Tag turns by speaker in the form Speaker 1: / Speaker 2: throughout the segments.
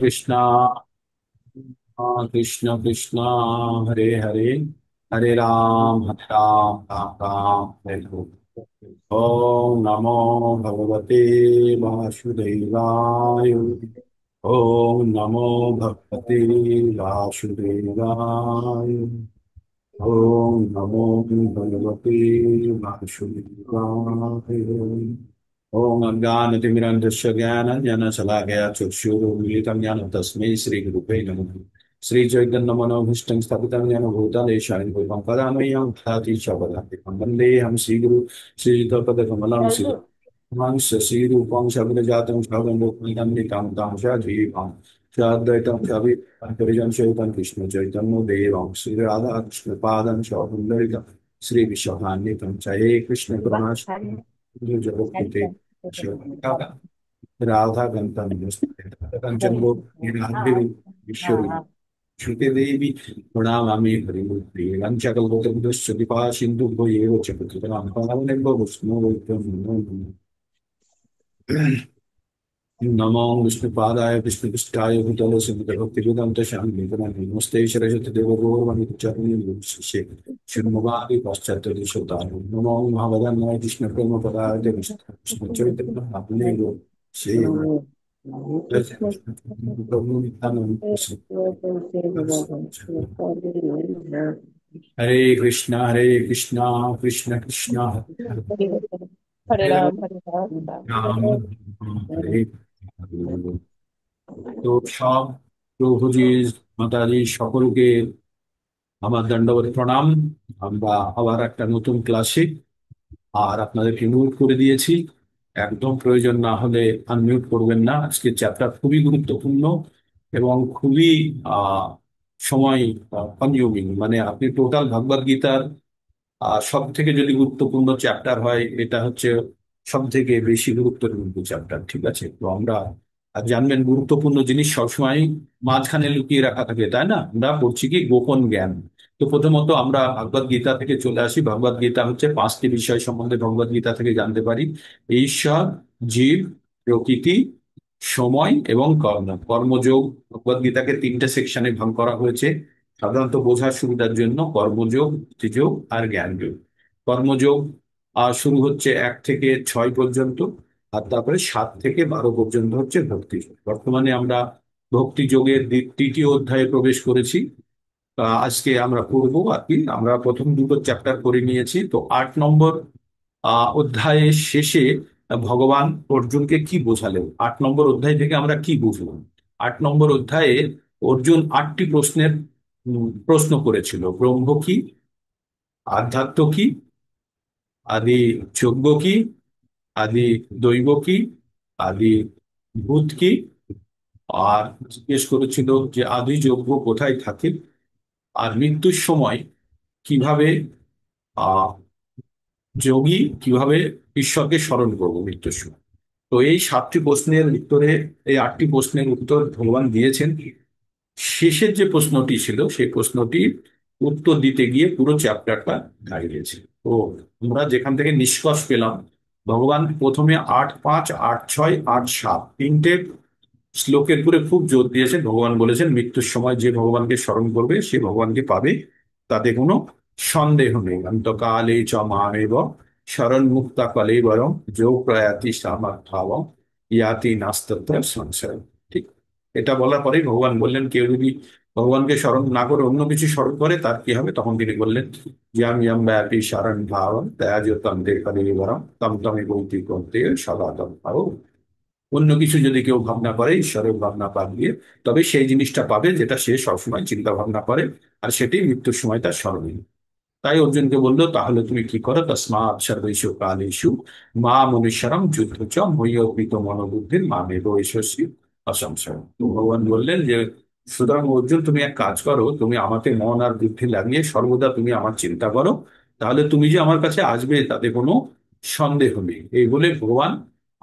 Speaker 1: कृष्णा कृष्ण कृष्ण हरे हरे हरे राम राम राम हरे हरे। ओम नमो भगवते वासुदेवाय। ओम नमो भगवते वासुदेवाय। ओम नमो भगवते वासुदेवाय। ओम अज्ञानतिमिरन्धस्य ज्ञानञ्जनशलाकया चक्षुरुन्मीलितं ज्ञानं तस्मै श्रीगुरुवे नमः। श्रीचैतन्यमनोभीष्टं स्थापितं येन भूतले शान्तिरूपं कदा मह्यं ददाति च वदामि वन्देऽहं श्रीगुरु श्रीयुतपदकमलं श्रीमांस्य श्रीरूपं शब्दजातं शब्दं नितां शाधीवां शाद्वैतं शवितं शैतं कृष्णचैतन्यदेवं श्रीराधाकृष्णपादं शौन्दर्यं श्रीविश्वभान्वितं च हे कृष्ण करुणा जगत्पते राधा गंता कंचन ईश्वरी श्रुति देवी प्रणामी हरिमूर्ति वंशकल्पतरुश्च कृपा सिंधु एव च पतितानां पावनेभ्यो वैष्णवेभ्यो नमो विष्णुपादाय विष्णुपृष्ठाय भूतले भक्तिवेदान्त स्वामी नमस्ते सरस्वती देवगौरवाणी शिष्य शृण्ववादि पाश्चात्य देशोत्तारणे नमो महावदनाय कृष्ण प्रेम पदाय विष्णु चैतन्य महाप्रभु श्री प्रभु नित्यानंद हरे कृष्णा कृष्ण कृष्ण
Speaker 2: हरे
Speaker 1: हरे
Speaker 2: राम हरे राम राम
Speaker 1: राम
Speaker 2: राम।
Speaker 1: हरे हरे। তো সব প্রভুজি মাতাজি সকলকে আমার দণ্ডবত প্রণাম। আমরা আবার একটা নতুন ক্লাসে আর আপনাদেরকে মিউট করে দিয়েছি। একদম প্রয়োজন না হলে আনমিউট করবেন না। আজকের চ্যাপ্টার খুবই গুরুত্বপূর্ণ এবং খুবই আহ সময় কনজিউমিং। মানে আপনি টোটাল ভগবদ গীতার সব থেকে যদি গুরুত্বপূর্ণ চ্যাপ্টার হয় এটা হচ্ছে সব থেকে বেশি গুরুত্বপূর্ণ চ্যাপ্টার। ঠিক আছে, তো আমরা আর জানবেন গুরুত্বপূর্ণ জিনিস সবসময় মাঝখানে লুকিয়ে রাখা থাকে, তাই না? আমরা পড়ছি কি গোপন জ্ঞান। তো প্রথমত আমরা ভগবদ গীতা থেকে চলে আসি। ভগবদ গীতা হচ্ছে পাঁচটি বিষয় সম্বন্ধে ভগবদ গীতা থেকে জানতে পারি: ঈশ্বর, জীব, প্রকৃতি, সময় এবং কর্ম। কর্মযোগ ভগবদ গীতাকে তিনটে সেকশনে ভাগ করা হয়েছে সাধারণত বোঝার সুবিধার জন্য: কর্মযোগ, ভক্তিযোগ আর জ্ঞানযোগ। কর্মযোগ শুরু হচ্ছে 1 থেকে 6 পর্যন্ত, আর তারপরে 7 থেকে 12 পর্যন্ত হচ্ছে ভক্তিযোগ। বর্তমানে আমরা ভক্তিযোগের তৃতীয় অধ্যায়ে প্রবেশ করেছি। আজকে আমরা পড়বো আর কি। আমরা প্রথম দুটো চ্যাপ্টার করে নিয়েছি, তো 8 নম্বর অধ্যায়ের শেষে ভগবান অর্জুনকে কি বোঝালেন, 8 নম্বর অধ্যায় থেকে আমরা কি বুঝলাম। 8 নম্বর অধ্যায়ে অর্জুন 8টি প্রশ্নের প্রশ্ন করেছিল: ব্রহ্ম কি, আধ্যাত্ম কি, আদি যজ্ঞ কি, আদি দৈব কি, আদি ভূত কি, আর জিজ্ঞেস করেছিল যে আদি যজ্ঞ কোথায় থাকে, আর মৃত্যুর সময় কিভাবে আহ যোগী কিভাবে ঈশ্বরকে স্মরণ করবো মৃত্যুর সময়। তো এই 7টি প্রশ্নের উত্তরে, এই 8টি প্রশ্নের উত্তর ভগবান দিয়েছেন। শেষের যে প্রশ্নটি ছিল সেই প্রশ্নটির উত্তর দিতে গিয়ে পুরো চ্যাপ্টারটা দাঁড়িয়েছে। তো আমরা যেখান থেকে নিষ্কর্ষ পেলাম, ভগবান প্রথমে 8, 5, 8, 6, 8, 7 তিনটে শ্লোকের উপরে খুব জোর দিয়েছেন। ভগবান বলেছেন মৃত্যুর সময় যে ভগবানকে স্মরণ করবে সে ভগবানকে পাবে, তাতে কোনো সন্দেহ নেই। অন্তকালে চ মামেব শরণ মুক্তা কলে বরং যো প্রয়াতি সামাভাবম ইয়াতি নাস্তত্র সংশয়। ঠিক এটা বলার পরেই ভগবান বললেন কেউ যদি ভগবানকে স্মরণ না করে অন্য কিছু স্মরণ করে তার কি হবে। তখন তিনি বললেন ইয়াম ইয়াম ব্যাপী শরণ ভাবম ত্যাজ তম কলে বরং তম তমে বৈতি করতে সদাতম ভাব। অন্য কিছু যদি কেউ ভাবনা করে ঈশ্বরের ভাবনা বাদ দিয়ে, তবে সেই জিনিসটা পাবে যেটা সে সবসময় চিন্তা ভাবনা করে, আর সেটি মৃত্যুর সময় তার স্মরণীয়। তাই অর্জুনকে বললো তাহলে তুমি কি করো, তসমাৎ সর্বেষু কালেষু মা মনুষ্যরম যুদ্ধ চ ময়্যকৃত মনোবুদ্ধির মা মেব ঐশ্বসী অসংশয়। তো ভগবান বললেন যে সুতরাং অর্জুন তুমি এক কাজ করো, তুমি আমাকে মন আর বুদ্ধি লাগিয়ে সর্বদা তুমি আমার চিন্তা করো, তাহলে তুমি যে আমার কাছে আসবে তাতে কোনো সন্দেহ নেই। এই বলে ভগবান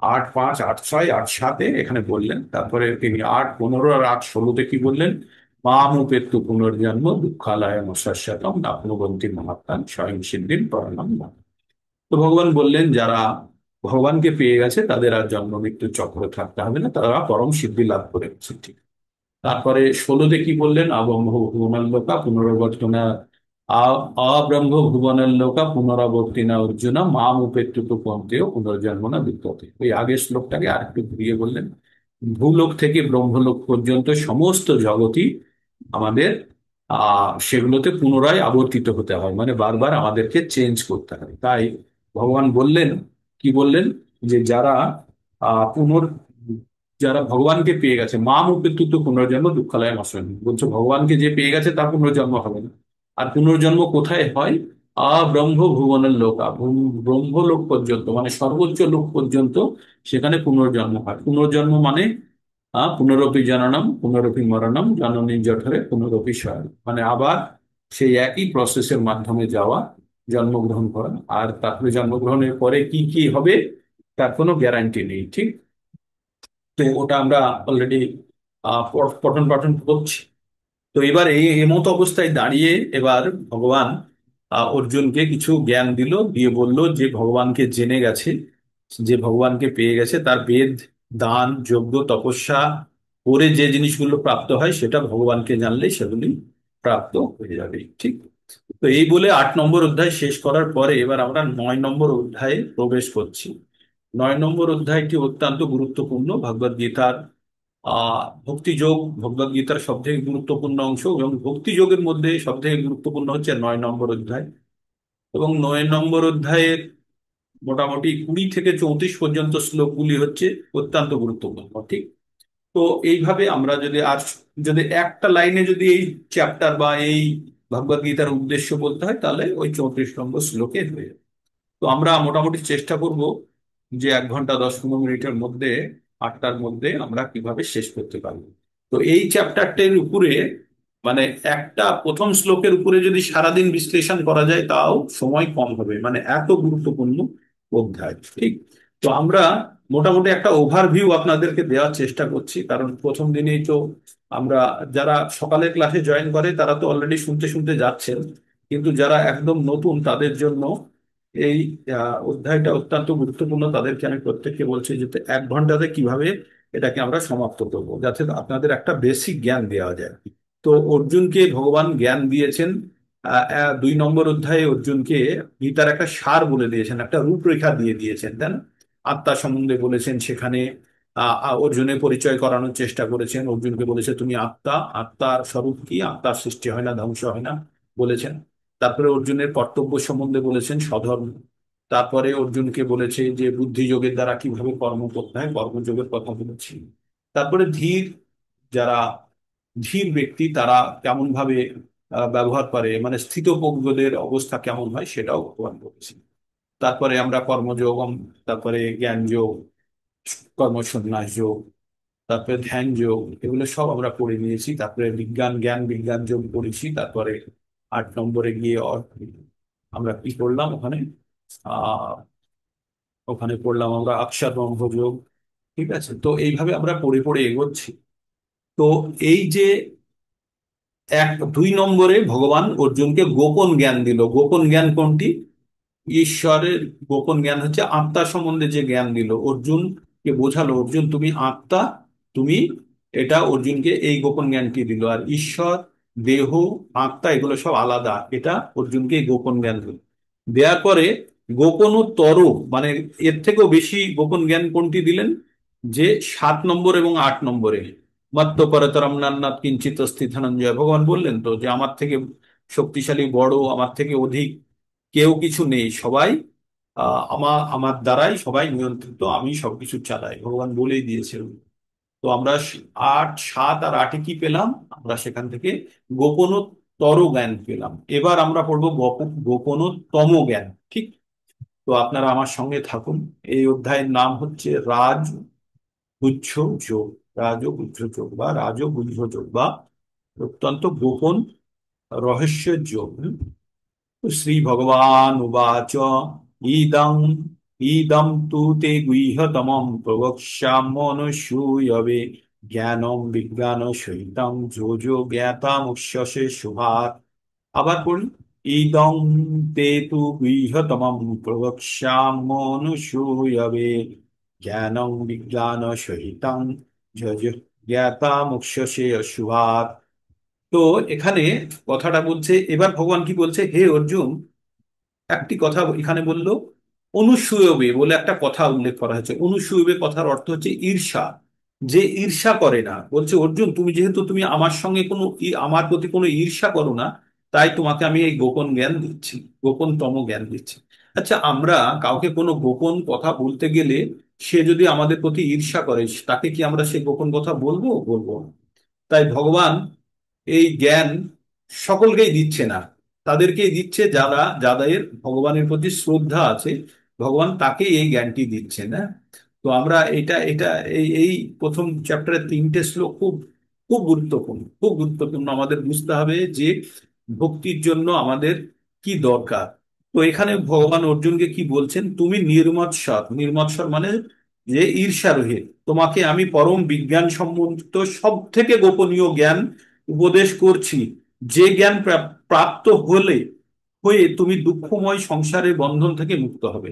Speaker 1: 8, 5, 8, 6, 8, 7 এখানে বললেন। তারপরে তিনি 8, 15 আর 8, 16 কি বললেন: মামুপেত্তু পুনর্জন্ম দুঃখালয় শাশ্বতম নাপ্নুবন্তি মহাত্মান স্বয়ং সিদ্ধির পরণম মম। তো ভগবান বললেন যারা ভগবানকে পেয়ে গেছে তাদের আর জন্ম মৃত্যুর চক্র থাকতে হবে না, তারা পরম সিদ্ধি লাভ করে গেছে। ঠিক তারপরে 16তে কি বললেন? আবম্ভ ভুবনাল্লোকা পুনরাবর্তনা, অব্রহ্ম ভুবনাল্লোকা পুনরাবর্তিনা অর্জুন মাম উপেক্ষিত পন্থেও পুনর্জন্মনা বিদ্যতে। ওই আগের শ্লোকটাকে আরেকটু ঘুরিয়ে বললেন, ভূলোক থেকে ব্রহ্মলোক পর্যন্ত সমস্ত জগৎই আমাদের সেগুলোতে পুনরায় আবর্তিত হতে হয়, মানে বারবার আমাদেরকে চেঞ্জ করতে হয়। তাই ভগবান বললেন, কি বললেন, যে যারা ভগবানকে পেয়ে গেছে, মা মৃত্যু পুনর্জন্ম দুঃখালয় মাসনি, বলছো ভগবানকে যে পেয়ে গেছে তার পুনর্জন্ম হবে না। আর পুনর্জন্ম কোথায় হয়? ব্রহ্ম ভুবনের লোক, ব্রহ্মলোক পর্যন্ত, মানে সর্বোচ্চ লোক পর্যন্ত সেখানে পুনর্জন্ম হয়। পুনর্জন্ম মানে পুনরপি জননম পুনরপি মরণম জননী জঠরে পুনরপি শয়ন, মানে আবার সেই একই প্রসেসের মাধ্যমে যাওয়া, জন্মগ্রহণ করা। আর তারপরে জন্মগ্রহণের পরে কি কি হবে তার কোনো গ্যারান্টি নেই, ঠিক? তো ওটা আমরা অলরেডি পঠন পাঠন করছি। তো এবার এই এমতো অবস্থায় দাঁড়িয়ে এবার ভগবান অর্জুনকে কিছু জ্ঞান দিল, দিয়ে বলল যে ভগবানকে জেনে গেছে, যে ভগবানকে পেয়ে গেছে, তার বেদ, দান, যজ্ঞ, তপস্যা করে যে জিনিসগুলো প্রাপ্ত হয় সেটা ভগবানকে জানলে সেগুলি প্রাপ্ত হয়ে যাবে, ঠিক? তো এই বলে 8 নম্বর অধ্যায় শেষ করার পরে এবার আমরা 9 নম্বর অধ্যায়ে প্রবেশ করছি। 9 নম্বর অধ্যায়টি অত্যন্ত গুরুত্বপূর্ণ, ভগবদ গীতার ভক্তিযোগ, ভগবদ গীতার সব থেকে গুরুত্বপূর্ণ অংশ, এবং ভক্তিযোগের মধ্যে সব থেকে গুরুত্বপূর্ণ হচ্ছে 9 নম্বর অধ্যায়। এবং 9 নম্বর অধ্যায়ের মোটামুটি 20 থেকে 34 পর্যন্ত শ্লোকগুলি হচ্ছে অত্যন্ত গুরুত্বপূর্ণ, ঠিক? তো এইভাবে আমরা যদি আর যদি একটা লাইনে যদি এই চ্যাপ্টার বা এই ভগবদ গীতার উদ্দেশ্য বলতে হয় তাহলে ওই 34 নম্বর শ্লোকে হয়ে যাবে। তো আমরা মোটামুটি চেষ্টা করব যে 1 ঘন্টা 10-15 মিনিটের মধ্যে, 8টার মধ্যে আমরা কিভাবে শেষ করতে পারবো। তো এই চ্যাপ্টারটির উপরে, মানে একটা প্রথম শ্লোকের উপরে যদি সারাদিন বিশ্লেষণ করা যায় তাও সময় কম হবে, মানে এত গুরুত্বপূর্ণ অধ্যায়, ঠিক? তো আমরা মোটামুটি একটা ওভারভিউ আপনাদেরকে দেওয়ার চেষ্টা করছি, কারণ প্রথম দিনেই তো আমরা, যারা সকালের ক্লাসে জয়েন করে তারা তো অলরেডি শুনতে শুনতে যাচ্ছেন, কিন্তু যারা একদম নতুন তাদের জন্য এই অধ্যায়টা অত্যন্ত গুরুত্বপূর্ণ। তাদেরকে আমি প্রত্যেককে বলছি যে 1 ঘন্টাতে কিভাবে এটাকে আমরা সমাপ্ত করবো, যাতে আপনাদের একটা বেসিক জ্ঞান দেওয়া যায়। তো অর্জুনকে ভগবান জ্ঞান দিয়েছেন। 2 নম্বর অধ্যায়ে অর্জুনকে গীতার একটা সার বলে দিয়েছেন, একটা রূপরেখা দিয়ে দিয়েছেন, তাই না? আত্মা সম্বন্ধে বলেছেন সেখানে। অর্জুনের পরিচয় করানোর চেষ্টা করেছেন, অর্জুনকে বলেছে তুমি আত্মা, আত্মার স্বরূপ কি, আত্মার সৃষ্টি হয় না, ধ্বংস হয় না বলেছেন। তারপরে অর্জুনের কর্তব্য সম্বন্ধে বলেছেন, স্বধর্ম। তারপরে অর্জুনকে বলেছে যে বুদ্ধিযোগের দ্বারা কিভাবে কর্ম করতে হয়, কর্মযোগের কথা বলেছি। তারপরে যারা ধীর ব্যক্তি তারা কেমন ভাবে ব্যবহার করে, মানে স্থিতপ্রজ্ঞদের অবস্থা কেমন হয় সেটাও ভগবান বলেছেন। তারপরে আমরা কর্মযোগ, তারপরে জ্ঞান যোগ, কর্মসন্ন্যাস যোগ, তারপরে ধ্যান যোগ, এগুলো সব আমরা পড়ে নিয়েছি। তারপরে জ্ঞান বিজ্ঞান যোগ পড়েছি। তারপরে 8 নম্বরে গিয়ে আমরা কি করলাম ওখানে? আহ ওখানে পড়লাম আমরা অক্ষর ব্রহ্ম যোগ, ঠিক আছে? তো এইভাবে আমরা পড়ে পড়ে এগোচ্ছি। তো এই যে 2 নম্বরে ভগবান অর্জুনকে গোপন জ্ঞান দিল। গোপন জ্ঞান কোনটি? ঈশ্বরের গোপন জ্ঞান হচ্ছে আত্মা সম্বন্ধে যে জ্ঞান দিল, অর্জুনকে বোঝালো অর্জুন তুমি আত্মা, তুমি, এটা অর্জুনকে এই গোপন জ্ঞানটি দিল। আর ঈশ্বর, দেহ, আত্মা এগুলো সব আলাদা, এটা অর্জুনকে এই গোপন জ্ঞান দিল। দেওয়ার পরে গোপনতর, মানে এর থেকেও বেশি গোপন জ্ঞান কোনটি দিলেন? যে 7 নম্বর এবং 8 নম্বরে মত্ত পরতরম নান্নাত কিঞ্চিত অস্তি ধনঞ্জয়, ভগবান বললেন তো যে আমার থেকে শক্তিশালী, বড়, আমার থেকে অধিক কেউ কিছু নেই, সবাই আমার আমার দ্বারাই সবাই নিয়ন্ত্রিত, আমি সবকিছু চালাই, ভগবান বলেই দিয়েছেন। তো আমরা 8, 7 আর 8-এ কি পেলাম? আমরা সেখান থেকে গোপনতর জ্ঞান পেলাম। এবার আমরা পড়বো গোপনতম জ্ঞান, ঠিক? তো আপনারা আমার সঙ্গে থাকুন। এই অধ্যায়ের নাম হচ্ছে রাজগুহ্য যোগ। রাজগুহ্য যোগ বা রাজগুহ্য যোগ বা অত্যন্ত গোপন রহস্যের যোগ। শ্রী ভগবান উবাচ ইদং ইদং তু তে গুহ্যতমং প্রবক্ষ্যাম্যনুসূয়বে জ্ঞানং বিজ্ঞান সহিতং যো যো জ্ঞাতামুষ্যসে শুভাৎ। আবার পড়ি, ইদং তে তু গুহ্যতমং প্রবক্ষ্যাম্যনুসূয়বে জ্ঞানং বিজ্ঞান সহিতং যো যো জ্ঞাতা মোক্ষসে শুভাৎ। তো এখানে কথাটা বলছে, এবার ভগবান কি বলছে, হে অর্জুন, একটি কথা এখানে বললো, অনুসূয়বে বলে একটা কথা উল্লেখ করা হয়েছে। অনুসূয়বে কথার অর্থ হচ্ছে ঈর্ষা। যে ঈর্ষা করে না, বলছে অর্জুন তুমি যেহেতু তুমি আমার সঙ্গে কোনো আমার প্রতি কোনো ঈর্ষা করো না, তাই তোমাকে আমি এই গোপন জ্ঞান দিচ্ছি, গোপনতম জ্ঞান দিচ্ছি। আচ্ছা, আমরা কাউকে কোনো গোপন কথা বলতে গেলে সে যদি আমাদের প্রতি ঈর্ষা করে, তাকে কি আমরা সেই গোপন কথা বলবো? বলবো না। তাই ভগবান এই জ্ঞান সকলকেই দিচ্ছে না, তাদেরকেই দিচ্ছে যারা, যাদের ভগবানের প্রতি শ্রদ্ধা আছে, ভগবান তাকেই এই জ্ঞানটি দিচ্ছে না। তো আমরা এটা এটা এই এই প্রথম চ্যাপ্টারের 3টে শ্লোক খুব খুব গুরুত্বপূর্ণ, খুব গুরুত্বপূর্ণ। আমাদের বুঝতে হবে যে ভক্তির জন্য আমাদের কি দরকার। তো এখানে ভগবান অর্জুনকে কি বলছেন, তুমি নির্মৎসর, নির্মৎসর মানে যে ঈর্ষারহিত, তোমাকে আমি পরম বিজ্ঞান সম্বন্ধিত সব থেকে গোপনীয় জ্ঞান উপদেশ করছি, যে জ্ঞান প্রাপ্ত হলে হয়ে তুমি দুঃখময় সংসারের বন্ধন থেকে মুক্ত হবে।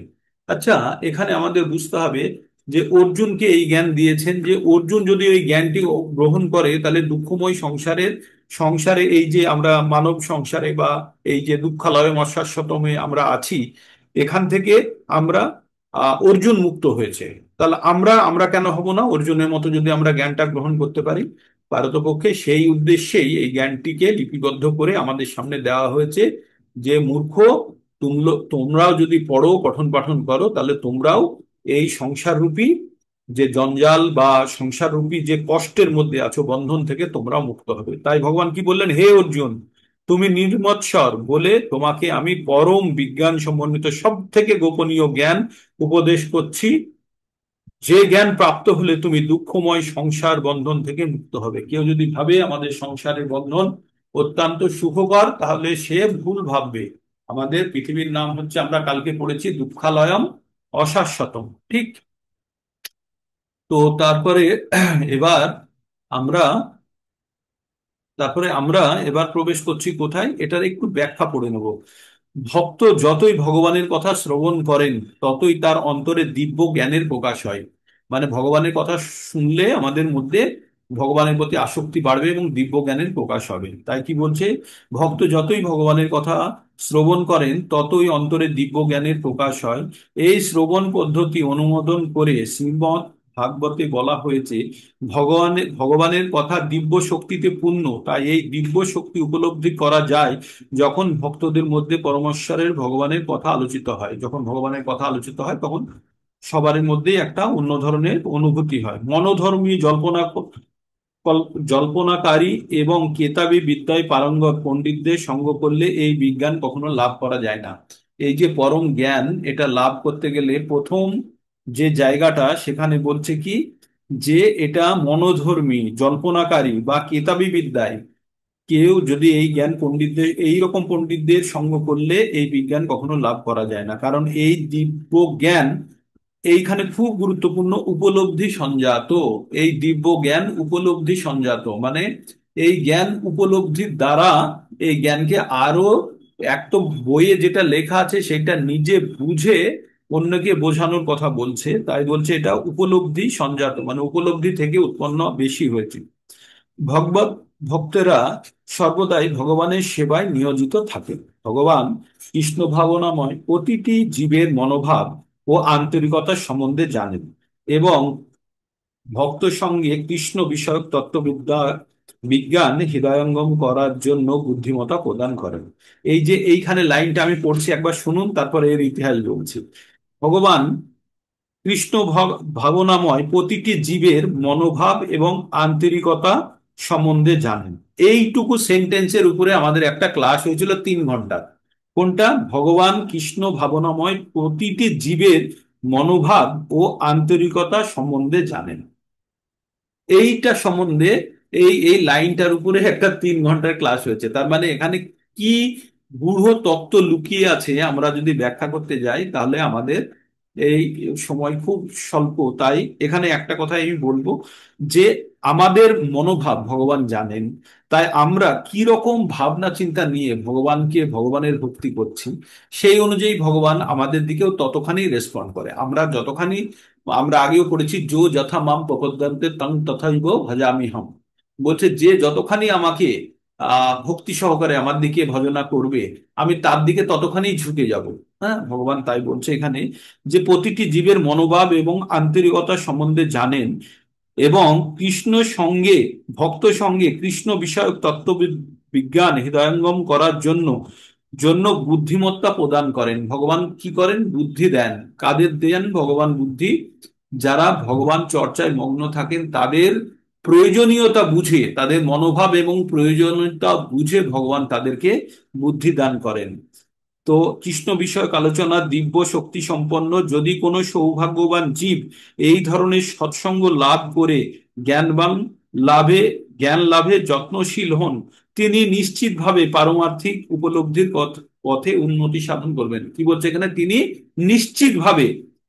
Speaker 1: আচ্ছা, এখানে আমাদের বুঝতে হবে যে অর্জুনকে এই জ্ঞান দিয়েছেন, যে অর্জুন যদি ওই জ্ঞানটি গ্রহণ করে তাহলে দুঃখময় সংসারের, সংসারে এই যে আমরা মানব সংসারে বা এই যে দুঃখালয় মশাশ্বতমে আমরা আছি, এখান থেকে আমরা অর্জুন মুক্ত হয়েছে। তাহলে আমরা আমরা কেন হব না? অর্জুনের মতো যদি আমরা জ্ঞানটা গ্রহণ করতে পারি, পারতপক্ষে সেই উদ্দেশ্যেই এই জ্ঞানটিকে লিপিবদ্ধ করে আমাদের সামনে দেওয়া হয়েছে, যে মূর্খ, তোমরাও যদি পড়ো, পঠন পাঠন করো, তাহলে তোমরাও এই সংসার রূপী যে জঞ্জাল বা সংসার রূপী যে কষ্টের মধ্যে আছো, বন্ধন থেকে তোমরাও মুক্ত হবে। তাই ভগবান কি বললেন, হে অর্জুন, তুমি নির্মৎসর বলে তোমাকে আমি পরম বিজ্ঞান সম্বন্ধিত সব থেকে গোপনীয় জ্ঞান উপদেশ করছি, যে জ্ঞান প্রাপ্ত হলে তুমি দুঃখময় সংসার বন্ধন থেকে মুক্ত হবে। কেউ যদি ভাবে আমাদের সংসারের বন্ধন অত্যন্ত সুখকর, তাহলে সে ভুল ভাববে। আমাদের পৃথিবীর নাম হচ্ছে, আমরা কালকে পড়েছি, দুঃখালয়ম অশাশ্বতম, ঠিক? তো তারপরে এবার আমরা আমরা এবার প্রবেশ করছি কোথায়, এটার একটু ব্যাখ্যা পড়ে নেব। ভক্ত যতই ভগবানের কথা শ্রবণ করেন, ততই তার অন্তরে দিব্য জ্ঞানের প্রকাশ হয়। মানে ভগবানের কথা শুনলে আমাদের মধ্যে ভগবানের প্রতি আসক্তি বাড়বে এবং দিব্য জ্ঞানের প্রকাশ হবে। তাই কি বলছে, ভক্ত যতই ভগবানের কথা শ্রবণ করেন, ততই অন্তরে দিব্য জ্ঞানের প্রকাশ হয়। এই শ্রবণ পদ্ধতি অনুমোদন করে শ্রীমদ্ ভাগবতে বলা হয়েছে, ভগবানের কথা দিব্য শক্তিতে পূর্ণ। তাই এই দিব্য শক্তি উপলব্ধি করা যায় যখন ভক্তদের মধ্যে পরমেশ্বরের, ভগবানের কথা আলোচিত হয়। যখন ভগবানের কথা আলোচিত হয়, তখন সবার মধ্যেই একটা অন্য ধরনের অনুভূতি হয়। মনোধর্মী জল্পনাকারী এবং কেতাবী বিদ্যায় পারঙ্গত পণ্ডিতদের সঙ্গ করলে এই বিজ্ঞান কখনো লাভ করা যায় না। এই যে পরম জ্ঞান, এটা লাভ করতে গেলে প্রথম যে জায়গাটা, সেখানে বলছে কি, যে এটা মনোধর্মী, জল্পনাকারী বা কেতাবী বিদ্যায় কেউ যদি এই জ্ঞান, পণ্ডিতদের, এই রকম পণ্ডিতদের সঙ্গ করলে এই বিজ্ঞান কখনো লাভ করা যায় না। কারণ এই দিব্য জ্ঞান এইখানে খুব গুরুত্বপূর্ণ, উপলব্ধি সঞ্জাত। এই দিব্য জ্ঞান উপলব্ধি সঞ্জাত, মানে এই জ্ঞান উপলব্ধির দ্বারা এই জ্ঞানকে আরো, এক তো বইয়ে যেটা লেখা আছে সেটা নিজে বুঝে অন্যকে বোঝানোর কথা বলছে, তাই বলছে এটা উপলব্ধি সঞ্জাত, মানে উপলব্ধি থেকে উৎপন্ন বেশি হয়েছে। ভগবত ভক্তেরা সর্বদাই ভগবানের সেবায় নিয়োজিত থাকে। ভগবান কৃষ্ণ ভাবনাময় প্রতিটি জীবের মনোভাব ও আন্তরিকতার সম্বন্ধে জানেন এবং ভক্ত সঙ্গে কৃষ্ণ বিষয়ক তত্ত্ববিদ্যা বিজ্ঞান হৃদয়ঙ্গম করার জন্য বুদ্ধিমত্তা প্রদান করেন। এই যে এইখানে লাইনটা আমি পড়ছি, একবার শুনুন, তারপরে এর ইতিহাস বলছি। ভগবান কৃষ্ণ ভাবনাময় প্রতিটি জীবের মনোভাব এবং আন্তরিকতা সম্বন্ধে জানেন। এইটুকু সেন্টেন্সের উপরে আমাদের একটা ক্লাস হয়েছিল 3 ঘন্টা। কোনটা? ভগবান কৃষ্ণ ভাবনাময় প্রতিটি জীবের মনোভাব ও আন্তরিকতা সম্বন্ধে জানেন। এইটা সম্বন্ধে, এই এই লাইনটার উপরে একটা 3 ঘন্টার ক্লাস হয়েছে। তার মানে এখানে কি গূঢ় তত্ত্ব লুকিয়ে আছে, আমরা যদি ব্যাখ্যা করতে যাই তাহলে আমাদের এই সময় খুব স্বল্প। তাই এখানে একটা কথাই আমি বলবো, যে আমাদের মনোভাব ভগবান জানেন। তাই আমরা কি রকম ভাবনা চিন্তা নিয়ে ভগবানকে, ভগবানের ভক্তি করছি, সেই অনুযায়ী ভগবান আমাদের দিকেও ততখানি রেসপন্ড করে। আমরা যতখানি আমরা আগেও পড়েছি, যো যথা মাম প্রপদ্যন্তে তং তথৈব ভজামি হাম। বলছে যে যতখানি আমাকে ভক্তি সহকারে আমার দিকে ভজনা করবে, আমি তার দিকে ততখানি ঝুঁকে যাব। হ্যাঁ, ভগবান তাই বলছে এখানে, যে প্রতিটি জীবের মনোভাব এবং আন্তরিকতা সম্বন্ধে জানেন, এবং কৃষ্ণ সঙ্গে, ভক্ত সঙ্গে কৃষ্ণ বিষয়ক তত্ত্ব বিজ্ঞান হৃদয়ঙ্গম করার জন্য জন্য বুদ্ধিমত্তা প্রদান করেন। ভগবান কি করেন? বুদ্ধি দেন। কাদের দেন ভগবান বুদ্ধি? যারা ভগবান চর্চায় মগ্ন থাকেন, তাদের প্রয়োজনীয়তা বুঝে, তাদের মনোভাব এবং প্রয়োজনীয়তা বুঝে ভগবান তাদেরকে বুদ্ধি দান করেন। তো কৃষ্ণ বিষয়ক আলোচনা দিব্য শক্তি সম্পন্ন যদি কোনো সৌভাগ্যবান জীব এই ধরনের সৎসঙ্গ লাভ করে জ্ঞানবান লাভে জ্ঞান লাভে যত্নশীল হন, তিনি নিশ্চিতভাবে পারমার্থিক উপলব্ধির পথে উন্নতি সাধন করবেন। কি বলছে এখানে? তিনি নিশ্চিতভাবে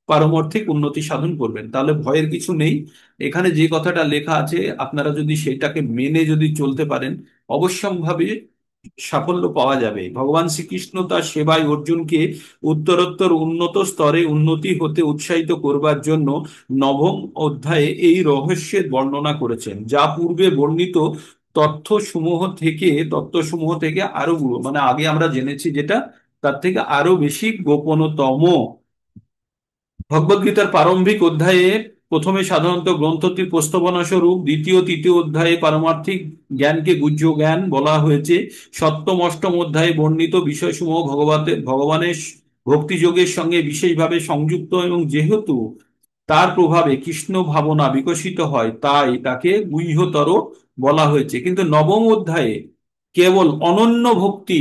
Speaker 1: পারমার্থিক উন্নতি সাধন করবেন। তাহলে ভয়ের কিছু নেই। এখানে যে কথাটা লেখা আছে, আপনারা যদি সেটাকে মেনে যদি চলতে পারেন, অবশ্যম্ভাবী সাফল্য পাওয়া যাবে। ভগবান শ্রীকৃষ্ণ তার সেবায় অর্জুনকে উত্তরোত্তর উন্নত স্তরে উন্নতি হতে উৎসাহিত করবার জন্য নবম অধ্যায়ে এই রহস্যের বর্ণনা করেছেন, যা পূর্বে বর্ণিত তত্ত্বসমূহ থেকে আরো মানে আগে আমরা জেনেছি যেটা, তার থেকে আরো বেশি গোপনতম। ভগবদ্গীতার প্রারম্ভিক অধ্যায়ে প্রথমে সাধারণত গ্রন্থটির প্রস্তাবনা স্বরূপ, দ্বিতীয় তৃতীয় অধ্যায়ে পারমার্থিক জ্ঞানকে গুহ্য জ্ঞান বলা হয়েছে। সপ্তম অষ্টম অধ্যায়ে বর্ণিত বিষয়সমূহ ভগবানের ভক্তিযোগের সঙ্গে বিশেষভাবে সংযুক্ত, এবং যেহেতু তার প্রভাবে কৃষ্ণ ভাবনা বিকশিত হয়, তাই তাকে গুহ্যতর বলা হয়েছে। কিন্তু নবম অধ্যায়ে কেবল অনন্য ভক্তি,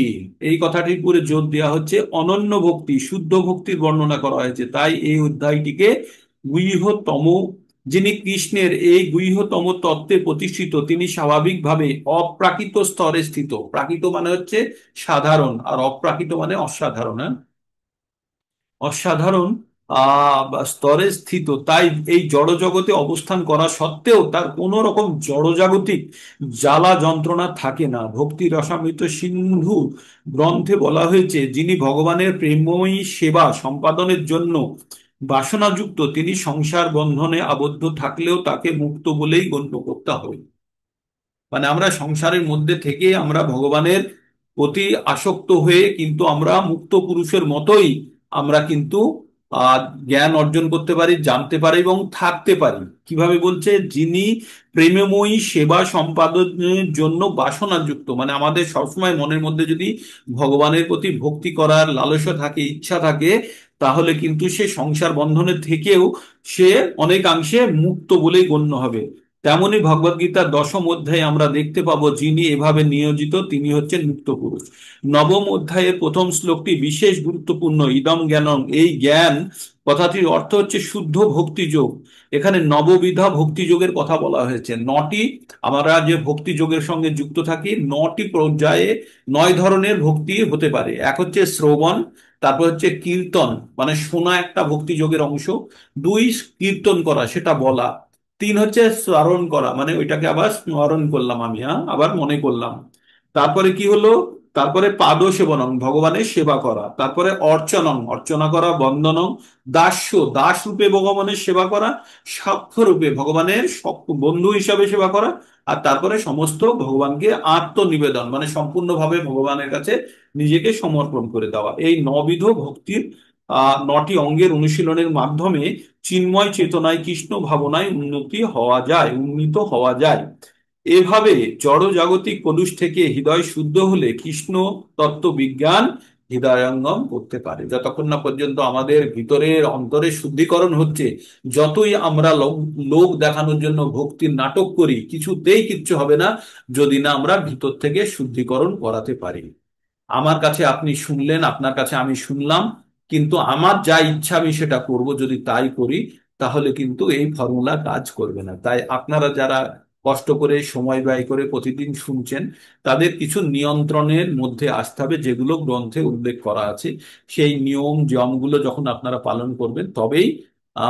Speaker 1: এই কথাটির উপরে জোর দেওয়া হচ্ছে, অনন্য ভক্তি, শুদ্ধ ভক্তির বর্ণনা করা হয়েছে। তাই এই অধ্যায়টিকে গুহ্যতম। যিনি কৃষ্ণের এই গুহ্যতম তত্ত্বে প্রতিষ্ঠিত, তিনি স্বাভাবিকভাবে অপ্রাকৃত স্তরে স্থিত। প্রাকৃত মানে হচ্ছে সাধারণ, আর অপ্রাকৃত মানে অসাধারণ। হ্যাঁ, অসাধারণ স্তরে স্থিত। তাই এই জড় জগতে অবস্থান করা সত্ত্বেও তার কোনো রকম জড়জাগতিক জ্বালা যন্ত্রণা থাকে না। ভক্তি রসামৃত সিন্ধু গ্রন্থে বলা হয়েছে, যিনি ভগবানের প্রেমময়ী সেবা সম্পাদনের জন্য বাসনাযুক্ত, তিনি সংসার বন্ধনে আবদ্ধ থাকলেও তাকে মুক্ত বলেই গণ্য করতে হবে। মানে আমরা সংসারের মধ্যে থেকে আমরা ভগবানের প্রতি আসক্ত হয়ে কিন্তু আমরা মুক্ত পুরুষের মতোই আমরা কিন্তু আহ জ্ঞান অর্জন করতে পারি, জানতে পারি এবং থাকতে পারি। কিভাবে বলছে? যিনি প্রেমময়ী সেবা সম্পাদনের জন্য বাসনাযুক্ত, মানে আমাদের সবসময় মনের মধ্যে যদি ভগবানের প্রতি ভক্তি করার লালসা থাকে, ইচ্ছা থাকে, তাহলে কিন্তু সে সংসার বন্ধনের থেকেও সে অনেকাংশে মুক্ত বলেই গণ্য হবে। তেমনি ভগবদ্গীতার দশম অধ্যায়ে আমরা দেখতে পাবো, যিনি এভাবে নিয়োজিত তিনি হচ্ছেন মুক্ত পুরুষ। নবম অধ্যায়ের প্রথম শ্লোকটি বিশেষ গুরুত্বপূর্ণ। ইদম জ্ঞানং, এই জ্ঞান কথাটির অর্থ হচ্ছে শুদ্ধ ভক্তিযোগ। এখানে নববিধা ভক্তিযোগের কথা বলা হয়েছে। নটি, আমরা যে ভক্তিযোগের সঙ্গে যুক্ত থাকি, নটি পর্যায়ে 9 ধরনের ভক্তি হতে পারে। এক হচ্ছে শ্রবণ, তারপর হচ্ছে কীর্তন, মানে শোনা একটা ভক্তিযোগের অংশ। দুই, কীর্তন করা, সেটা বলা। তিন হচ্ছে স্মরণ করা, মানে ওইটাকে আবার স্মরণ করলাম আমি, হ্যাঁ, আবার মনে করলাম। তারপরে কি হলো? তারপরে পাদ সেবনং, ভগবানের সেবা করা। তারপরে অর্চনং, অর্চনা করা। বন্দনং, দাস্য, দাস রূপে ভগবানের সেবা করা। সাক্ষ্য রূপে ভগবানের বন্ধু হিসাবে সেবা করা। আর তারপরে সমস্ত ভগবানকে আত্মনিবেদন, মানে সম্পূর্ণভাবে ভগবানের কাছে নিজেকে সমর্পণ করে দেওয়া। এই নবিধ ভক্তির 9টি অঙ্গের অনুশীলনের মাধ্যমে চিন্ময় চেতনায় কৃষ্ণ ভাবনায় উন্নীত হওয়া যায়। এভাবে জড় জাগতিক কলুষ থেকে হৃদয় শুদ্ধ হলে কৃষ্ণ তত্ত্ব বিজ্ঞান হৃদয়ঙ্গম করতে পারে। যতক্ষণ না পর্যন্ত আমাদের ভিতরের অন্তরের শুদ্ধিকরণ হচ্ছে, যতই আমরা লোক দেখানোর জন্য ভক্তির নাটক করি, কিছুতেই কিচ্ছু হবে না যদি না আমরা ভিতর থেকে শুদ্ধিকরণ করাতে পারি। আমার কাছে আপনি শুনলেন, আপনার কাছে আমি শুনলাম, কিন্তু আমার যা ইচ্ছা আমি সেটা করব, যদি তাই করি, তাহলে কিন্তু এই ফর্মুলা কাজ করবে না। তাই আপনারা যারা কষ্ট করে সময় ব্যয় করে প্রতিদিন শুনছেন, তাদের কিছু নিয়ন্ত্রণের মধ্যে আসতে হবে, যেগুলো গ্রন্থে উল্লেখ করা আছে। সেই নিয়ম নিয়মগুলো যখন আপনারা পালন করবেন, তবেই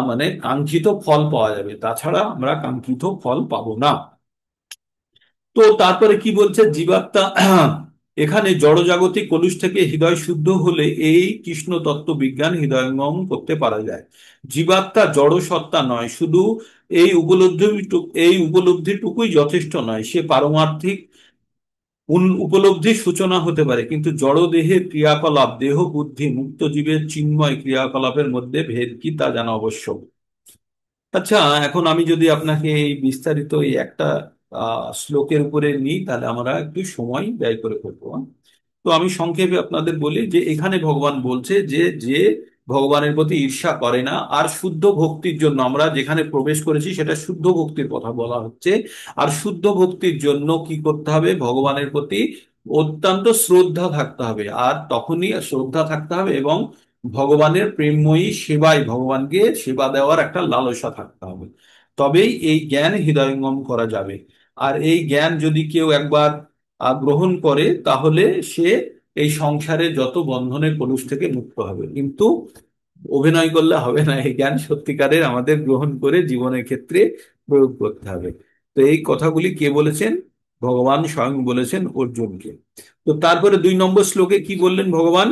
Speaker 1: মানে কাঙ্ক্ষিত ফল পাওয়া যাবে। তাছাড়া আমরা কাঙ্ক্ষিত ফল পাবো না। তো তারপরে কি বলছে জীবাত্মা? এখানে জড়জাগতিক কলুষ থেকে হৃদয় শুদ্ধ হলে এই কৃষ্ণ তত্ত্ব বিজ্ঞান হৃদয়ঙ্গম করতে পারা যায়। জীবাত্মা জড় সত্তা নয়, শুধু এই উপলব্ধিটুকুই যথেষ্ট নয়, সে পারমার্থিক উপলব্ধির সূচনা হতে পারে, কিন্তু জড় দেহের ক্রিয়াকলাপ, দেহ বুদ্ধি মুক্ত জীবের চিন্ময় ক্রিয়াকলাপের মধ্যে ভেদ কি তা জানা আবশ্যক। আচ্ছা, এখন আমি যদি আপনাকে এই বিস্তারিত এই একটা শ্লোকের উপরে নিই, তাহলে আমরা একটু সময় ব্যয় করে করবো। তো আমি সংক্ষেপে আপনাদের বলি যে এখানে ভগবান বলছে যে যে ভগবানের প্রতি ঈর্ষা করে না, আর শুদ্ধ ভক্তির জন্য আমরা যেখানে প্রবেশ করেছি সেটা শুদ্ধ ভক্তির কথা বলা হচ্ছে। আর শুদ্ধ ভক্তির জন্য কি করতে হবে? ভগবানের প্রতি অত্যন্ত শ্রদ্ধা থাকতে হবে, আর তখনই শ্রদ্ধা থাকতে হবে এবং ভগবানের প্রেমময়ী সেবায়, ভগবানকে সেবা দেওয়ার একটা লালসা থাকতে হবে। তবেই এই জ্ঞান হৃদয়ঙ্গম করা যাবে। আর এই জ্ঞান যদি কেউ একবার গ্রহণ করে, তাহলে সে এই সংসারে যত বন্ধনের কলুষ থেকে মুক্ত হবে। কিন্তু অভিনয় করলে হবে না, এই জ্ঞান সত্যিকারের আমাদের গ্রহণ করে জীবনের ক্ষেত্রে প্রয়োগ করতে হবে। তো এই কথাগুলি কে বলেছেন? ভগবান স্বয়ং বলেছেন অর্জুনকে। তো তারপরে 2 নম্বর শ্লোকে কি বললেন ভগবান?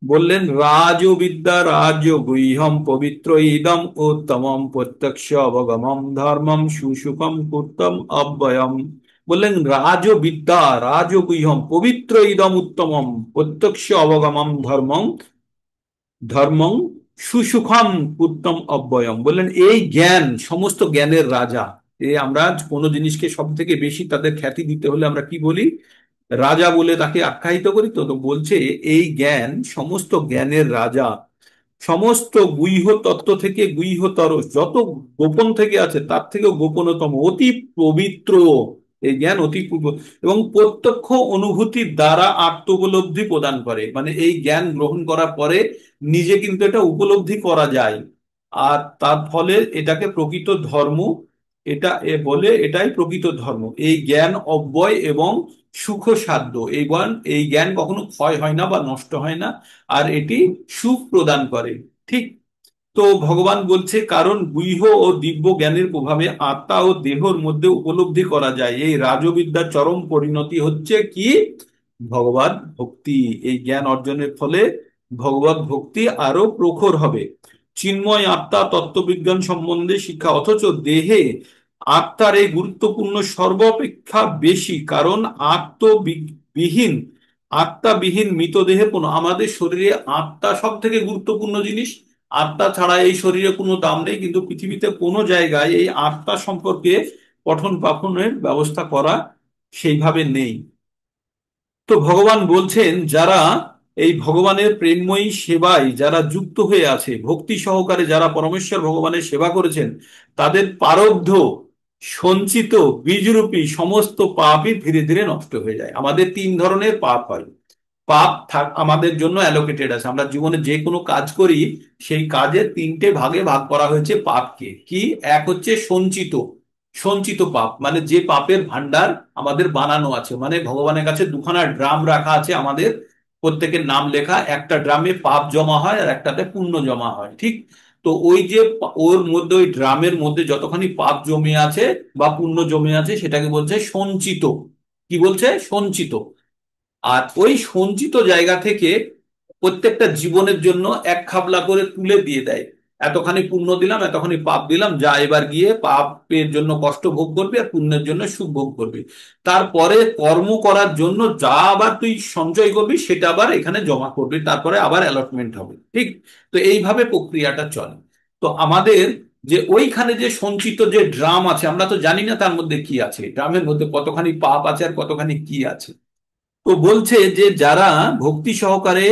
Speaker 1: বললেন রাজবিদ্যা রাজগুহ্যম পবিত্র ইদম উত্তমম প্রত্যক্ষ অবগমম ধর্মম সুসুখম কূর্তম অব্যয়ম। বললেন রাজবিদ্যা রাজগুহ্যম পবিত্র ইদম উত্তমম প্রত্যক্ষ অবগমম ধর্মম ধর্মং সুসুখম উত্তম অব্যয়ম। বললেন এই জ্ঞান সমস্ত জ্ঞানের রাজা। আমরা কোনো জিনিসকে সব থেকে বেশি তাদের খ্যাতি দিতে হলে আমরা কি বলি? রাজা বলে তাকে আখ্যায়িত করি। তো তো বলছে এই জ্ঞান সমস্ত জ্ঞানের রাজা, সমস্ত গুহ্য তত্ত্ব থেকে গুহ্যতর, যত গোপন থেকে আছে তার থেকেও গোপনতম, অতি পবিত্র। এই জ্ঞান অতি এবং প্রত্যক্ষ অনুভূতির দ্বারা আত্ম উপলব্ধি প্রদান করে। মানে এই জ্ঞান গ্রহণ করার পরে নিজে কিন্তু এটা উপলব্ধি করা যায়, আর তার ফলে এটাকে প্রকৃত ধর্ম, এটা বলে এটাই প্রকৃত ধর্ম। এই জ্ঞান অব্যয় এবং সুখ সাধ্য। এই জ্ঞান কখনো ক্ষয় হয় না বা নষ্ট হয় না, আর এটি সুখ প্রদান করে। ঠিক। তো ভগবান বলছে কারণ গুহ্য ও দিব্য জ্ঞানের প্রভাবে আত্মা ও দেহর মধ্যে উপলব্ধি করা যায়। এই রাজবিদ্যার চরম পরিণতি হচ্ছে কি? ভগবত ভক্তি। এই জ্ঞান অর্জনের ফলে ভগবত ভক্তি আরো প্রখর হবে। চিন্ময় আত্মা তত্ত্ববিজ্ঞান সম্বন্ধে শিক্ষা, অথচ দেহে আত্মার এই গুরুত্বপূর্ণ সর্বাপেক্ষা বেশি, কারণ আত্মবিহীন আত্মাবিহীন মৃতদেহে কোনো, আমাদের শরীরে আত্মা সব থেকে গুরুত্বপূর্ণ জিনিস। আত্মা ছাড়া এই শরীরে কোনো দাম নেই, কিন্তু পৃথিবীতে কোনো জায়গায় এই আত্মা সম্পর্কে পঠন পাঠনের ব্যবস্থা করা সেইভাবে নেই। তো ভগবান বলছেন যারা এই ভগবানের প্রেমময়ী সেবায় যারা যুক্ত হয়ে আছে, ভক্তি সহকারে যারা পরমেশ্বর ভগবানের সেবা করেছেন, তাদের প্রারব্ধ সঞ্চিত বীজরূপী সমস্ত পাপই ধীরে ধীরে নষ্ট হয়ে যায়। আমাদের 3 ধরনের পাপ হয়। আমাদের জন্য অ্যালোকেটেড আছে। আমরা জীবনে যে কোনো কাজ করি, সেই কাজের 3টে ভাগে ভাগ করা হয়েছে পাপকে। কি? এক হচ্ছে সঞ্চিত, সঞ্চিত পাপ, মানে যে পাপের ভান্ডার আমাদের বানানো আছে। মানে ভগবানের কাছে 2খানা ড্রাম রাখা আছে, আমাদের প্রত্যেকের নাম লেখা। একটা ড্রামে পাপ জমা হয় আর একটাতে পুণ্য জমা হয়। ঠিক। তো ওই যে ওর মধ্যে, ওই ড্রামের মধ্যে যতখানি পাপ জমে আছে বা পুণ্য জমে আছে, সেটাকে বলছে সঞ্চিত। কি বলছে? সঞ্চিত। আর ওই সঞ্চিত জায়গা থেকে প্রত্যেকটা জীবনের জন্য এক খাবলা করে তুলে দিয়ে দেয়। এতখানি পুণ্য দিলাম, এতখানি পাপ দিলাম, যা এবার গিয়ে পাপের জন্য কষ্ট ভোগ করবি আর পুণ্যের জন্য সুখ ভোগ করবি। তারপরে কর্ম করার জন্য যা আবার তুই সঞ্চয় করবি সেটা আবার এখানে জমা করবি, তারপরে আবার অ্যালটমেন্ট হবে। ঠিক। তো এইভাবে প্রক্রিয়াটা চলে। তো আমাদের যে ওইখানে যে সঞ্চিত যে ড্রাম আছে, আমরা তো জানি না তার মধ্যে কি আছে, ড্রামের মধ্যে কতখানি পাপ আছে আর কতখানি কি আছে। তো বলছে যে যারা ভক্তি সহকারে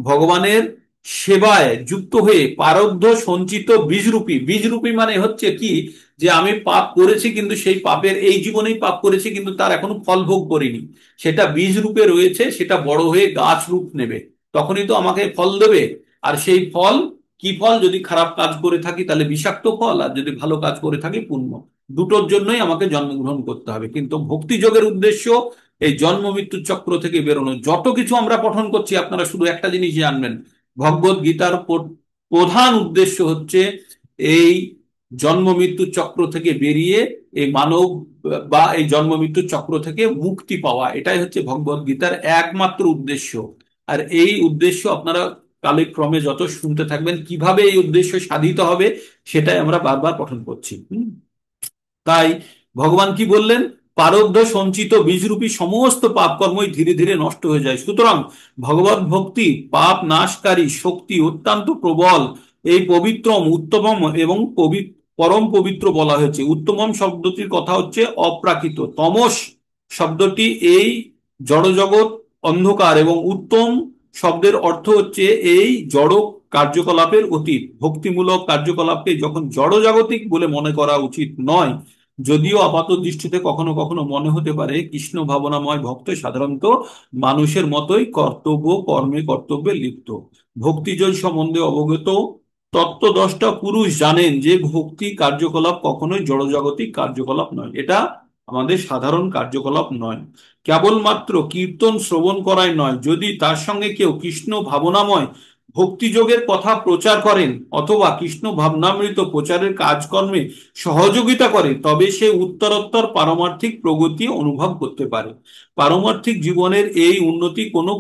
Speaker 1: ভগবানের সেবায় যুক্ত হয়ে পারদ্ধ সঞ্চিত বীজরূপী, বীজরূপী মানে হচ্ছে কি, যে আমি পাপ করেছি কিন্তু সেই পাপের, এই জীবনেই পাপ করেছি কিন্তু তার এখনো ফল ভোগ করিনি, সেটা বীজ রূপে রয়েছে, সেটা বড় হয়ে গাছ রূপ নেবে, তখনই তো আমাকে ফল দেবে। আর সেই ফল কি ফল? যদি খারাপ কাজ করে থাকি তাহলে বিষাক্ত ফল, আর যদি ভালো কাজ করে থাকি পুণ্য। দুটোর জন্যই আমাকে জন্মগ্রহণ করতে হবে। কিন্তু ভক্তি যোগের উদ্দেশ্য এই জন্ম মৃত্যুর চক্র থেকে বেরোনো। যত কিছু আমরা পঠন করছি, আপনারা শুধু একটা জিনিস জানবেন, ভগবত গীতার প্রধান উদ্দেশ্য হচ্ছে এই জন্ম মৃত্যুর চক্র থেকে বেরিয়ে এই মানব বা এই জন্ম মৃত্যুর চক্র থেকে মুক্তি পাওয়া, এটাই হচ্ছে ভগবদ গীতার একমাত্র উদ্দেশ্য। আর এই উদ্দেশ্য আপনারা কালক্রমে যত শুনতে থাকবেন কিভাবে এই উদ্দেশ্য সাধিত হবে সেটাই আমরা বারবার পঠন করছি। তাই ভগবান কি বললেন, প্রারব্ধ সঞ্চিত বীজরূপী সমস্ত পাপ কর্মই ধীরে ধীরে নষ্ট হয়ে যায়, সুতরাং ভগবত ভক্তি পাপ নাশকারী শক্তি অত্যন্ত প্রবল। এই পবিত্রম উত্তমম এবং পরম পবিত্র বলা হয়েছে। উত্তমম শব্দটির কথা হচ্ছে অপ্রাকৃত, তমস শব্দটি এই জড়জগৎ অন্ধকার, এবং উত্তম শব্দের অর্থ হচ্ছে এই জড় কার্যকলাপের অতীত। ভক্তিমূলক কার্যকলাপকে যখন জড়জাগতিক বলে মনে করা উচিত নয়, যদিও আপাত দৃষ্টিতে কখনো কখনো মনে হতে পারে কৃষ্ণ ভাবনাময় ভক্ত সাধারণত মানুষের মতোই কর্তব্যে লিপ্ত। ভক্তিযোগ সম্বন্ধে অবগত তত্ত্বদ্রষ্টা পুরুষ জানেন যে ভক্তি কার্যকলাপ কখনোই জড়জাগতিক কার্যকলাপ নয়, এটা আমাদের সাধারণ কার্যকলাপ নয়। কেবলমাত্র কীর্তন শ্রবণ করাই নয়, যদি তার সঙ্গে কেউ কৃষ্ণ ভাবনাময় ভক্তিযোগের কথা প্রচার করেন অথবা কৃষ্ণ ভাবনামৃত প্রচারের কাজকর্মে সহযোগিতা করে, তবে সে উত্তরোত্তর পারমার্থিক প্রগতি অনুভব করতে পারে। পারমার্থিক জীবনের এই উন্নতি কোনো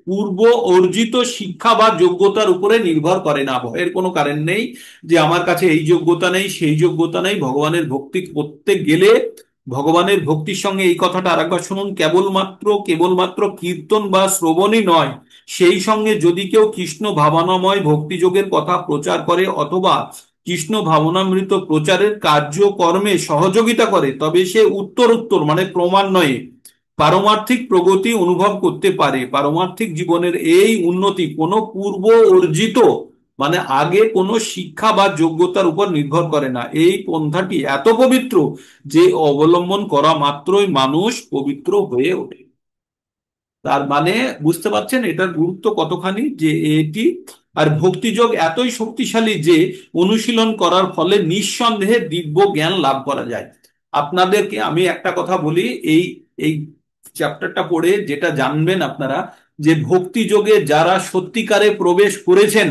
Speaker 1: পূর্ব অর্জিত শিক্ষা বা যোগ্যতার উপরে নির্ভর করে না। ভয়ের কোনো কারণ নেই যে আমার কাছে এই যোগ্যতা নেই সেই যোগ্যতা নেই, ভগবানের ভক্তি করতে গেলে ভগবানের ভক্তির সঙ্গে এই কথাটা আরেকবার শুনুন, কেবলমাত্র কীর্তন বা শ্রবণই নয়, সেই সঙ্গে যদি কেউ কৃষ্ণ ভাবনাময় ভক্তিযোগের কথা প্রচার করে অথবা কৃষ্ণ ভাবনামৃত প্রচারের কার্যকর্মে সহযোগিতা করে, তবে সে উত্তরোত্তর মানে ক্রমান্বয়ে পারমার্থিক প্রগতি অনুভব করতে পারে। পারমার্থিক জীবনের এই উন্নতি কোনো পূর্ব অর্জিত মানে আগে কোনো শিক্ষা বা যোগ্যতার উপর নির্ভর করে না। এই পন্থাটি এত পবিত্র যে অবলম্বন করা মাত্রই মানুষ পবিত্র হয়ে ওঠে। তার মানে বুঝতে পারছেন এটার গুরুত্ব কতখানি, যে এটি আর ভক্তিযোগ এতই শক্তিশালী যে অনুশীলন করার ফলে নিঃসন্দেহে দিব্য জ্ঞান লাভ করা যায়। আপনাদেরকে আমি একটা কথা বলি, এই এই চ্যাপ্টারটা পড়ে যেটা জানবেন আপনারা, যে ভক্তিযোগে যারা সত্যিকারে প্রবেশ করেছেন,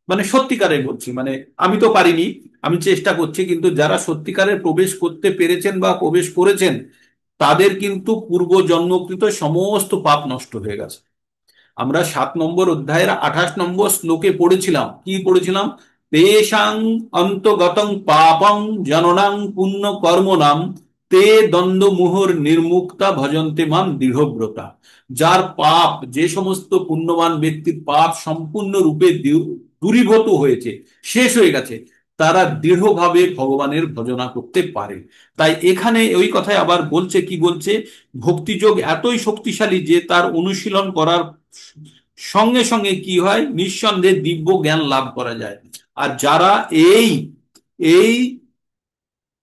Speaker 1: মানে সত্যিকারে বলছি, মানে আমি তো পারিনি, আমি চেষ্টা করছি, কিন্তু যারা সত্যিকারে প্রবেশ করতে পেরেছেন বা প্রবেশ করেছেন তাদের কিন্তু পূর্ব জন্মকৃত সমস্ত পাপ নষ্ট হয়ে গেছে। আমরা 7 নম্বর অধ্যায়ের 28 নম্বর শ্লোকে পড়েছিলাম, কি পড়েছিলাম, তেষাং অন্তগতং পাপং জননাং পুণ্য কর্মনাম তে দ্বন্দ্ব মুহুর নির্মুক্তা ভজন্তে মাম দৃঢ়ব্রতা। যার পাপ, যে সমস্ত পুণ্যবান ব্যক্তির পাপ সম্পূর্ণ রূপে দূরীভূত হয়েছে, শেষ হয়ে গেছে, তারা দৃঢ়ভাবে ভগবানের ভজনা করতে পারে। তাই এখানে ওই কথায় আবার বলছে, কি বলছে, ভক্তিযোগ এতই শক্তিশালী যে তার অনুশীলন করার সঙ্গে সঙ্গে কি হয়, নিঃসন্দেহে দিব্য জ্ঞান লাভ করা যায়। আর যারা এই এই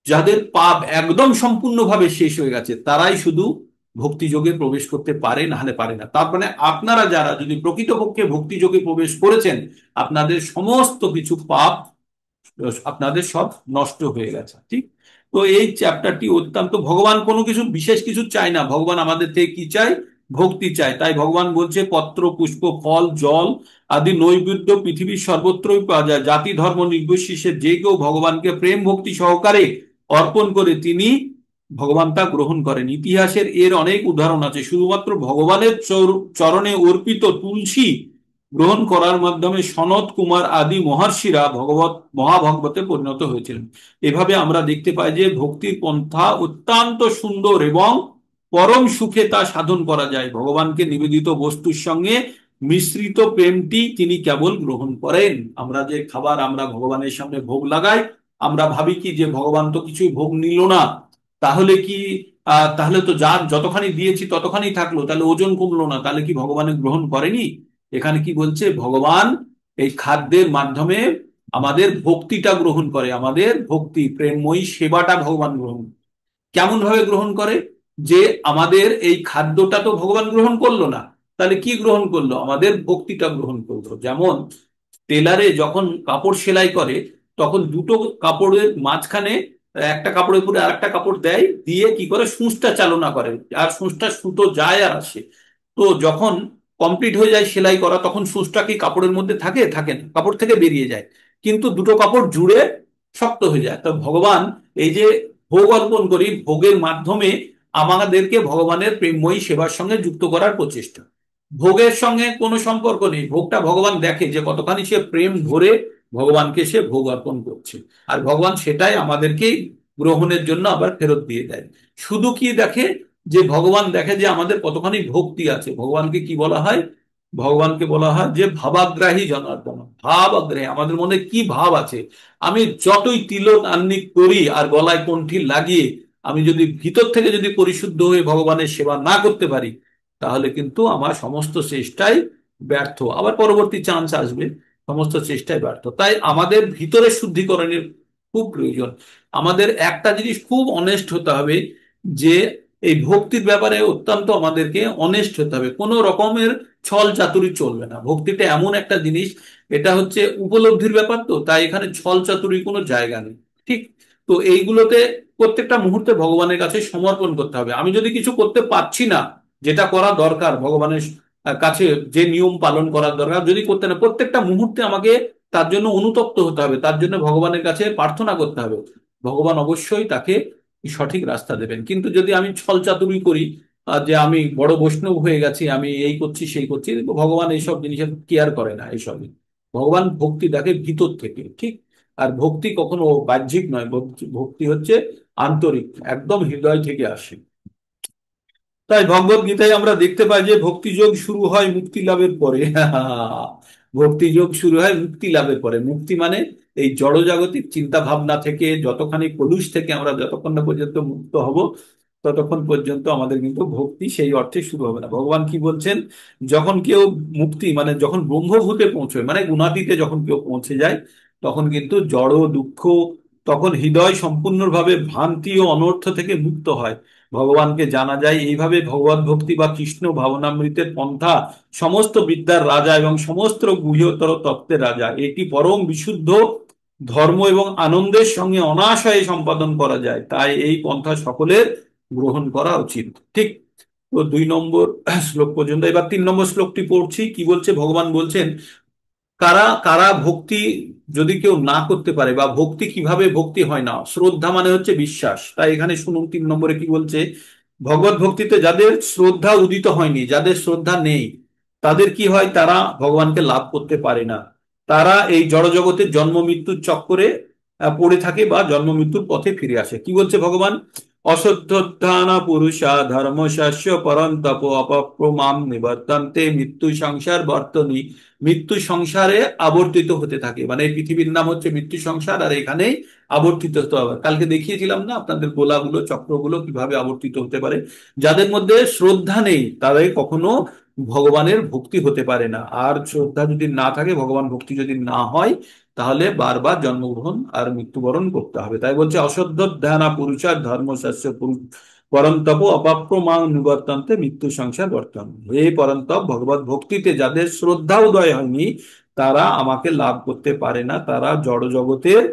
Speaker 1: যাদের পাপ একদম সম্পূর্ণভাবে শেষ হয়ে গেছে তারাই শুধু ভক্তিযোগে প্রবেশ করতে পারে, না হলে পারে না। তার মানে আপনারা যারা যদি প্রকৃতপক্ষে ভক্তিযোগে প্রবেশ করেছেন, আপনাদের সমস্ত কিছু পাপ আপনাদের সব নষ্ট হয়ে গেছে, ঠিক। তো এই চ্যাপ্টারটি অত্যন্ত, ভগবান কোনো কিছু বিশেষ কিছু চায় না, ভগবান আমাদের থেকে কি চায়, ভক্তি চায়। তাই ভগবান বলছে পত্র পুষ্প ফল জল আদি নৈবেদ্য পৃথিবীর সর্বত্রই পাওয়া যায়, জাতি ধর্ম নির্বিশেষে যে কেউ ভগবানকে প্রেম ভক্তি সহকারে অর্পণ করে তিনি ভগবান তা গ্রহণ করেন। ইতিহাসের এর অনেক উদাহরণ আছে। শুধুমাত্র ভগবানের চরণে অর্পিত তুলসী গ্রহণ করার মাধ্যমে সনত কুমার আদি মহর্ষিরা মহাভগবতে পরিণত হয়েছিলেন। এভাবে আমরা দেখতে পাই যে ভক্তির পন্থা অত্যন্ত সুন্দর এবং পরম সুখে তা সাধন করা যায়। ভগবানকে নিবেদিত বস্তুর সঙ্গে মিশ্রিত প্রেমটি তিনি কেবল গ্রহণ করেন। আমরা যে খাবার আমরা ভগবানের সামনে ভোগ লাগাই, আমরা ভাবি কি যে ভগবান তো কিছুই ভোগ নিল না, তাহলে কি তাহলে তো যা যতখানি দিয়েছি ততখানি থাকলো, তাহলে ওজন কমলো না, তাহলে কি ভগবানের গ্রহণ করেনি? এখানে কি বলছে, ভগবান এই খাদ্যের মাধ্যমে আমাদের ভক্তিটা গ্রহণ করে, আমাদের ভক্তি প্রেমময়ী সেবাটা ভগবান গ্রহণ। কেমন ভাবে গ্রহণ করে, যে আমাদের এই খাদ্যটা তো ভগবান গ্রহণ করলো না, তাহলে কি গ্রহণ করলো, আমাদের ভক্তিটা গ্রহণ করলো। যেমন টেলারে যখন কাপড় সেলাই করে তখন দুটো কাপড়ের মাঝখানে একটা কাপড়ের উপরে আরেকটা কাপড় দেয়, দিয়ে কি করে সূঁচটা চালনা করে, আর সূঁচটা সুতো যায় আর আসে। তো যখন কমপ্লিট হয়ে যায় সেলাই করা, তখন সূঁচটা কি কাপড়ের মধ্যে থাকে, থাকে না, কাপড় থেকে বেরিয়ে যায়, কিন্তু দুটো কাপড় জুড়ে শক্ত হয়ে যায়। তো ভগবান এই যে ভোগ অর্পণ করি, ভোগের মাধ্যমে আমাদেরকে ভগবানের প্রেমময়ী সেবার সঙ্গে যুক্ত করার প্রচেষ্টা। ভোগের সঙ্গে কোনো সম্পর্ক নেই, ভোগটা ভগবান দেখে যে কতখানি সে প্রেম ভরে ভগবানকে সে ভোগ অর্পণ করছে, আর ভগবান সেটাই আমাদেরকে গ্রহণের জন্য আবার ফেরত দিয়ে দেয়। শুধু কি দেখে, যে ভগবান দেখে যে আমাদের কতখানি ভক্তি আছে। ভগবানকে কি বলা হয়? ভগবানকে বলা হয় যে ভাবাগ্রাহী জনার্দন। ভাব আগ্রাহী, আমাদের মনে কি ভাব আছে। আমি যতই তিলক আহ্নিক করি আর গলায় কণ্ঠি লাগিয়ে আমি যদি ভিতর থেকে যদি পরিশুদ্ধ হয়ে ভগবানের সেবা না করতে পারি, তাহলে কিন্তু আমার সমস্ত চেষ্টাই ব্যর্থ, আবার পরবর্তী চান্স আসবে, সমস্ত চেষ্টাই ব্যর্থ। তাই আমাদের ভিতরে শুদ্ধিকরণের খুব প্রয়োজন। আমাদের একটা জিনিস খুব অনেস্ট হতে হবে, যে এই ভক্তির ব্যাপারে অত্যন্ত আমাদেরকে অনেস্ট হতে হবে, কোনো রকমের ছল চাতুরি চলবে না। ভক্তিটা এমন একটা জিনিস, এটা হচ্ছে উপলব্ধির ব্যাপার, তো তাই এখানে ছল চাতুরি কোনো জায়গা নেই। ঠিক? তো এইগুলোতে প্রত্যেকটা মুহূর্তে ভগবানের কাছে সমর্পণ করতে হবে। আমি যদি কিছু করতে পারছি না, যেটা করা দরকার ভগবানের কাছে, যে নিয়ম পালন করার দরকার যদি করতে না, প্রত্যেকটা মুহূর্তে আমাকে তার জন্য অনুতপ্ত হতে হবে, তার জন্য ভগবানের কাছে প্রার্থনা করতে হবে। ভগবান অবশ্যই তাকে সঠিক রাস্তা দেবেন। কিন্তু যদি আমি ছল চাতুরি করি, যে আমি বড় বৈষ্ণব হয়ে গেছি, আমি এই করছি সেই করছি, ভগবান এইসব জিনিসের কেয়ার করে না এইসবই। ভগবান ভক্তি দেখে ভিতর থেকে। ঠিক? আর ভক্তি কখনো বাহ্যিক নয়, ভক্তি ভক্তি হচ্ছে আন্তরিক, একদম হৃদয় থেকে আসে। তাই ভগবত গীতায় আমরা দেখতে পাই যে ভক্তিযোগ শুরু হয় মুক্তি লাভের পরে। ভক্তিযোগ শুরু হয় মুক্তি লাভের পরে। মুক্তি মানে এই জড়জাগতিক চিন্তা ভাবনা থেকে, যতখানি কলুষ থেকে আমরা যতক্ষণ না পর্যন্ত মুক্ত হব, ততক্ষণ পর্যন্ত আমাদের কিন্তু ভক্তি সেই অর্থে শুরু হবে না। ভগবান কি বলছেন? যখন কেউ মুক্তি মানে যখন ব্রহ্মভূতে পৌঁছয়, মানে গুণাতীতে যখন কেউ পৌঁছে যায়, তখন কিন্তু জড় দুঃখ, তখন হৃদয় সম্পূর্ণভাবে ভ্রান্তি ও অনর্থ থেকে মুক্ত হয়। ভগবানকে জানা যায় এইভাবে। ভগবত ভক্তি বা কৃষ্ণ ভাবনামৃতের পন্থা সমস্ত বিদ্যার রাজা এবং সমস্ত গুহ্যতর তত্ত্বের রাজা। এটি পরম বিশুদ্ধ ধর্ম এবং আনন্দের সঙ্গে অনায়াসে সম্পাদন করা যায়, তাই এই পন্থা সকলের গ্রহণ করা উচিত। ঠিক? তো 2 নম্বর শ্লোক পর্যন্ত, এবার 3 নম্বর শ্লোকটি পড়ছি। কি বলছে? ভগবান বলছেন কারা কারা ভক্তি যদি কেউ না করতে পারে, বা ভক্তি কিভাবে ভক্তি হয় না। শ্রদ্ধা মানে হচ্ছে বিশ্বাস। তাই এখানে শুনুন 3 নম্বরে কি বলছে। ভগবত ভক্তিতে যাদের শ্রদ্ধা উদিত হয়নি, যাদের শ্রদ্ধা নেই, তাদের কি হয়? তারা ভগবানকে লাভ করতে পারে না। তারা এই জড়জগতের জন্ম মৃত্যুর চক্করে পড়ে থাকে, বা জন্ম মৃত্যুর পথে ফিরে আসে। কি বলছে ভগবান? অশ্রদ্ধান পুরুষা ধর্মশাস্য পরন্তপ অপপ্রমাম নিবর্তন্তে মৃত্যু সংসার বর্তনী। মৃত্যু সংসারে আবর্তিত হতে থাকে, মানে এই পৃথিবীর নাম হচ্ছে মৃত্যু সংসার, আর এখানেই আবর্তিত হতে হবে। কালকে দেখিয়েছিলাম না আপনাদের গোলাগুলো, চক্রগুলো কিভাবে আবর্তিত হতে পারে। যাদের মধ্যে শ্রদ্ধা নেই, তাদের কখনো ভগবানের ভক্তি হতে পারে না। আর শ্রদ্ধা যদি না থাকে, ভগবান ভক্তি যদি না হয়, তাহলে বারবার জন্মগ্রহণ আর মৃত্যুবরণ করতে হবে। তাই বলছে অশ্রদ্ধ ধ্যানা পুরুষার ধর্মশাস্ত্র পরন্তপ অপাপ্রমাং নিবর্তন্তে মৃত্যু সংসার বর্তন। হে পরন্তপ, ভগবত ভক্তিতে যাদের শ্রদ্ধা উদয় হয়নি, তারা আমাকে লাভ করতে পারে না। তারা জড় জগতের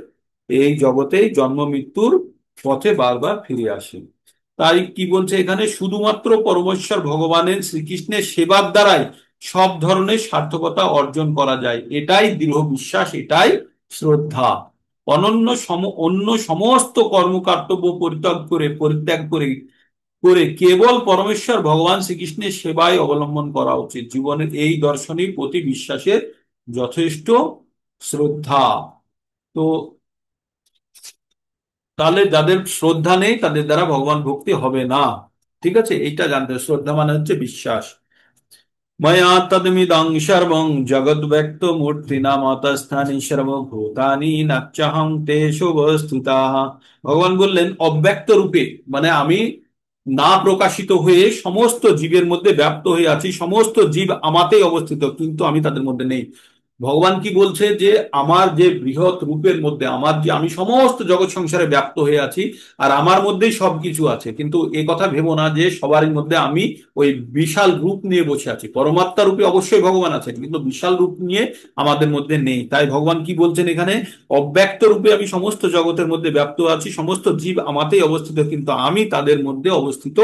Speaker 1: এই জগতেই জন্ম মৃত্যুর পথে বারবার ফিরে আসে। তাই কি বলছে এখানে? শুধুমাত্র পরমেশ্বর ভগবানের শ্রীকৃষ্ণের সেবার দ্বারাই সব ধরনের সার্থকতা অর্জন করা যায়, এটাই দৃঢ় বিশ্বাস, এটাই শ্রদ্ধা। অন্য সমস্ত কর্মকর্তব্য পরিত্যাগ করে করে কেবল পরমেশ্বর ভগবান শ্রীকৃষ্ণের সেবায় অবলম্বন করা উচিত। জীবনের এই দর্শনের প্রতি বিশ্বাসের যথেষ্ট শ্রদ্ধা। তো তাহলে যাদের শ্রদ্ধা নেই, তাদের দ্বারা ভগবান ভক্তি হবে না। ঠিক আছে? এইটা জানতে হবে। শ্রদ্ধা মানে হচ্ছে বিশ্বাস। ময়া তদমিদং সর্বং জগদ্ব্যক্ত মূর্তিনা মতস্থানি সর্বভূতানি নাচ্যহং তেষু বস্তুতাঃ। ভগবান বললেন অব্যক্ত রূপে, মানে আমি না প্রকাশিত হয়ে সমস্ত জীবের মধ্যে ব্যাপ্ত হয়ে আছি। সমস্ত জীব আমাতেই অবস্থিত, কিন্তু আমি তাদের মধ্যে নেই। ভগবান কি বলছে? যে আমার যে বৃহৎ রূপের মধ্যে, আমার যে আমি সমস্ত জগৎ সংসারে ব্যাপ্ত হয়ে আছি, আর আমার মধ্যেই সবকিছু আছে। কিন্তু এ কথা ভেবো না যে সবারই মধ্যে আমি ওই বিশাল রূপ নিয়ে বসে আছি। পরমাত্মা রূপে অবশ্যই ভগবান আছেন, কিন্তু বিশাল রূপ নিয়ে আমাদের মধ্যে নেই। তাই ভগবান কি বলছেন এখানে? অব্যক্ত রূপে আমি সমস্ত জগতের মধ্যে ব্যাপ্ত আছি, সমস্ত জীব আমাতেই অবস্থিত, কিন্তু আমি তাদের মধ্যে অবস্থিত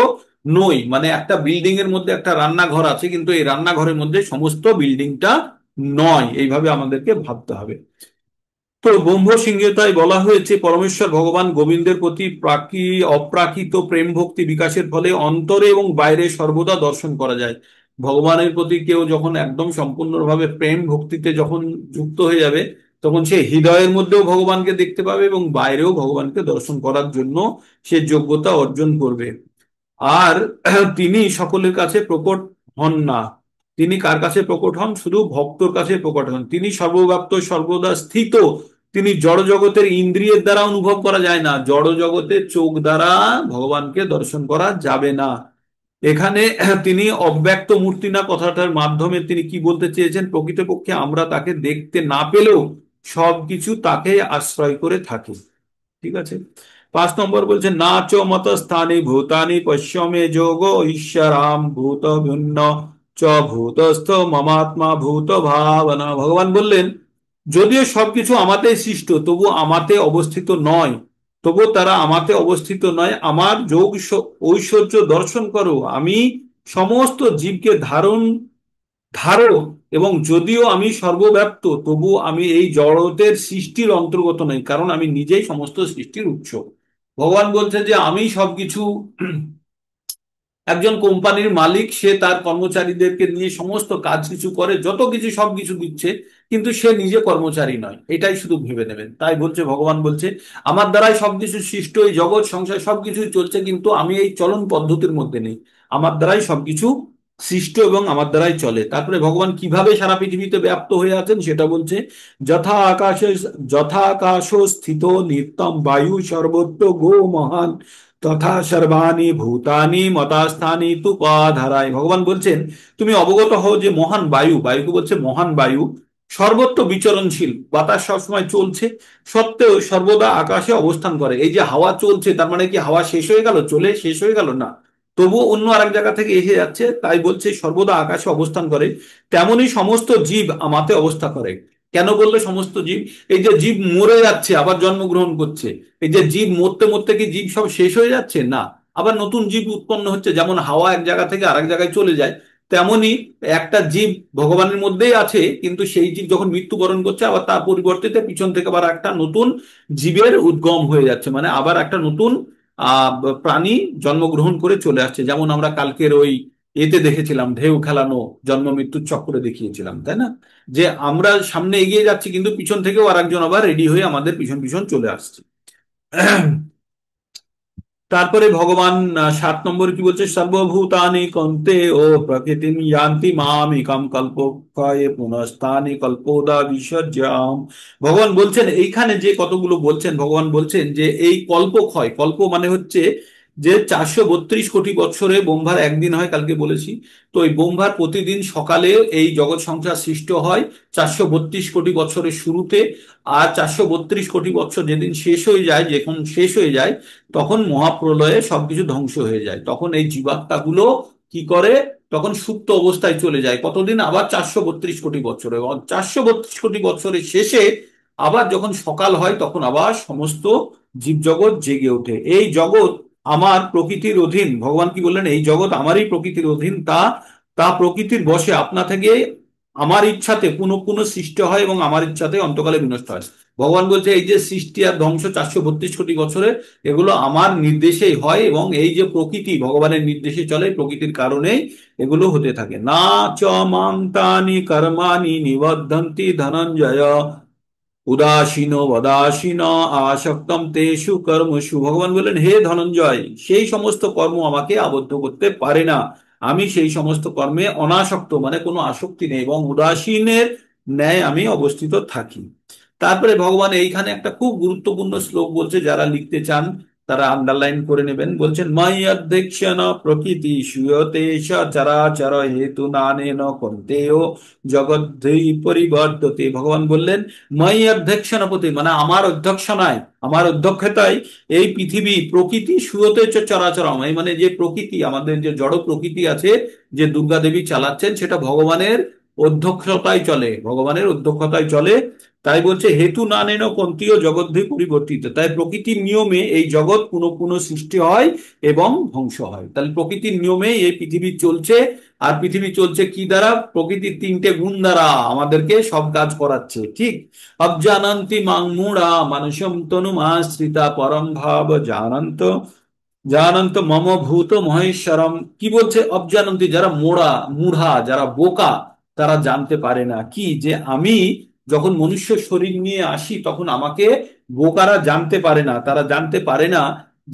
Speaker 1: নই। মানে একটা বিল্ডিং এর মধ্যে একটা রান্নাঘর আছে, কিন্তু এই রান্নাঘরের মধ্যে সমস্ত বিল্ডিংটা নয়। এইভাবে আমাদেরকে ভাবতে হবে। তো ব্রহ্ম সিংহিতায় বলা হয়েছে পরমেশ্বর ভগবান গোবিন্দের প্রতি অপ্রাকৃত প্রেম ভক্তি বিকাশের ফলে অন্তরে এবং বাইরে সর্বদা দর্শন করা যায়। ভগবানের প্রতি কেউ যখন একদম সম্পূর্ণভাবে প্রেম ভক্তিতে যখন যুক্ত হয়ে যাবে, তখন সে হৃদয়ের মধ্যেও ভগবানকে দেখতে পাবে এবং বাইরেও ভগবানকে দর্শন করার জন্য সে যোগ্যতা অর্জন করবে। আর তিনি সকলের কাছে প্রকট হন না। তিনি কার কাছে প্রকট হন? শুধু ভক্তর কাছে প্রকট হন। তিনি সর্বব্যাপ্ত, সর্বদা স্থিত। তিনি জড় জগতের ইন্দ্রিয়ের দ্বারা অনুভব করা যায় না, জড় জগতের চোখ দ্বারা ভগবানকে দর্শন করা যাবে না। এখানে তিনি অব্যক্ত মূর্তি না কথাটার মাধ্যমে তিনি কি বলতে চেয়েছেন? প্রকৃতপক্ষে আমরা তাকে দেখতে না পেলেও সবকিছু তাকে আশ্রয় করে থাকি। ঠিক আছে। 5 নম্বর বলছে, না চ মত স্থানে ভূতানি পশ্যমে যোগ ঈশ্বরাম ভূত ভিন্ন চ ভূতস্থ মমাত্মা ভূত ভাবনা। ভগবান বললেন, যদিও সবকিছু আমাতে সৃষ্ট, তবু আমাতে অবস্থিত নয়। তবু তারা আমাতে অবস্থিত নয়। আমার যোগ ঐশ্বর্য দর্শন করো। আমি সমস্ত জীবকে ধারো, এবং যদিও আমি সর্বব্যাপ্ত, তবু আমি এই জড়তের সৃষ্টির অন্তর্গত নই, কারণ আমি নিজেই সমস্ত সৃষ্টির উৎস। ভগবান বলছে যে আমি সবকিছু, একজন কোম্পানির মালিক, সে তার কর্মচারীদেরকে নিয়ে সমস্ত কাজ কিছু করে, যত কিছু সবকিছু দিচ্ছে, কিন্তু সে নিজে কর্মচারী নয়, এটাই শুধু ভেবে নেবেন। তাই বলছে, ভগবান বলছে, আমার দ্বারাই সবকিছু সৃষ্ট, এই জগৎ সংসার সবকিছুই চলছে, কিন্তু আমি এই চলন পদ্ধতির মধ্যে নেই। আমার দ্বারাই সবকিছু সৃষ্ট এবং আমার দ্বারাই চলে। তারপরে ভগবান কিভাবে সারা পৃথিবীতে ব্যাপ্ত হয়ে আছেন সেটা বলছে, যথা আকাশ স্থিত নিত্যম বায়ু সর্বত্র গো মহান তথা সর্বাণি ভূতানি মতাস্থানি তু পাধারায়। ভগবান বলছেন, তুমি অবগত হও যে মহান বায়ু, বায়ুকে বলছে মহান বায়ু, সর্বত্র বিচরণশীল, বাতাস সবসময় চলছে, সত্ত্বেও সর্বদা আকাশে অবস্থান করে। এই যে হাওয়া চলছে, তার মানে কি হাওয়া শেষ হয়ে গেল, চলে শেষ হয়ে গেল? না, তবুও অন্য আরেক জায়গা থেকে এসে যাচ্ছে। তাই বলছে সর্বদা আকাশে অবস্থান করে। তেমনি সমস্ত জীব আমাতে অবস্থা করে। কেন বললে সমস্ত জীব? এই যে জীব মরে যাচ্ছে আবার জন্মগ্রহণ করছে, এই যে জীব মরতে মরতে কি জীব সব শেষ হয়ে যাচ্ছে? না, আবার নতুন জীব উৎপন্ন হচ্ছে। যেমন হাওয়া এক জায়গা থেকে আরেক জায়গায় চলে যায়, তেমনি একটা জীব ভগবানের মধ্যেই আছে, কিন্তু সেই জীব যখন মৃত্যুবরণ করছে, আবার তার পরিবর্তিতে পিছন থেকে আবার একটা নতুন জীবের উদ্গম হয়ে যাচ্ছে, মানে আবার একটা নতুন আহ প্রাণী জন্মগ্রহণ করে চলে আসছে। যেমন আমরা কালকের ওই এতে দেখেছিলাম, ঢেউ খেলানো জন্ম মৃত্যুর চক্রে দেখিয়েছিলাম, তাই না? যে আমরা সামনে এগিয়ে যাচ্ছি, কিন্তু পিছন থেকেও আরেকজন আবার রেডি হয়ে আমাদের পিছন পিছন চলে আসছে। তারপরে ভগবান 7 নম্বর কি বলছে, সর্বভূতানি কন্তে ও প্রকৃতিম ইয়ান্তি মামিকম কল্পক্ষয়ে পুনস্তানি কল্পোদা বিসর্জ্যাম। ভগবান বলছেন, এইখানে যে কতগুলো বলছেন, ভগবান বলছেন যে এই কল্পক্ষয়, কল্প মানে হচ্ছে যে 432 কোটি বৎসরে ব্রহ্মার একদিন হয়, কালকে বলেছি। তো এই ব্রহ্মার প্রতিদিন সকালে এই জগৎ সংসার সৃষ্ট হয় 432 কোটি বছরের শুরুতে। আর 432 কোটি বছর যেদিন শেষ হয়ে যায়, যখন শেষ হয়ে যায়, তখন মহাপ্রলয়ে সবকিছু ধ্বংস হয়ে যায়। তখন এই জীবাত্মাগুলো কি করে? তখন সুপ্ত অবস্থায় চলে যায়। কতদিন? আবার 432 কোটি বছর। এবং 432 কোটি বছরের শেষে আবার যখন সকাল হয়, তখন আবার সমস্ত জীবজগৎ জেগে ওঠে। এই জগৎ আমার প্রকৃতির অধীন। ভগবান কি বললেন? এই জগৎ আমারই প্রকৃতির অধীন। তা তা প্রকৃতির বশে আপনা থেকে আমার ইচ্ছাতে পুনঃ পুনঃ সৃষ্টি হয় এবং আমার ইচ্ছাতে অন্তকালে বিনষ্ট হয়। ভগবান বলছে, এই যে সৃষ্টি আর ধ্বংস 432 কোটি বছরে, এগুলো আমার নির্দেশেই হয়, এবং এই যে প্রকৃতি ভগবানের নির্দেশে চলে, প্রকৃতির কারণেই এগুলো হতে থাকে। না চ মাং তানি কর্মাণি নিবদ্ধন্তি ধনঞ্জয় উদাসীন বদাসীন আসক্তম তেষু কর্মসু। ভগবান বললেন, হে ধনঞ্জয়, সেই সমস্ত কর্ম আমাকে আবদ্ধ করতে পারে না। আমি সেই সমস্ত কর্মে অনাসক্ত, মানে কোনো আসক্তি নেই, এবং উদাসীনের ন্যায় আমি অবস্থিত থাকি। তারপরে ভগবান এইখানে একটা খুব গুরুত্বপূর্ণ শ্লোক বলছে, যারা লিখতে চান তারা আন্ডারলাইন করে নেবেন। বলছেন, মাই অধ্যক্ষণ প্রকৃতি সুয়তে চরাচর হেতু নানেন কন্তেয় জগদ্ধি পরিবর্ততে। ভগবান বললেন, মাই অধ্যক্ষণপতি, মানে আমার অধ্যক্ষণায়, আমার অধ্যক্ষতায় এই পৃথিবী প্রকৃতি সুয়তে চরাচরম, এই মানে যে প্রকৃতি, আমাদের যে জড় প্রকৃতি আছে, যে দুর্গা দেবী চালাচ্ছেন, সেটা ভগবানের অধ্যক্ষতায় চলে, ভগবানের অধ্যক্ষতায় চলে। তাই বলছে হেতু না নেন পন্থীয় জগদ্ধি পরিবর্তিত, তাই প্রকৃতির নিয়মে এই জগৎ পুনঃ পুনঃ সৃষ্টি হয় এবং ধ্বংস হয়। তাহলে প্রকৃতির নিয়মে এই পৃথিবী চলছে। আর পৃথিবী চলছে কি দ্বারা? প্রকৃতির তিনটে গুণ দ্বারা আমাদেরকে সব কাজ করাচ্ছে, ঠিক। অবজানন্তি মাং মূঢ়া মানুষম তনুমাশ্রিতা পরম ভাব জানন্ত জানন্ত মম ভূত মহেশ্বরম। কি বলছে? অবজানন্তি, যারা মোড়া মূঢ়া, যারা বোকা, তারা জানতে পারে না কি, যে আমি যখন মনুষ্য শরীর নিয়ে আসি তখন আমাকে বোকারা জানতে পারে না, তারা জানতে পারে না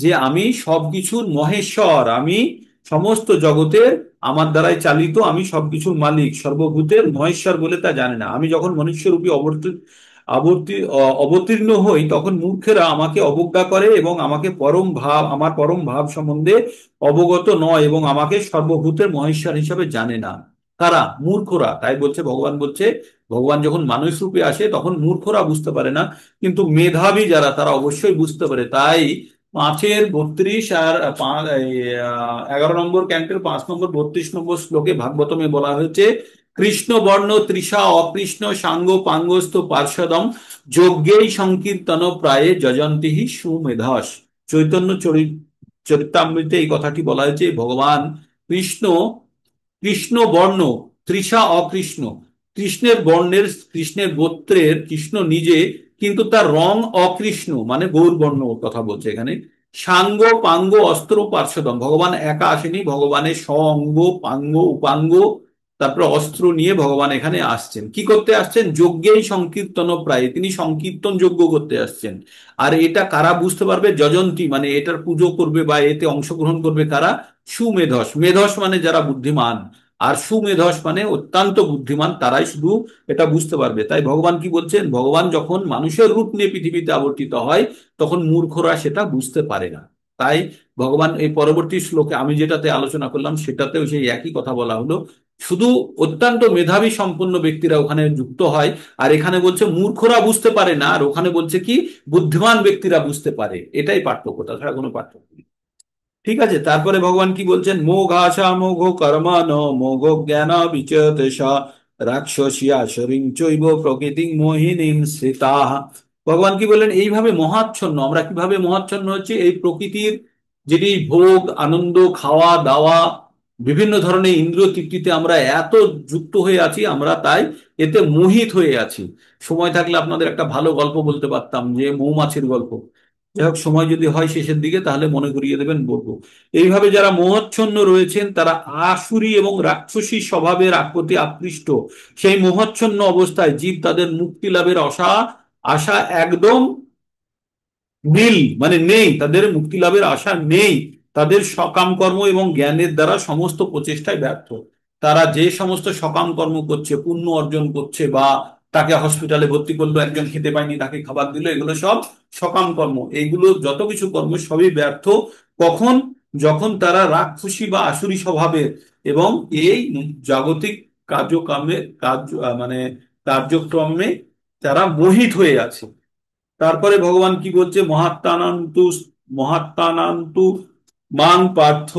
Speaker 1: যে আমি সবকিছুর মহেশ্বর, আমি সমস্ত জগতের আমার দ্বারাই চালিত, আমি সবকিছুর মালিক, সর্বভূতের মহেশ্বর বলে তা জানে না। আমি যখন মনুষ্যরূপী অবতীর্ণ হই তখন মূর্খেরা আমাকে অবজ্ঞা করে এবং আমাকে পরম ভাব, আমার পরম ভাব সম্বন্ধে অবগত নয় এবং আমাকে সর্বভূতের মহেশ্বর হিসাবে জানে না। কারা? মূর্খরা। তাই বলছে, ভগবান বলছে, ভগবান যখন মানুষ রূপে আসে তখন মূর্খরা বুঝতে পারে না, কিন্তু মেধাবী যারা তারা অবশ্যই বুঝতে পারে। তাই 5-32 আর 11 নম্বর ক্যান্টের 5 নম্বর 32 নম্বর শ্লোকে ভাগবতমে বলা হয়েছে, কৃষ্ণ বর্ণ তৃষা অকৃষ্ণ সাঙ্গ পাঙ্গস্থ পার্ষদম যজ্ঞেই সংকীর্তন প্রায়ে যজন্তি হি সুমেধস। চৈতন্য চরিতামৃতে এই কথাটি বলা হয়েছে। ভগবান কৃষ্ণ, কৃষ্ণ বর্ণ, তৃষা অকৃষ্ণ, কৃষ্ণের বর্ণের, কৃষ্ণের গোত্রের কৃষ্ণ নিজে, কিন্তু তার রং অকৃষ্ণ, মানে গৌর বর্ণ কথা বলছে এখানে। সাঙ্গ পাঙ্গ অস্ত্র পার্শ্বদম, ভগবান একা আসেনি, ভগবানের সঙ্গ পাঙ্গ উপাঙ্গ তারপরে অস্ত্র নিয়ে ভগবান এখানে আসছেন। কি করতে আসছেন? যজ্ঞেই সংকীর্তন প্রায়, তিনি সংকীর্তন যজ্ঞ করতে আসছেন। আর এটা কারা বুঝতে পারবে? যজন্তী, মানে এটার পুজো করবে বা এতে অংশগ্রহণ করবে কারা? সুমেধস। মেধস মানে যারা বুদ্ধিমান, আর সুমেধস মানে অত্যন্ত বুদ্ধিমান, তারাই শুধু এটা বুঝতে পারবে। তাই ভগবান কি বলছেন? ভগবান যখন মানুষের রূপ নিয়ে পৃথিবীতে আবর্তিত হয় তখন মূর্খরা সেটা বুঝতে পারে না। তাই ভগবান এই পরবর্তী শ্লোকে আমি যেটাতে আলোচনা করলাম সেটাতেও সেই একই কথা বলা হলো, শুধু অত্যন্ত মেধাবী সম্পন্ন ব্যক্তিরা ওখানে যুক্ত হয়। আর এখানে বলছে মূর্খরা বুঝতে পারে না, আর ওখানে বলছে কি বুদ্ধিমান ব্যক্তিরা বুঝতে পারে। এটাই পার্থক্য, তাছাড়া কোনো পার্থক্য নেই। ঠিক আছে, তারপরে ভগবান কি বলছেন? মোঘাশা মোঘ কর্মণ মোঘ জ্ঞান বিচেতসা রাক্ষসিয়া শরীং চৈব প্রকৃতিং মোহিনীং শ্রিতাহ। ভগবান কি বললেন? এইভাবে মহাচ্ছন্ন, আমরা কিভাবে মহাচ্ছন্ন হচ্ছে? এই প্রকৃতির যেটি ভোগ আনন্দ, খাওয়া দাওয়া, বিভিন্ন ধরনের ইন্দ্রিয় তৃপ্তিতে আমরা এত যুক্ত হয়ে আছি, আমরা তাই এতে মোহিত হয়ে আছি। সময় থাকলে আপনাদের একটা ভালো গল্প বলতে পারতাম, যে মৌমাছির গল্প। যাই হোক, সময় যদি হয় শেষের দিকে তাহলে মনে করিয়ে দেবেন, বলবো। এইভাবে যারা মোহাচ্ছন্ন রয়েছেন তারা আসুরি এবং রাক্ষসী স্বভাবের প্রতি আকৃষ্ট। সেই মোহাচ্ছন্ন অবস্থায় জীব তাদের মুক্তি লাভের আশা আশা একদম নীল, মানে নেই, তাদের মুক্তি লাভের আশা নেই। তাদের সকাম কর্ম এবং জ্ঞানের দ্বারা সমস্ত প্রচেষ্টায় ব্যর্থ। তারা যে সমস্ত সকাম কর্ম করছে, পুণ্য অর্জন করছে, বা তাকে হসপিটালে ভর্তি করলো, একজন খেতে পায়নি তাকে খাবার দিল, এগুলো সব সকাম কর্ম। এইগুলো যত কিছু কর্ম সবই ব্যর্থ। কখন? যখন তারা রাক্ষসী বা আসুরি স্বভাবের এবং এই জাগতিক কার্যক্রমে মানে কার্যক্রমে তারা মোহিত হয়ে আছে। তারপরে ভগবান কি বলছে? মহাত্মানান্তু মাং পার্থ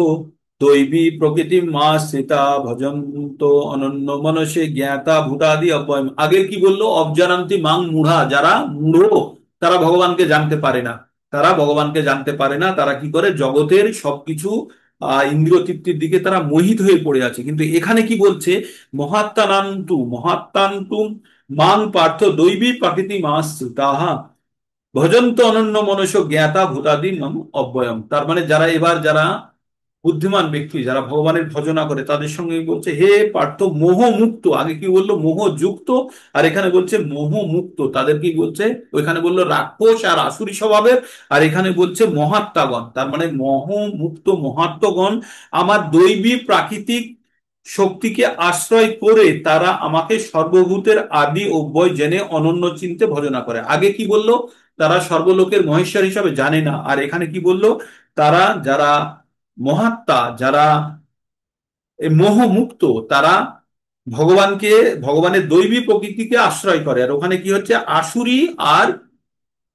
Speaker 1: দৈবী প্রকৃতি মা সীতা ভজন্ত অনন্য মনসে জ্ঞাতা ভূতাদি অব্যয়। আগে কি বললো? অবজানান্তি মাং মূঢ়া, যারা মূঢ়, তারা ভগবানকে জানতে পারে না। তারা ভগবানকে জানতে পারে না, তারা কি করে? জগতের সবকিছু ইন্দ্রিয় তৃপ্তির দিকে তারা মোহিত হয়ে পড়ে আছে। কিন্তু এখানে কি বলছে? মহাত্মানান্তু মাং পার্থ দৈবী প্রকৃতি মাস তাহা ভজন্ত অনন্য মনুষ্য জ্ঞাতা ভূতাদি মম অব্যয়ম। তার মানে যারা এবার যারা বুদ্ধিমান ব্যক্তি, যারা ভগবানের ভজনা করে, তাদের সঙ্গে বলছে হে পার্থ মোহ মুক্ত। আগে কি বললো? মোহ যুক্ত। আর এখানে বলছে মোহ মুক্ত। তাদের কি বলছে? ওইখানে বললো রাক্ষস আর আসুরি স্বভাবের, আর এখানে বলছে মহাত্মাগণ। তার মানে মোহ মুক্ত মহাত্মগণ আমার দৈবী প্রাকৃতিক শক্তিকে আশ্রয় করে তারা আমাকে সর্বভূতের আদি অব্যয় জেনে অনন্য চিন্তে ভজনা করে। আগে কি বললো? তারা সর্বলোকের মহেশ্বর হিসাবে জানে না। আর এখানে কি বললো? তারা যারা মহাত্মা, যারা মোহমুক্ত, তারা ভগবানকে, ভগবানের দৈবী প্রকৃতিকে আশ্রয় করে। আর ওখানে কি হচ্ছে? আসুরি আর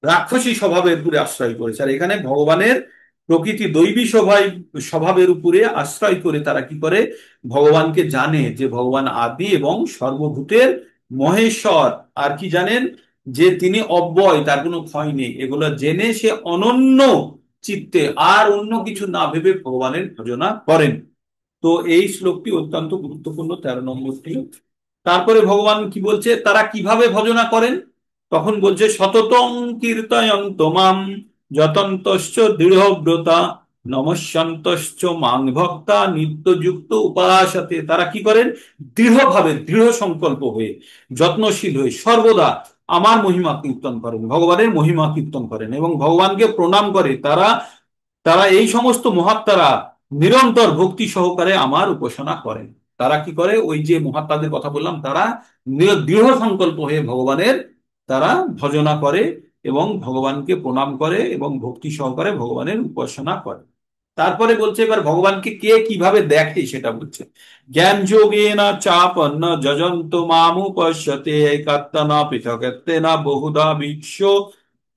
Speaker 1: রাক্ষসী স্বভাবের উপরে আশ্রয় করেছে। আর এখানে ভগবানের প্রকৃতি দৈবী স্বভাবের উপরে আশ্রয় করে তারা কি করে, ভগবানকে জানে যে ভগবান আদি এবং সর্বভূতের মহেশ্বর। আর কি জানেন, যে তিনি অব্যয়, তার কোনো ক্ষয় নেই। এগুলো জেনে সে অনন্য চিত্তে আর অন্য কিছু না ভেবে ভগবানের ভজনা করেন। তো এই শ্লোকটি অত্যন্ত গুরুত্বপূর্ণ, 13 নম্বরটি। তারপরে ভগবান কি বলছে, তারা কিভাবে ভজনা করেন, তখন বলছে সততং কীর্তয়ন্ত মাম যতন্তশ্চ দৃঢ়ব্রতা নমস্যন্তশ্চ মাং ভক্তা নিত্যযুক্ত উপাসতে। তারা কি করেন, দৃঢ়ভাবে, দৃঢ় সংকল্প হয়ে, যত্নশীল হয়ে সর্বদা আমার মহিমা কীর্তন করেন, ভগবানের মহিমা কীর্তন করেন এবং ভগবানকে প্রণাম করে। তারা তারা এই সমস্ত মহাত্মারা নিরন্তর ভক্তি সহকারে আমার উপাসনা করেন। তারা কি করে, ওই যে মহাত্মাদের কথা বললাম, তারা দৃঢ় সংকল্প হয়ে ভগবানের তারা ভজনা করে এবং ভগবানকে প্রণাম করে এবং ভক্তি সহকারে ভগবানের উপাসনা করে। তারপরে বলছে এবার ভগবানকে কে কিভাবে দেখে সেটা বলছে। জ্ঞান যোগেন চাপন্ন যজন্ত মামুপশ্যতে একাত্মনা পৃথকেত্বেনা বহুধা বিশ্ব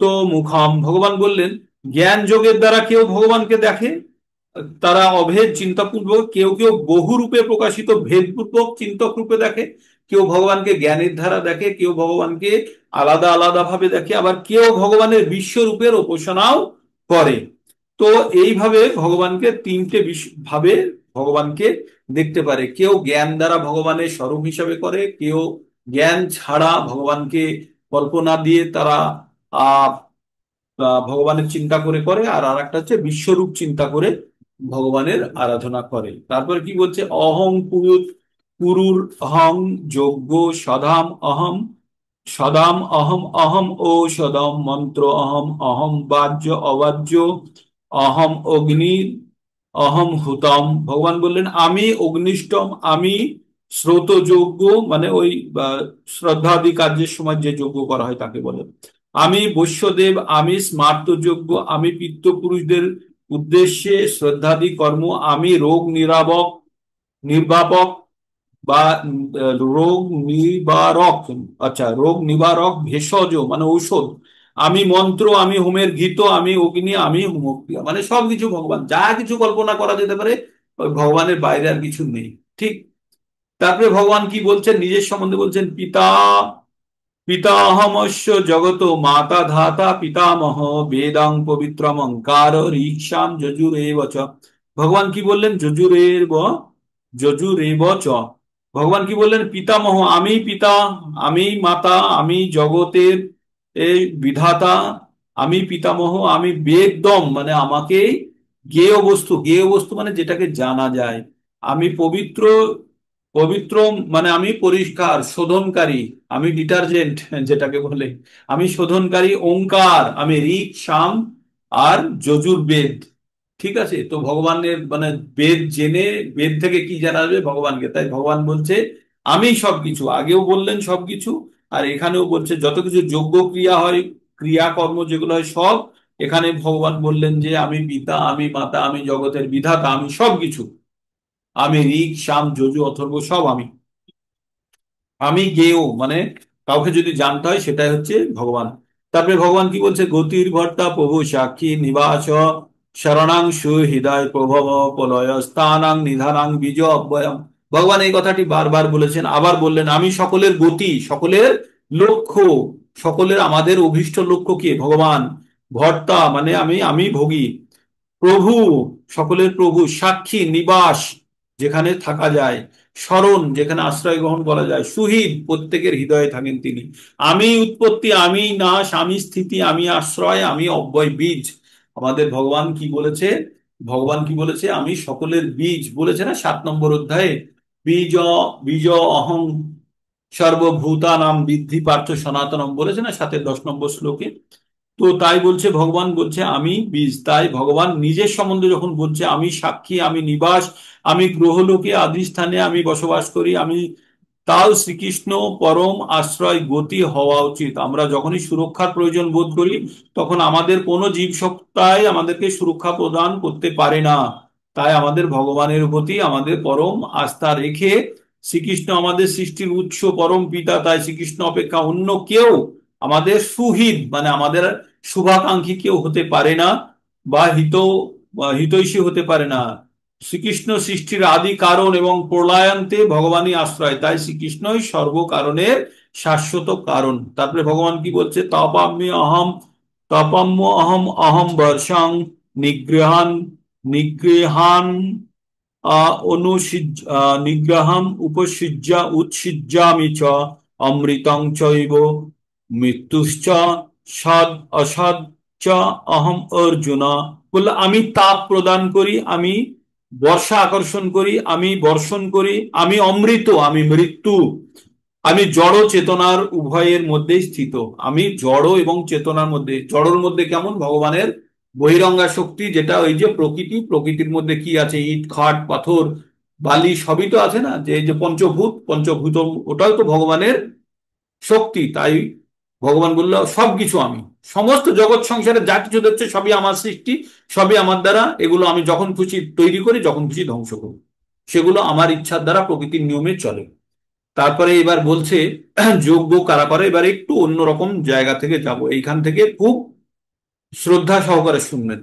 Speaker 1: তো মুখম। ভগবান বললেন জ্ঞান যোগের দ্বারা কেউ ভগবানকে দেখে, তারা অভেদ চিন্তাপূর্বক, কেউ কেউ বহু রূপে প্রকাশিত ভেদপূর্বক চিন্তক রূপে দেখে, কেউ ভগবানকে জ্ঞানের দ্বারা দেখে, কেউ ভগবানকে আলাদা আলাদা ভাবে দেখে, আবার কেউ ভগবানের বিশ্বরূপের উপাসনাও করে। তো এইভাবে ভগবানকে তিনটে ভাবে ভগবানকে দেখতে পারে। কেউ জ্ঞান দ্বারা ভগবানের স্বরূপ হিসাবে করে, কেউ জ্ঞান ছাড়া ভগবানকে কল্পনা দিয়ে তারা আহ ভগবানের চিন্তা করে করে, আর আরেকটা হচ্ছে বিশ্বরূপ চিন্তা করে ভগবানের আরাধনা করে। তারপরে কি বলছে, অহং পুরুর অহং যজ্ঞ সদাম অহম সদাম অহম অহম ও সদম মন্ত্র অহম অহম বাহ্য অবাহ্য অহম অগ্নি অহম হুতম। ভগবান বললেন আমি অগ্নিষ্টম, আমি শ্রোতযজ্ঞ, মানে ওই শ্রদ্ধাদি কার্যের সময় যে যজ্ঞ করা হয় তাকে বলে। আমি বৈশ্যদেব, আমি স্মার্তযজ্ঞ, আমি পিতৃপুরুষদের উদ্দেশ্যে শ্রদ্ধাদি কর্ম, আমি রোগ নির্বাপক বা রোগ নিবারক, আচ্ছা রোগ নিবারক ভেষজ মানে ঔষধ, আমি মন্ত্র, আমি হোমের ঘৃত, আমি অগ্নি, আমি হোমক্রিয়া। মানে সবকিছু ভগবান, যা কিছু কল্পনা করা যেতে পারে ওই ভগবানের বাইরে আর কিছু নেই। ঠিক। তারপরে ভগবান কি বলছেন নিজের সম্বন্ধে, বলছেন পিতা পিতাহমস্য জগত মাতা ধাতা পিতামহ বেদাং পবিত্রম অঙ্কার ঋক্ষাম যজুরেব চ। ভগবান কি বললেন, যজুরেব চ। ভগবান কি বললেন, পিতামহ আমি পিতা, আমি মাতা, আমি জগতের এই বিধাতা, আমি পিতামহ, আমি বেদম মানে আমাকে জ্ঞেয় বস্তু মানে যেটাকে জানা যায়, আমি পবিত্র, পবিত্র মানে আমি পরিষ্কার শোধনকারী, আমি ডিটারজেন্ট যেটাকে বলে, আমি শোধনকারী ওঙ্কার, আমি ঋক সাম আর যজুর্বেদ। ঠিক আছে, তো ভগবানের মানে বেদ জেনে, বেদ থেকে কি জানা যাবে ভগবানকে, তাই ভগবান বলছে আমি সবকিছু, আগেও বললেন সবকিছু, আর এখানেও বলছে যত কিছু যোগ্য ক্রিয়া হয়, ক্রিয়াকর্ম যেগুলো হয় সব, এখানে ভগবান বললেন যে আমি পিতা, আমি মাতা, আমি জগতের বিধাতা, আমি সবকিছু, আমি ঋক সাম যজু অথর্ব সব আমি। আমি জ্ঞেয় মানে কাউকে যদি জানতে হয় সেটাই হচ্ছে ভগবান। তারপরে ভগবান কি বলছে, গতির ভর্তা প্রভু সাক্ষী নিবাস শরণাংশু হৃদয় প্রভব প্রলয় স্থানাং নিধানাং বীজ অব্যয়ম। ভগবান এই কথাটি বারবার বলেছেন, আবার বললেন আমি সকলের গতি, সকলের লক্ষ্য, সকলের আমাদের অভীষ্ট লক্ষ্য কি ভগবান। ভর্তা মানে আমি ভোগী, প্রভু সকলের প্রভু, সাক্ষী নিবাস যেখানে থাকা যায়, শরণ যেখানে আশ্রয় গ্রহণ করা যায়, সুহৃদ প্রত্যেকের হৃদয়ে থাকেন তিনি, আমি উৎপত্তি, আমি নাশ, আমি স্থিতি, আমি আশ্রয়, আমি অব্যয় বীজ। আমাদের ভগবান কি বলেছে, ভগবান কি বলেছে, আমি সকলের বীজ বলেছে না 7 নম্বর অধ্যায়ে, বীজ বীজ অহং সর্বভূতানাম বিদ্ধি পার্থ সনাতনম বলেছে না 7-10 নম্বর শ্লোকে। তো তাই বলছে ভগবান, বলছে আমি বীজ। তাই ভগবান নিজের সম্বন্ধে যখন বলছে আমি সাক্ষী, আমি নিবাস, আমি গ্রহলোকে আদি স্থানে আমি বসবাস করি, আমি, তাও শ্রীকৃষ্ণ পরম আশ্রয় গতি হওয়া উচিত। আমরা যখনই সুরক্ষার প্রয়োজন বোধ করি তখন আমাদের কোনো জীবসত্তাই আমাদেরকে সুরক্ষা প্রদান করতে পারে না। তাই আমাদের ভগবানের প্রতি আমাদের পরম আস্থা রেখে, শ্রীকৃষ্ণ আমাদের সৃষ্টির উৎস পরম পিতা, তাই শ্রীকৃষ্ণ অপেক্ষা অন্য কেউ আমাদের সুহিত মানে আমাদের শুভাকাঙ্ক্ষী কেউ হতে পারে না, বা হিত হিতৈষী হতে পারে না। শ্রীকৃষ্ণ সৃষ্টির আদি কারণ এবং প্রলয়ান্তে ভগবানই আশ্রয়, তাই শ্রীকৃষ্ণই সর্বকারণের শাশ্বত কারণ। তারপরে ভগবান কি বলছে, তপাম্য অহম অহম বর্ষাং নিগৃহান নিগৃহান নিগ্রহম উপসৃজ্য উৎসৃজ্যামি চ অমৃতং চৈব মৃত্যুশ্চ সদ অসদ চ অহম অর্জুন। বললো আমি তাপ প্রদান করি, আমি বর্ষা আকর্ষণ করি, আমি বর্ষণ করি, আমি অমৃত, আমি মৃত্যু, আমি জড় চেতনার উভয়ের মধ্যেই স্থিত। আমি জড় এবং চেতনার মধ্যে। জড়র মধ্যে কেমন, ভগবানের বহিরঙ্গা শক্তি, যেটা ওই যে প্রকৃতি, প্রকৃতির মধ্যে কি আছে, ইট খাট পাথর বালি সবই তো আছে না, যে এই যে পঞ্চভূত, পঞ্চভূত ওটাও তো ভগবানের শক্তি। তাই ভগবান বলল সবকিছু আমি, সমস্ত জগৎ সংসারে যা কিছু দেখছে সবই আমার সৃষ্টি, সবই আমার দ্বারা। এগুলো আমি যখন খুশি তৈরি করি, যখন খুশি ধ্বংস করি, সেগুলো আমার ইচ্ছার দ্বারা প্রকৃতির নিয়মে চলে। তারপরে এবার বলছে যোগ্য কারা করে। এবার একটু অন্যরকম জায়গা থেকে যাব, এইখান থেকে খুব শ্রদ্ধা সহকারে শুনবেন।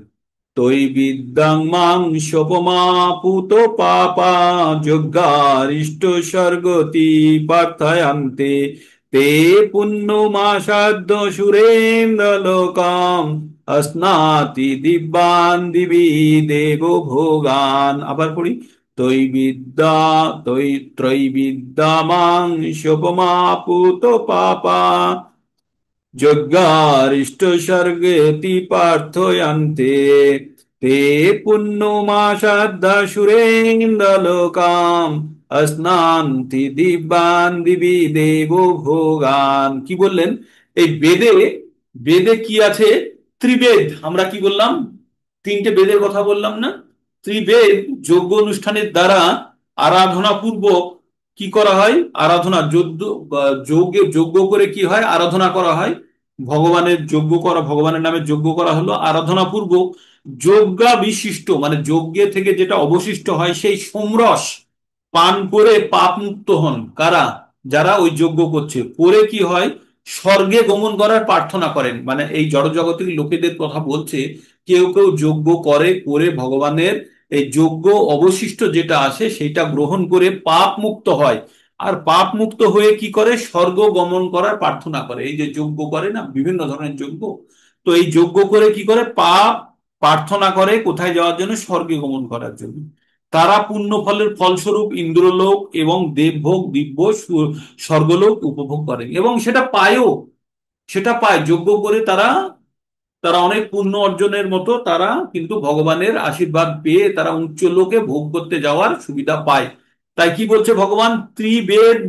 Speaker 1: তৈ বিদ্যাং মাং সোপমাপুত পাপা যজ্ঞারিষ্ট স্বর্গতি পার্থয়ান্তে তে পুণ্যমাসাদ্য সুরেন্দ্র লোকাম অস্নাতি দিব্যান দিবি দেব ভোগান। আবার পড়ি, তৈ বিদ্যা তৈ ত্রৈবিদ্যামাং সোপমাপুত পাপা যজ্ঞারিষ্ট স্বর্গেতি পার্থয়ান্তে তে পুণ্যমাসাদ্দা সুরেন্দ্রলোকাম অস্নান্তি দিব্যান দিবি দেব ভোগান। কি বললেন, এই বেদে, বেদে কি আছে, ত্রিবেদ। আমরা কি বললাম, তিনটে বেদের কথা বললাম না? ত্রিবেদ যজ্ঞ অনুষ্ঠানের দ্বারা আরাধনা পূর্বক কি করা হয়, আরাধনা যজ্ঞ, যজ্ঞে যজ্ঞ করে কি হয়, আরাধনা করা হয়। ভগবানের যজ্ঞ করা, ভগবানের নামে যজ্ঞ করা হলো আরাধনা পূর্বক। যজ্ঞা বিশিষ্ট মানে যজ্ঞে থেকে যেটা অবশিষ্ট হয়, সেই সোমরস পান করে পাপ মুক্ত হন। কারা, যারা ওই যজ্ঞ করছে, করে কি হয়, স্বর্গে গমন করার প্রার্থনা করেন। মানে এই জড়জগতের লোকেদের কথা বলছে। কেউ কেউ যজ্ঞ করে, করে ভগবানের এই যজ্ঞ অবশিষ্ট যেটা আছে সেটা গ্রহণ করে পাপ মুক্ত হয়। আর পাপ মুক্ত হয়ে কি করে, স্বর্গ গমন করার প্রার্থনা করে। এই যে যজ্ঞ করে না, বিভিন্ন ধরনের যজ্ঞ, তো এই যজ্ঞ করে কি করে, পাপ প্রার্থনা করে কোথায় যাওয়ার জন্য, স্বর্গে গমন করার জন্য। তারা পুণ্য ফলের ফলস্বরূপ ইন্দ্রলোক এবং দেবভোগ দিব্য স্বর্গলোক উপভোগ করে, এবং সেটা পায়ও, সেটা পায় যজ্ঞ করে। তারা তারা অনেক পুণ্য অর্জনের মতো তারা কিন্তু ভগবানের আশীর্বাদ পেয়ে তারা উচ্চ লোকে ভোগ করতে যাওয়ার সুবিধা পায়। তাই কি বলছে ভগবান, ত্রিবেদ,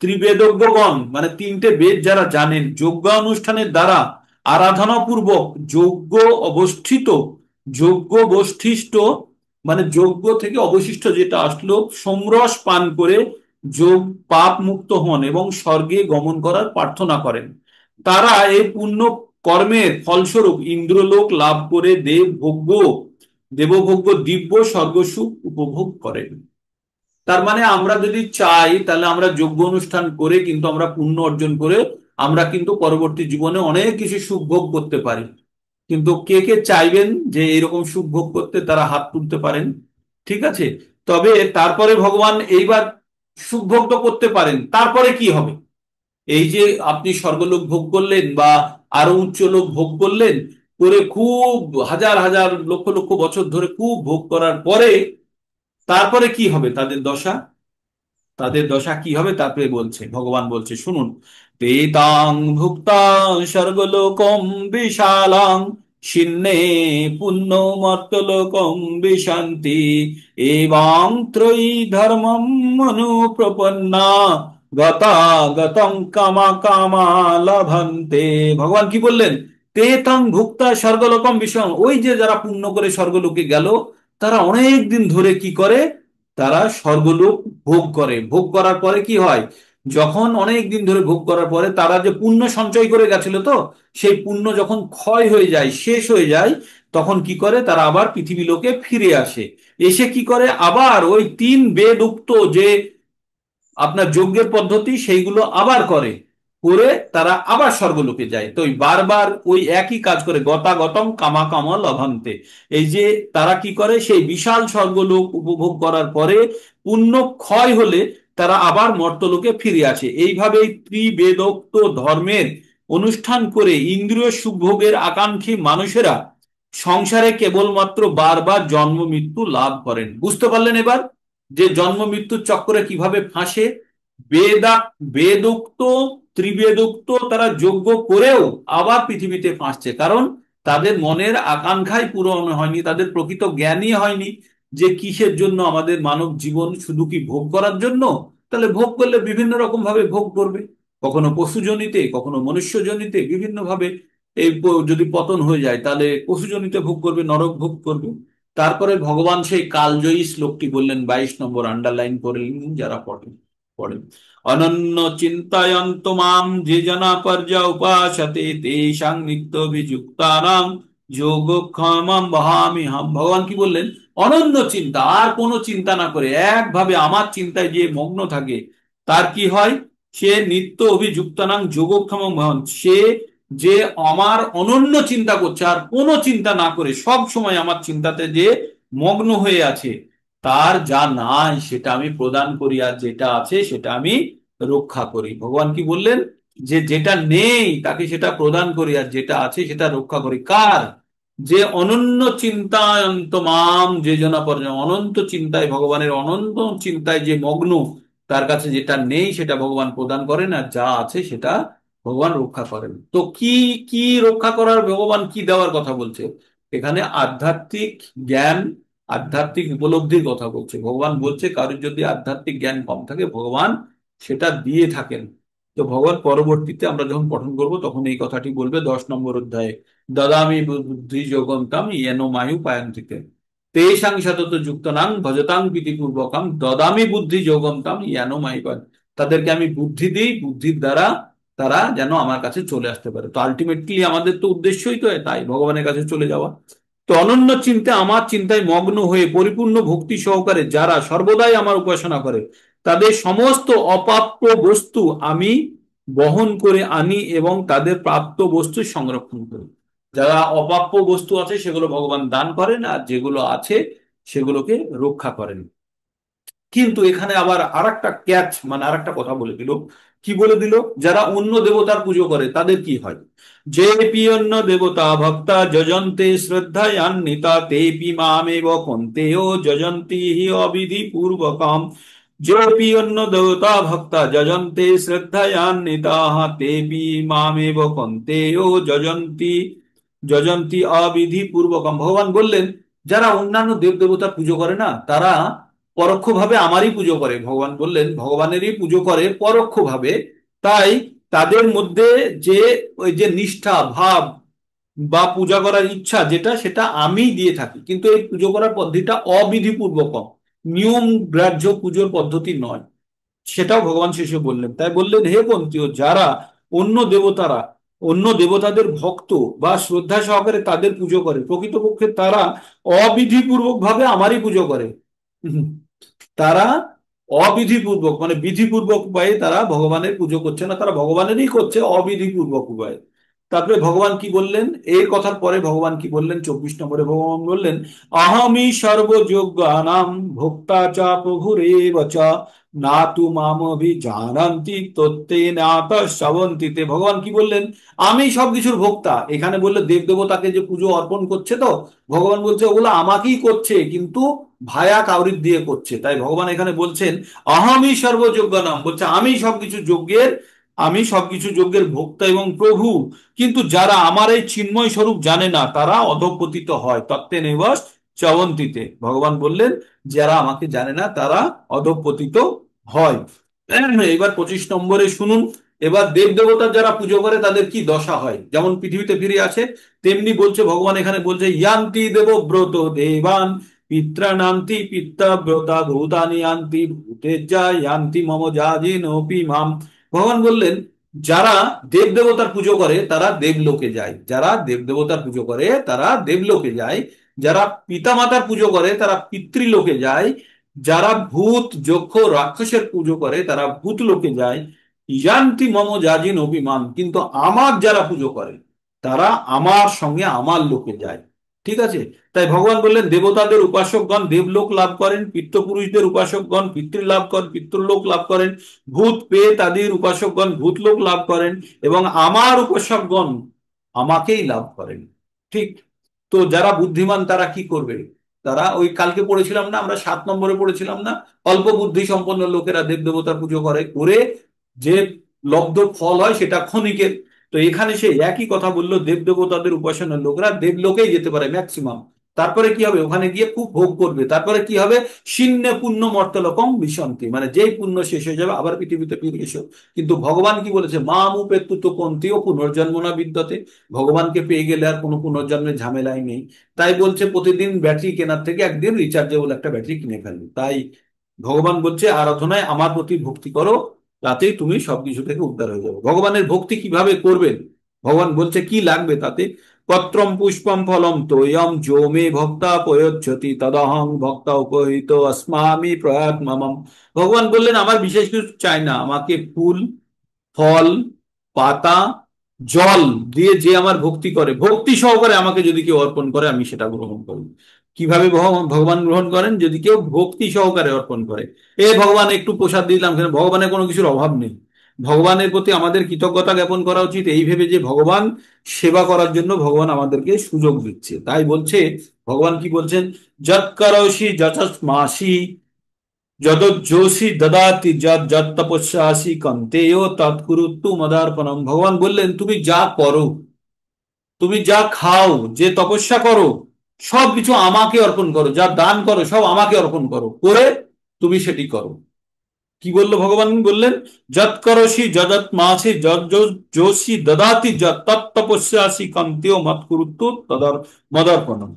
Speaker 1: ত্রিবেদজ্ঞগণ মানে তিনটে বেদ যারা জানেন, যজ্ঞ অনুষ্ঠানের দ্বারা আরাধনা পূর্বক যজ্ঞ অবস্থিত, যজ্ঞ বষ্ঠিষ্ট মানে যজ্ঞ থেকে অবশিষ্ট যেটা আসলো, সোমরস পান করে যোগ পাপ মুক্ত হন এবং স্বর্গে গমন করার প্রার্থনা করেন। তারা এই পুণ্য কর্মের ফলস্বরূপ ইন্দ্রলোক লাভ করে দেবভোগ্য দিব্য স্বর্গসুখ উপভোগ করেন। তার মানে আমরা যদি চাই, তাহলে আমরা যজ্ঞ অনুষ্ঠান করে কিন্তু আমরা পুণ্য অর্জন করে আমরা কিন্তু পরবর্তী জীবনে অনেক কিছু সুখ ভোগ করতে পারি। কিন্তু কে কে চাইবেন যে এরকম সুখ ভোগ করতে, তারা হাত তুলতে পারেন। ঠিক আছে, তবে তারপরে ভগবান এইবার সুখ ভোগ তো করতে পারেন, তারপরে কি হবে? এই যে আপনি স্বর্গলোক ভোগ করলেন বা আরো উচ্চ লোক ভোগ করলেন, করে খুব হাজার হাজার লক্ষ লক্ষ বছর ধরে খুব ভোগ করার পরে তারপরে কি হবে তাদের দশা, তাদের দশা কি হবে তারপরে বলছে, ভগবান বলছে শুনুন। পেতাং ভুক্তা স্বর্গলোকম বিশালাং শিন্নে পুণ্য মর্তলোকম বিশান্তি এবং ত্রয়ী ধর্মম মনু প্রপন্না গতা গতং কামা কামা লভন্তে। ভগবান কি বললেন, তে তাং ভুক্তা স্বর্গলোকম বিশাল, ওই যে যারা পুণ্য করে স্বর্গলোকে গেল, তারা অনেক দিন ধরে কি করে, তারা স্বর্গলোক ভোগ করে। ভোগ করার পরে কি হয়, যখন অনেক দিন ধরে ভোগ করার পরে তারা যে পুণ্য সঞ্চয় করে গেছিল, তো সেই পুণ্য যখন ক্ষয় হয়ে যায়, শেষ হয়ে যায়, তখন কি করে, তারা আবার পৃথিবী লোকে ফিরে আসে। এসে কি করে, আবার ওই তিন বেদ উক্ত যে আপনার যজ্ঞের পদ্ধতি সেইগুলো আবার করে। করে তারা আবার স্বর্গলোকে যায়। তো ওই বারবার ওই একই কাজ করে, গতাগতম কামাকাম লভন্তে। এই যে তারা কি করে, সেই বিশাল স্বর্গলোক উপভোগ করার পরে পুণ্য ক্ষয় হলে তারা আবার মর্ত্যলোকে ফিরে আসে। এইভাবেই ত্রিবেদোক্ত ধর্মের অনুষ্ঠান করে ইন্দ্রিয় সুখভোগের আকাঙ্ক্ষী মানুষেরা সংসারে কেবলমাত্র বারবার জন্ম মৃত্যু লাভ করেন। বুঝতে পারলেন এবার যে জন্ম মৃত্যুর চক্করে কিভাবে ফাঁসে? বেদা বেদোক্ত ত্রিবেদোক্ত তারা যজ্ঞ করেও আবার পৃথিবীতে ফাঁসছে, কারণ তাদের মনের আকাঙ্ক্ষাই পূরণ হয়নি, তাদের প্রকৃত জ্ঞানই হয়নি যে কিসের জন্য আমাদের মানব জীবন, শুধু কি ভোগ করার জন্য? তাহলে ভোগ করলে বিভিন্ন রকম ভাবে ভোগ করবে, কখনো পশুজনিতে, কখনো মনুষ্যজনিতে, বিভিন্ন ভাবে। যদি পতন হয়ে যায় তাহলে পশুজনিতে ভোগ করবে, নরক ভোগ করবে। তারপরে ভগবান সেই কালজয়ী শ্লোকটি বললেন, 22 নম্বর, আন্ডারলাইন করে নিন যারা পড়েন পড়েন। অনন্য চিন্তায়ন্ত মাম যে জনা পর্যা উপাসতে তেষাং নিত্যভিযুক্তানাং যোগক্ষেমং বহামি হাম। ভগবান কি বললেন? অনন্য চিন্তা, আর কোনো চিন্তা না করে একভাবে আমার চিন্তায় যে মগ্ন থাকে, তার কি হয়? সে নিত্য অভিযুক্তানাং যোগক্ষেমং বহান, সে যে আমার অনন্য চিন্তা করছে আর কোনো চিন্তা না করে সব সময় আমার চিন্তাতে যে মগ্ন হয়ে আছে, তার যা নাই সেটা আমি প্রদান করি, আর যেটা আছে সেটা আমি রক্ষা করি। ভগবান কি বললেন? যে যেটা নেই তাকে সেটা প্রদান করি, আর যেটা আছে সেটা রক্ষা করি। কার? যে অনন্য চিন্তায়ন্ত মাম যে জনা পর্যন্ত, অনন্ত চিন্তায়, ভগবানের অনন্ত চিন্তায় যে মগ্ন, তার কাছে যেটা নেই সেটা ভগবান প্রদান করেন, আর যা আছে সেটা ভগবান রক্ষা করেন। তো কি কি রক্ষা করার, ভগবান কি দেওয়ার কথা বলছে এখানে? আধ্যাত্মিক জ্ঞান, আধ্যাত্মিক উপলব্ধির কথা বলছে। ভগবান বলছে কারোর যদি আধ্যাত্মিক জ্ঞান কম থাকে ভগবান সেটা দিয়ে থাকেন। তো ভগবান পরবর্তীতে আমরা যখন পঠন করব তখন এই কথাটি বলবে 10 নম্বর অধ্যায়ে, দদামি বুদ্ধি যোগন্তাম ইয়েনো মায়ু পায়ন্তিতে তেষাং সতত যুক্তনাং ভজতাং প্রীতিপূর্বকাম দদামি বুদ্ধি যোগন্তাম ইয়ানো মায়ু পায়ন। তাদেরকে আমি বুদ্ধি দিই, বুদ্ধির দ্বারা তারা যেন আমার কাছে চলে আসতে পারে। তো আলটিমেটলি আমাদের তো উদ্দেশ্যই তো তাই, ভগবানের কাছে চলে যাওয়া। তো অনন্য চিন্তা, আমার চিন্তায় মগ্ন হয়ে পরিপূর্ণ ভক্তি সহকারে যারা সর্বদাই আমার উপাসনা করে, তাদের সমস্ত অপ্রাপ্য বস্তু আমি বহন করে আনি এবং তাদের প্রাপ্ত বস্তু সংরক্ষণ করি। যারা অপ্রাপ্য বস্তু আছে সেগুলো ভগবান দান করেন, আর যেগুলো আছে সেগুলোকে রক্ষা করেন। কিন্তু এখানে আবার আরেকটা ক্যাচ, মানে আরেকটা কথা বলে দিল। কি বলে দিল? যারা অন্য দেবতার পুজো করে তাদের কি হয়? যেপি অন্য দেবতা ভক্তা যজন্তে শ্রদ্ধায়ান্বিতা তেপি মামেব কন্তেও যজন্তি হি অবিধি পূর্বকম। যেপি অন্য দেবতা ভক্তা যজন্তে শ্রদ্ধায়ান্বিতা তেপি মামেব কন্তেও যজন্তি যজন্তি অবিধি পূর্বকম। ভগবান বললেন যারা অন্যান্য দেব দেবতার পুজো করে না, তারা পরোক্ষভাবে আমারই পুজো করে। ভগবান বললেন ভগবানেরই পুজো করে পরোক্ষভাবে। তাই তাদের মধ্যে যে ওই যে নিষ্ঠা ভাব বা পূজা করার ইচ্ছা যেটা, সেটা আমি দিয়ে থাকি, কিন্তু এই পুজো করার পদ্ধতিটা অবিধিপূর্বক, নিয়ম গ্রাহ্য পুজোর পদ্ধতি নয়। সেটাও ভগবান শেষে বললেন। তাই বললেন হে পন্থীয়, যারা অন্য দেবতারা, অন্য দেবতাদের ভক্ত বা শ্রদ্ধা সহকারে তাদের পুজো করে, প্রকৃতপক্ষে তারা অবিধিপূর্বক ভাবে আমারই পুজো করে। তারা অবিধিপূর্বক মানে বিধিপূর্বক উপায়ে তারা ভগবানের পুজো করছে না, তারা ভগবানেরই করছে অবিধিপূর্বক উপায়ে। তারপরে ভগবান কি বললেন? এই কথার পরে ভগবান কি বললেন? 24 নম্বরে ভগবান বললেন, আহমি সর্বযোগানাম ভোক্তা চ প্রভুরেব চ না তু মামভিজানান্তি তত্তে নাত শ্রবন্তিতে। ভগবান কি বললেন? আমি সবকিছুর ভোক্তা। এখানে বললে দেব দেবতাকে যে পুজো অর্পণ করছে, তো ভগবান বলছে ওগুলো আমাকেই করছে, কিন্তু ভায়া কাউরির দিয়ে করছে। তাই ভগবান এখানে বলছেন আহামি সর্বযজ্ঞ নাম, বলছে আমি সবকিছু যজ্ঞের ভোক্তা এবং প্রভু। কিন্তু যারা আমার এই চিন্ময় স্বরূপ জানে না তারা অধঃপতিত হয় তত্ত্বে নিবাস চবন্তিতে। ভগবান বললেন যারা আমাকে জানে না তারা অধঃপতিত হয়। এবার 25 নম্বরে শুনুন। এবার দেব দেবতার যারা পুজো করে তাদের কি দশা হয়, যেমন পৃথিবীতে ফিরে আসে, তেমনি বলছে ভগবান এখানে বলছে ইয়ান্তি দেবব্রত দেবান পিত্রানান্তি পিত্রাব্রতা ভূতানি আন্তি ভূতেজ্জা ইয়ান্তি মম যাজিনোপি মাম। ভগবান বললেন যারা দেব দেবতার পুজো করে তারা দেবলোকে যায়, যারা দেব দেবতার পুজো করে তারা দেবলোকে যায়, যারা পিতামাতার পুজো করে তারা পিতৃলোকে যায়, যারা ভূত যক্ষ রাক্ষসের পুজো করে তারা ভূত লোকে যায়, ইয়ান্তি মম যাজিন অভিমান, কিন্তু আমার যারা পুজো করে তারা আমার সঙ্গে আমার লোকে যায়। ঠিক আছে? তাই ভগবান বললেন দেবতাদের উপাসকগণ দেবলোক লাভ করেন, পিতৃপুরুষদের উপাসকগণ পিতৃলাভ করেন, পিতৃলোক লাভ করেন, ভূত পেয়ে তাদের উপাসকগণ ভূতলোক লাভ করেন, এবং আমার উপাসকগণ আমাকেই লাভ করেন। ঠিক? তো যারা বুদ্ধিমান তারা কি করবে? তারা ওই কালকে পড়েছিলাম না, আমরা 7 নম্বরে পড়েছিলাম না, অল্প বুদ্ধি সম্পন্ন লোকেরা দেব দেবতার পুজো করে, করে যে লব্ধ ফল হয় সেটা ক্ষণিকের। তো এখানে সে একই কথা বললো, দেব দেবতাদের উপাসনার লোকরা দেবলোকেই যেতে পারে ম্যাক্সিমাম। তারপরে কি হবে? ওখানে গিয়ে খুব ভোগ করবে, তারপরে কি হবে? শীন্নে পুণ্য মর্তলোকম বিশন্তি, মানে যেই পুণ্য শেষ হয়ে যাবে আবার পৃথিবীতে ফিরে এসো। কিন্তু ভগবান কি বলেছে? মাম উপেক্ষিত পন্থীও পুনর্জন্ম না বিদ্যতে। ভগবানকে পেয়ে গেলে আর কোনো পুনর্জন্মের ঝামেলাই নেই। তাই বলছে প্রতিদিন ব্যাটারি কেনার থেকে একদিন রিচার্জেবল একটা ব্যাটারি কিনে ফেলবে। তাই ভগবান বলছে আরাধনায় আমার প্রতি ভক্তি করো, তাতেই তুমি সবকিছু থেকে উদ্ধার হয়ে যাবে। ভগবানের ভক্তি কিভাবে করবেন? ভগবান বলছে কি লাগবে তাতে। পত্রম পুষ্পম ফলম তোয়ম যো মে ভক্তা প্রয়োচ্ছতি তদহং ভক্তা উপহিত अस्मामि প্রয়াত্মমম। ভগবান বললেন আমার বিশেষ কিছু চাই না, আমাকে ফুল, ফল, পাতা, জল দিয়ে যে আমার ভক্তি করে, ভক্তি সহকারে আমাকে যদি কেউ অর্পণ করে আমি সেটা গ্রহণ করি। কিভাবে ভগবান গ্রহণ করেন? যদি কেউ ভক্তি সহকারে অর্পণ করে। ভগবান একটু প্রসাদ দিলাম, ভগবানের কোনো কিছুর অভাব নেই। ভগবানের প্রতি আমাদের কৃতজ্ঞতা জ্ঞাপন করা উচিত, এই ভেবে যে ভগবান সেবা করার জন্য ভগবান আমাদেরকে সুযোগ দিচ্ছে। তাই বলছে, ভগবান কি বলছেন? যৎ করোষি যতস্মাসি যদজ্জোষি দদাতি যদ যদ তপস্যাসি কন্তেয় তৎকুরুত্তু মদার্পণম। ভগবান বললেন তুমি যা করো, তুমি যা খাও, যে তপস্যা করো, সবকিছু আমাকে অর্পণ করো, যা দান করো সব আমাকে অর্পণ করো, করে তুমি সেটি করো। কি বললো ভগবান? বললেন যৎ করোষি যদৎ মাসি যোষি দদাতি যৎ তৎতপস্যাসি কান্তিও মত কুরুত্তু তদর মদর্পণম।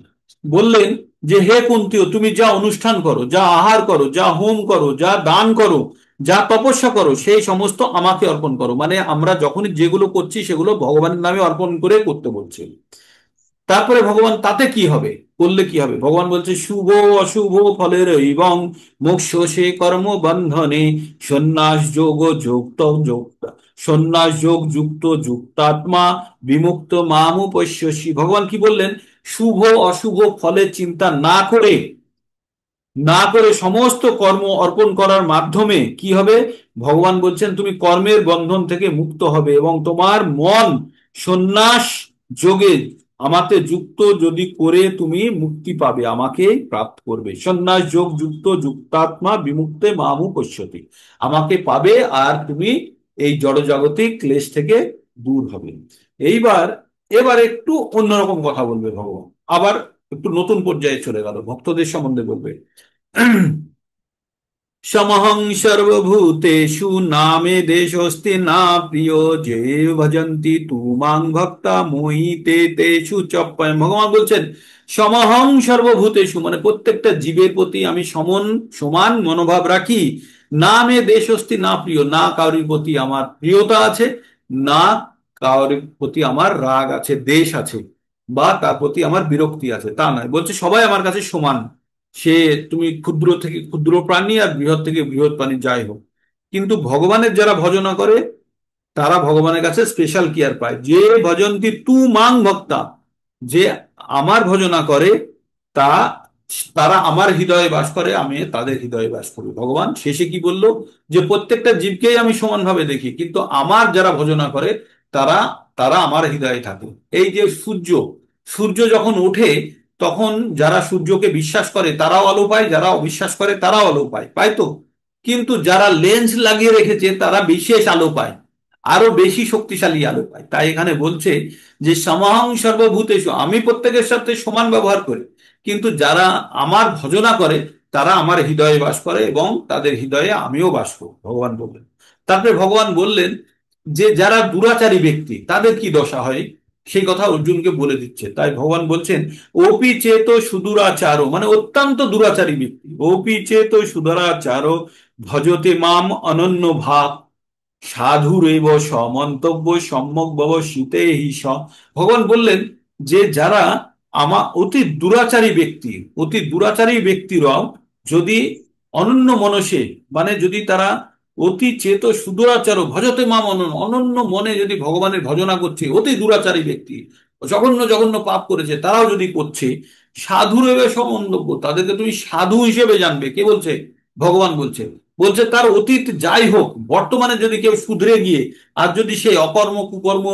Speaker 1: বললেন যে হে কুন্তিও, তুমি যা অনুষ্ঠান করো, যা আহার করো, যা হোম করো, যা দান করো, যা তপস্যা করো, সেই সমস্ত আমাকে অর্পণ করো। মানে আমরা যখনই যেগুলো করছি সেগুলো ভগবানের নামে অর্পণ করে করতে বলছে। তারপরে ভগবান তাতে কি হবে, করলে কি হবে? ভগবান বলছে শুভ অশুভ ফলের এবং মোক্ষ সে কর্ম বন্ধনে সন্ন্যাস যোগ যুক্ত যুক্ত সন্ন্যাস যোগ যুক্ত যুক্তাত্মা বিমুক্ত মামুপস্যসি। ভগবান কি বললেন? শুভ অশুভ ফলের চিন্তা না করে সমস্ত কর্ম অর্পণ করার মাধ্যমে কি হবে? ভগবান বলছেন তুমি কর্মের বন্ধন থেকে মুক্ত হবে এবং তোমার মন সন্ন্যাস যোগে আমাতে যুক্ত যদি করে তুমি মুক্তি পাবে, আমাকে প্রাপ্ত করবে। সন্ন্যাস যোগ যুক্ত যুক্তাত্মা বিমুক্তে মামু পশ্যতি, আমাকে পাবে আর তুমি এই জড়জাগতিক ক্লেশ থেকে দূর হবে। এইবার এবার একটু অন্যরকম কথা বলবে ভগবান, আবার একটু নতুন পর্যায়ে চলে গেল, ভক্তদের সম্বন্ধে বলবে। समहं सर्वभूतेषु नामे देशोऽस्ति ना प्रियो যে ভজন্তি তু মাং ভক্তা মোহিতে তেষু চপ্পয়ম। ভগবান বলছেন সমহং সর্বভূতেষু, মানে প্রত্যেকটা জীবের প্রতি আমি সমান মনোভাব রাখি। নামে দেশস্তি না প্রিয়, না কারোর প্রতি আমার প্রিয়তা আছে, না কারোর প্রতি আমার রাগ আছে, দেশ আছে, বা তার প্রতি আমার বিরক্তি আছে, তা নয়। বলছে সবাই আমার কাছে সমান। সে তুমি ক্ষুদ্র থেকে ক্ষুদ্র প্রাণী আর বৃহৎ থেকে বৃহৎ প্রাণী যাই হোক, কিন্তু ভগবানের যারা ভজনা করে তারা ভগবানের কাছে স্পেশাল কেয়ার পায়। যে ভজন্তি তু মাং ভক্তা, যে আমার ভজনা করে তা তারা আমার হৃদয়ে বাস করে, আমি তাদের হৃদয়ে বাস করি। ভগবান শেষে কি বললো? যে প্রত্যেকটা জীবকেই আমি সমানভাবে দেখি, কিন্তু আমার যারা ভজনা করে তারা তারা আমার হৃদয়ে থাকে। এই যে সূর্য, সূর্য যখন ওঠে তখন যারা সূর্যকে বিশ্বাস করে তারাও আলো পায়, যারা অবিশ্বাস করে তারাও আলো পায়, পায় তো। কিন্তু যারা লেন্স লাগিয়ে রেখেছে তারা বিশেষ আলো পায়, আরো বেশি শক্তিশালী আলো পায়। তাই এখানে বলছে যে সমহং সর্বভূতেষু, আমি প্রত্যেকের সাথে সমান ব্যবহার করি, কিন্তু যারা আমার ভজনা করে তারা আমার হৃদয়ে বাস করে এবং তাদের হৃদয়ে আমিও বাস করি, ভগবান বললেন। তারপরে ভগবান বললেন যে যারা দুরাচারী ব্যক্তি তাদের কি দশা হয়, সেই কথা অর্জুনকে বলে দিচ্ছে। তাই ভগবান বলছেন ওপি চেত সুদূরাচারো, মানে অত্যন্ত দুরাচারী ব্যক্তি, ওপি চেত সুদূরাচারো ভজতে মাম অনন্য ভাব সাধুরেব সমন্তব্য সম্যক ভব শীতে হি স। ভগবান বললেন যে যারা অতি দুরাচারী ব্যক্তিরাও যদি অনন্য মনসে, মানে যদি তারা অতি চেত সুদুরাচার ভজতে মাম অনন্য, অনন্য মনে যদি ভগবানের ভজনা করছে, অতি দুরাচারী ব্যক্তি, জঘন্য জঘন্য পাপ করেছে তারাও যদি করছে, সাধুরেবে সমন্তব্য, তাদেরকে তুমি সাধু হিসেবে জানবে। কে বলছে? ভগবান বলছে। বলছে তার অতীত যাই হোক, বর্তমানে যদি কেউ শুধরে গিয়ে আর যদি সে অকর্ম কুকর্ম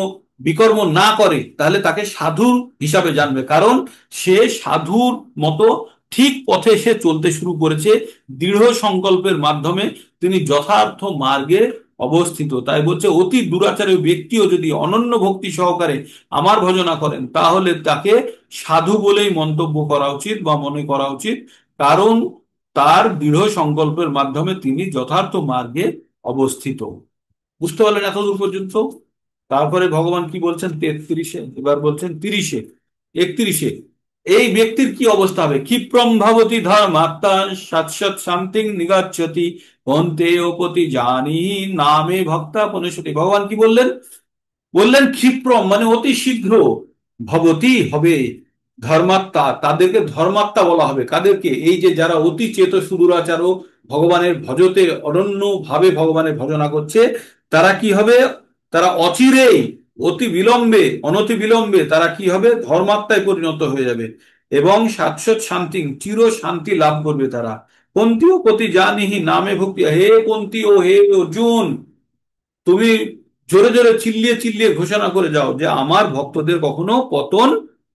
Speaker 1: বিকর্ম না করে, তাহলে তাকে সাধু হিসাবে জানবে, কারণ সে সাধুর মতো ঠিক পথে সে চলতে শুরু করেছে। দৃঢ় সংকল্পের মাধ্যমে তিনি যথার্থ মার্গে অবস্থিত। তাই বলছে অতি দুরাচারী ব্যক্তিও যদি অনন্য ভক্তি সহকারে আমার ভজনা করেন, তাহলে তাকে সাধু বলেই মন্তব্য করা উচিত বা মনে করা উচিত, কারণ তার দৃঢ় সংকল্পের মাধ্যমে তিনি যথার্থ মার্গে অবস্থিত। বুঝতে পারলেন এতদূর পর্যন্ত? তারপরে ভগবান কি বলছেন 33-এ, এবার বলছেন 30-এ, 31-এ। এই ব্যক্তির কি অবস্থা হবে? ক্ষিপ্রম ভাবতি ধর্মাত্মা সৎসৎ শান্তিং নিগচ্ছতি কন্তে ওপতি জানি নামে ভক্তা পনেশতি। ভগবান কি বললেন? বললেন ক্ষিপ্রম মানে অতি শীঘ্র, ভবতি হবে, ধর্মাত্মা তাদেরকে ধর্মাত্মা বলা হবে। কাদেরকে? এই যে যারা অতি চেত সুদূরাচার ও ভগবানের ভজতে অনন্য ভাবে ভগবানের ভজনা করছে, তারা কি হবে? তারা অচিরেই, অতি বিলম্বে, অনতি বিলম্বে তারা কি হবে? ধর্মাত্মায় পরিণত হয়ে যাবে এবং শাশ্বত শান্তি, চির শান্তি লাভ করবে তারা। কুন্তিও পতি জানিহি নামে ভক্তি। হে কুন্তি ও হে অর্জুন, তুমি জোরে জোরে চিল্লিয়ে চিল্লিয়ে ঘোষণা করে যাও যে আমার ভক্তদের কখনো পতন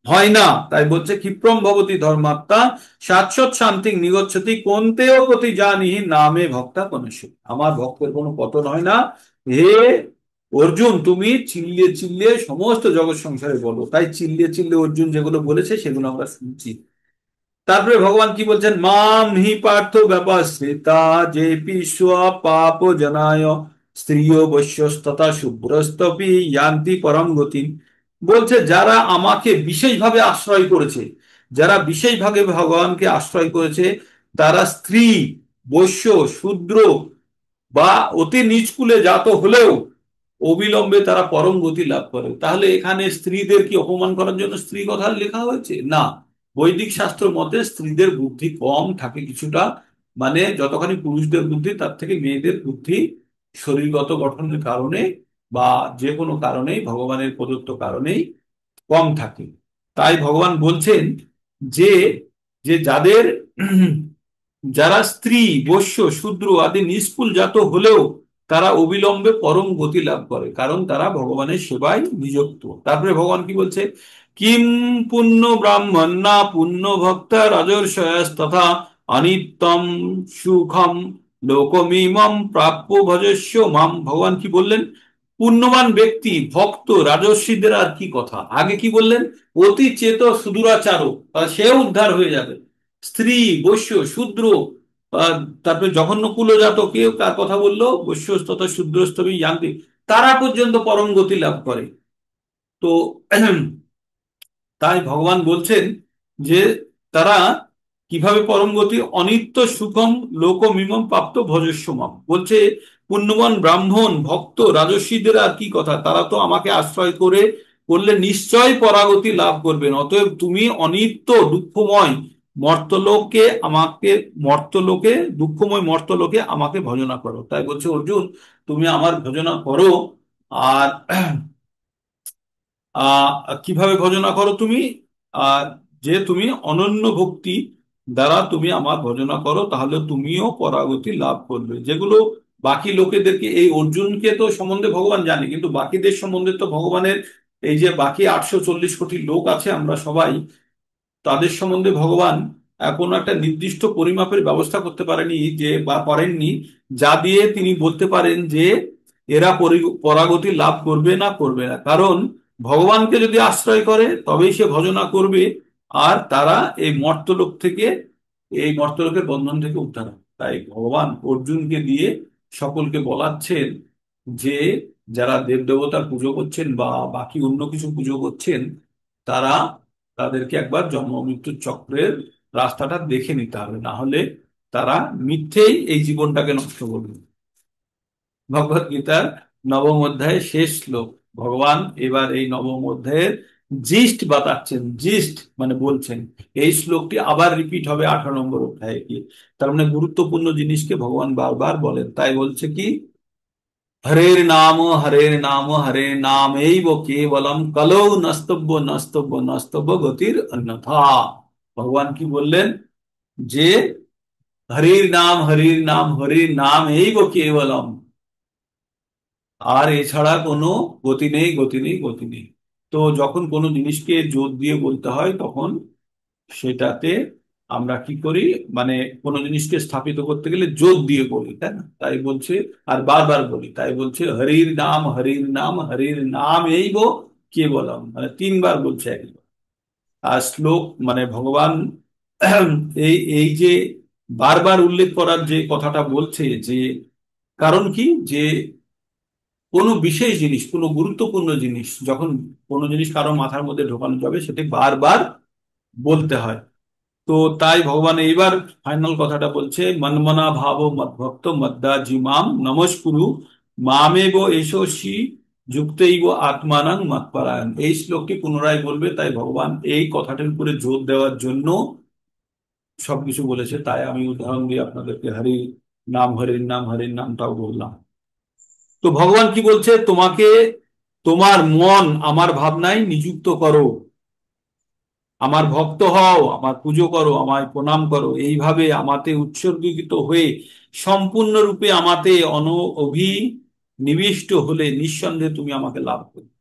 Speaker 1: হয় না। তাই বলছে ক্ষিপ্রম ভবতি ধর্মাত্মা শাশ্বত শান্তি নিগচ্ছতি কোনতেও প্রতি জানিহি নামে ভক্তা কনস্য। আমার ভক্তের কোনো পতন হয় না। হে অর্জুন, তুমি চিল্লিয়ে চিল্লিয়ে সমস্ত জগৎ সংসারে বলো। তাই চিল্লিয়ে চিল্লিয়ে অর্জুন যেগুলো বলেছে সেগুলো আমরা শুনছি। তারপরে ভগবান কি বলছেন? মাম হি পার্থ ব্যপাশ্রিতা যে পিস্ব পাপ জনায় স্ত্রিয় বৈশ্যস্ততা শুভ্রস্তপি ইয়ান্তি পরম গতি। বলছে যারা আমাকে বিশেষভাবে আশ্রয় করেছে, যারা বিশেষভাবে ভগবানকে আশ্রয় করেছে, তারা স্ত্রী, বৈশ্য, শূদ্র বা অতি নিচ কুলে জাত হলেও অবিলম্বে তারা পরম গতি লাভ করে। তাহলে এখানে স্ত্রীদের কি অপমান করার জন্য স্ত্রী কথা লেখা হয়েছে? না। বৈদিক শাস্ত্র মতে স্ত্রীদের বুদ্ধি কম থাকে কিছুটা, মানে যতখানি পুরুষদের বুদ্ধি তার থেকে মেয়েদের বুদ্ধি শরীরগত গঠনের কারণে বা যে কোনো কারণেই, ভগবানের প্রদত্ত কারণেই কম থাকে। তাই ভগবান বলছেন যে যে যাদের যারা স্ত্রী, বৈশ্য, শূদ্র আদি নিষ্কুল জাত হলেও তারা অবিলম্বে পরম গতি লাভ করে, কারণ তারা ভগবানের সেবায় নিযুক্ত। তারপরে ভগবান কি বলছে? কিম পুণ্য ব্রাহ্মণ না পুণ্য ভক্তা রাজর্ষয়স তথা অনিত্যম সুখম লোকমিমম প্রাপ্য ভজস্য মাম। ভগবান কি বললেন? পুণ্যবান ব্যক্তি, ভক্ত, রাজর্ষিদের আর কি কথা। আগে কি বললেন? অতি চেত সুদূরাচারও, সেও উদ্ধার হয়ে যাবে। স্ত্রী, বৈশ্য, শূদ্র, আহ, তারপরে জঘন্য কুলজাত কেউ কার কথা বললো? বৈশ্য তথা শূদ্রস্তমী যান্ত্রিক, তারা পর্যন্ত পরম গতি লাভ করে। তো তাই ভগবান বলছেন যে তারা কিভাবে পরম গতি? অনিত্য সুখম লোকমিমম প্রাপ্ত ভজস্য মাম। বলছে পুণ্যবান ব্রাহ্মণ, ভক্ত, রাজস্বীদের আর কি কথা, তারা তো আমাকে আশ্রয় করে করলে নিশ্চয় পরাগতি লাভ করবেন। অতএব তুমি অনিত্য দুঃখময় মর্তলোকে আমাকে, মর্তলোকে দুঃখময় মর্তলোকে আমাকে ভজনা করো। তাই বলছে অর্জুন, তুমি আমার ভজনা করো। আর কিভাবে ভজনা করো তুমি? আহ যে তুমি অনন্য ভক্তি দ্বারা তুমি আমার ভজনা করো, তাহলে তুমিও পরাগতি লাভ করবে। যেগুলো বাকি লোকেদেরকে, এই অর্জুনকে তো সম্বন্ধে ভগবান জানে, কিন্তু বাকিদের সম্বন্ধে তো ভগবানের, এই যে বাকি 840 কোটি লোক আছে আমরা সবাই, তাদের সম্বন্ধে ভগবান কোনো একটা নির্দিষ্ট পরিমাপের ব্যবস্থা করতে পারেনি, যে বা করেননি, যা দিয়ে তিনি বলতে পারেন যে এরা পরাগতি লাভ করবে না করবে না। কারণ ভগবানকে যদি আশ্রয় করে তবেই সে ভজনা করবে, আর তারা এই মর্তলোক থেকে, এই মর্তলোকের বন্ধন থেকে উদ্ধার হবে। তাই ভগবান অর্জুনকে দিয়ে সকলকে বলাচ্ছেন যে যারা দেব দেবতার পুজো করছেন বা বাকি অন্য কিছু পুজো করছেন, তারা, তাদেরকে একবার জন্ম মৃত্যুর চক্রের রাস্তাটা দেখে নিতে হবে, না হলে তারা মিথ্যেই এই জীবনটাকে নষ্ট করবে। ভগবত গীতার নবম অধ্যায়ের শেষ শ্লোক। ভগবান এবার এই নবম অধ্যায়ের জিস্ট বাতাচ্ছেন, জিস্ট মানে বলছেন। এই শ্লোকটি আবার রিপিট হবে 18 নম্বর অধ্যায়ে গিয়ে। তার মানে গুরুত্বপূর্ণ জিনিসকে ভগবান বারবার বলেন, তাই বলছে কি, হরের নাম হরে নাম এই কেবলম কলৌ নস্তব্য নস্তব্য নস্তব্য গতির অন্যথা। ভগবান কি বললেন, যে হরির নাম এই কেবলম, আর এছাড়া কোনো গতি নেই, গতি নেই, গতি নেই। তো যখন কোনো জিনিসকে জোর দিয়ে বলতে হয় তখন সেটাতে আমরা কি করি, মানে কোনো জিনিসকে স্থাপিত করতে গেলে জোর দিয়ে বলি, তাই না? তাই বলছে, আর বারবার বলি, তাই বলছে হরির নাম এই কেবলম, মানে 3বার বলছে একবার। আর শ্লোক মানে ভগবান এই এই যে বারবার উল্লেখ করার যে কথাটা বলছে, যে কারণ কি, যে কোনো বিশেষ জিনিস, কোনো গুরুত্বপূর্ণ জিনিস যখন কোনো জিনিস কারো মাথার মধ্যে ঢোকানো যাবে সেটি বারবার বলতে হয়। তো তাই ভগবান এইবার ফাইনাল কথাটা বলছে, মন্মনা ভাব মদ্ভক্ত মদ্দা জিমাম নমস্কুরু মামেব এষসি যুক্তৈব আত্মানাং মৎপরায়ণ। এই শ্লোকটি পুনরায় বলবে, তাই ভগবান এই কথাটির উপরে জোর দেওয়ার জন্য সবকিছু বলেছে। তাই আমি উদাহরণ দিয়ে আপনাদেরকে হরির নামটাও বললাম। তো ভগবান কি বলছে, তোমাকে তোমার মন আমার ভাবনায় নিযুক্ত করো, আমার ভক্ত হও, আমার পুজো করো, আমায় প্রণাম করো, এইভাবে আমাতে উৎসর্গীকৃত হয়ে সম্পূর্ণরূপে আমাতে অভিনিবিষ্ট হলে নিঃসন্দেহে তুমি আমাকে লাভ করবে।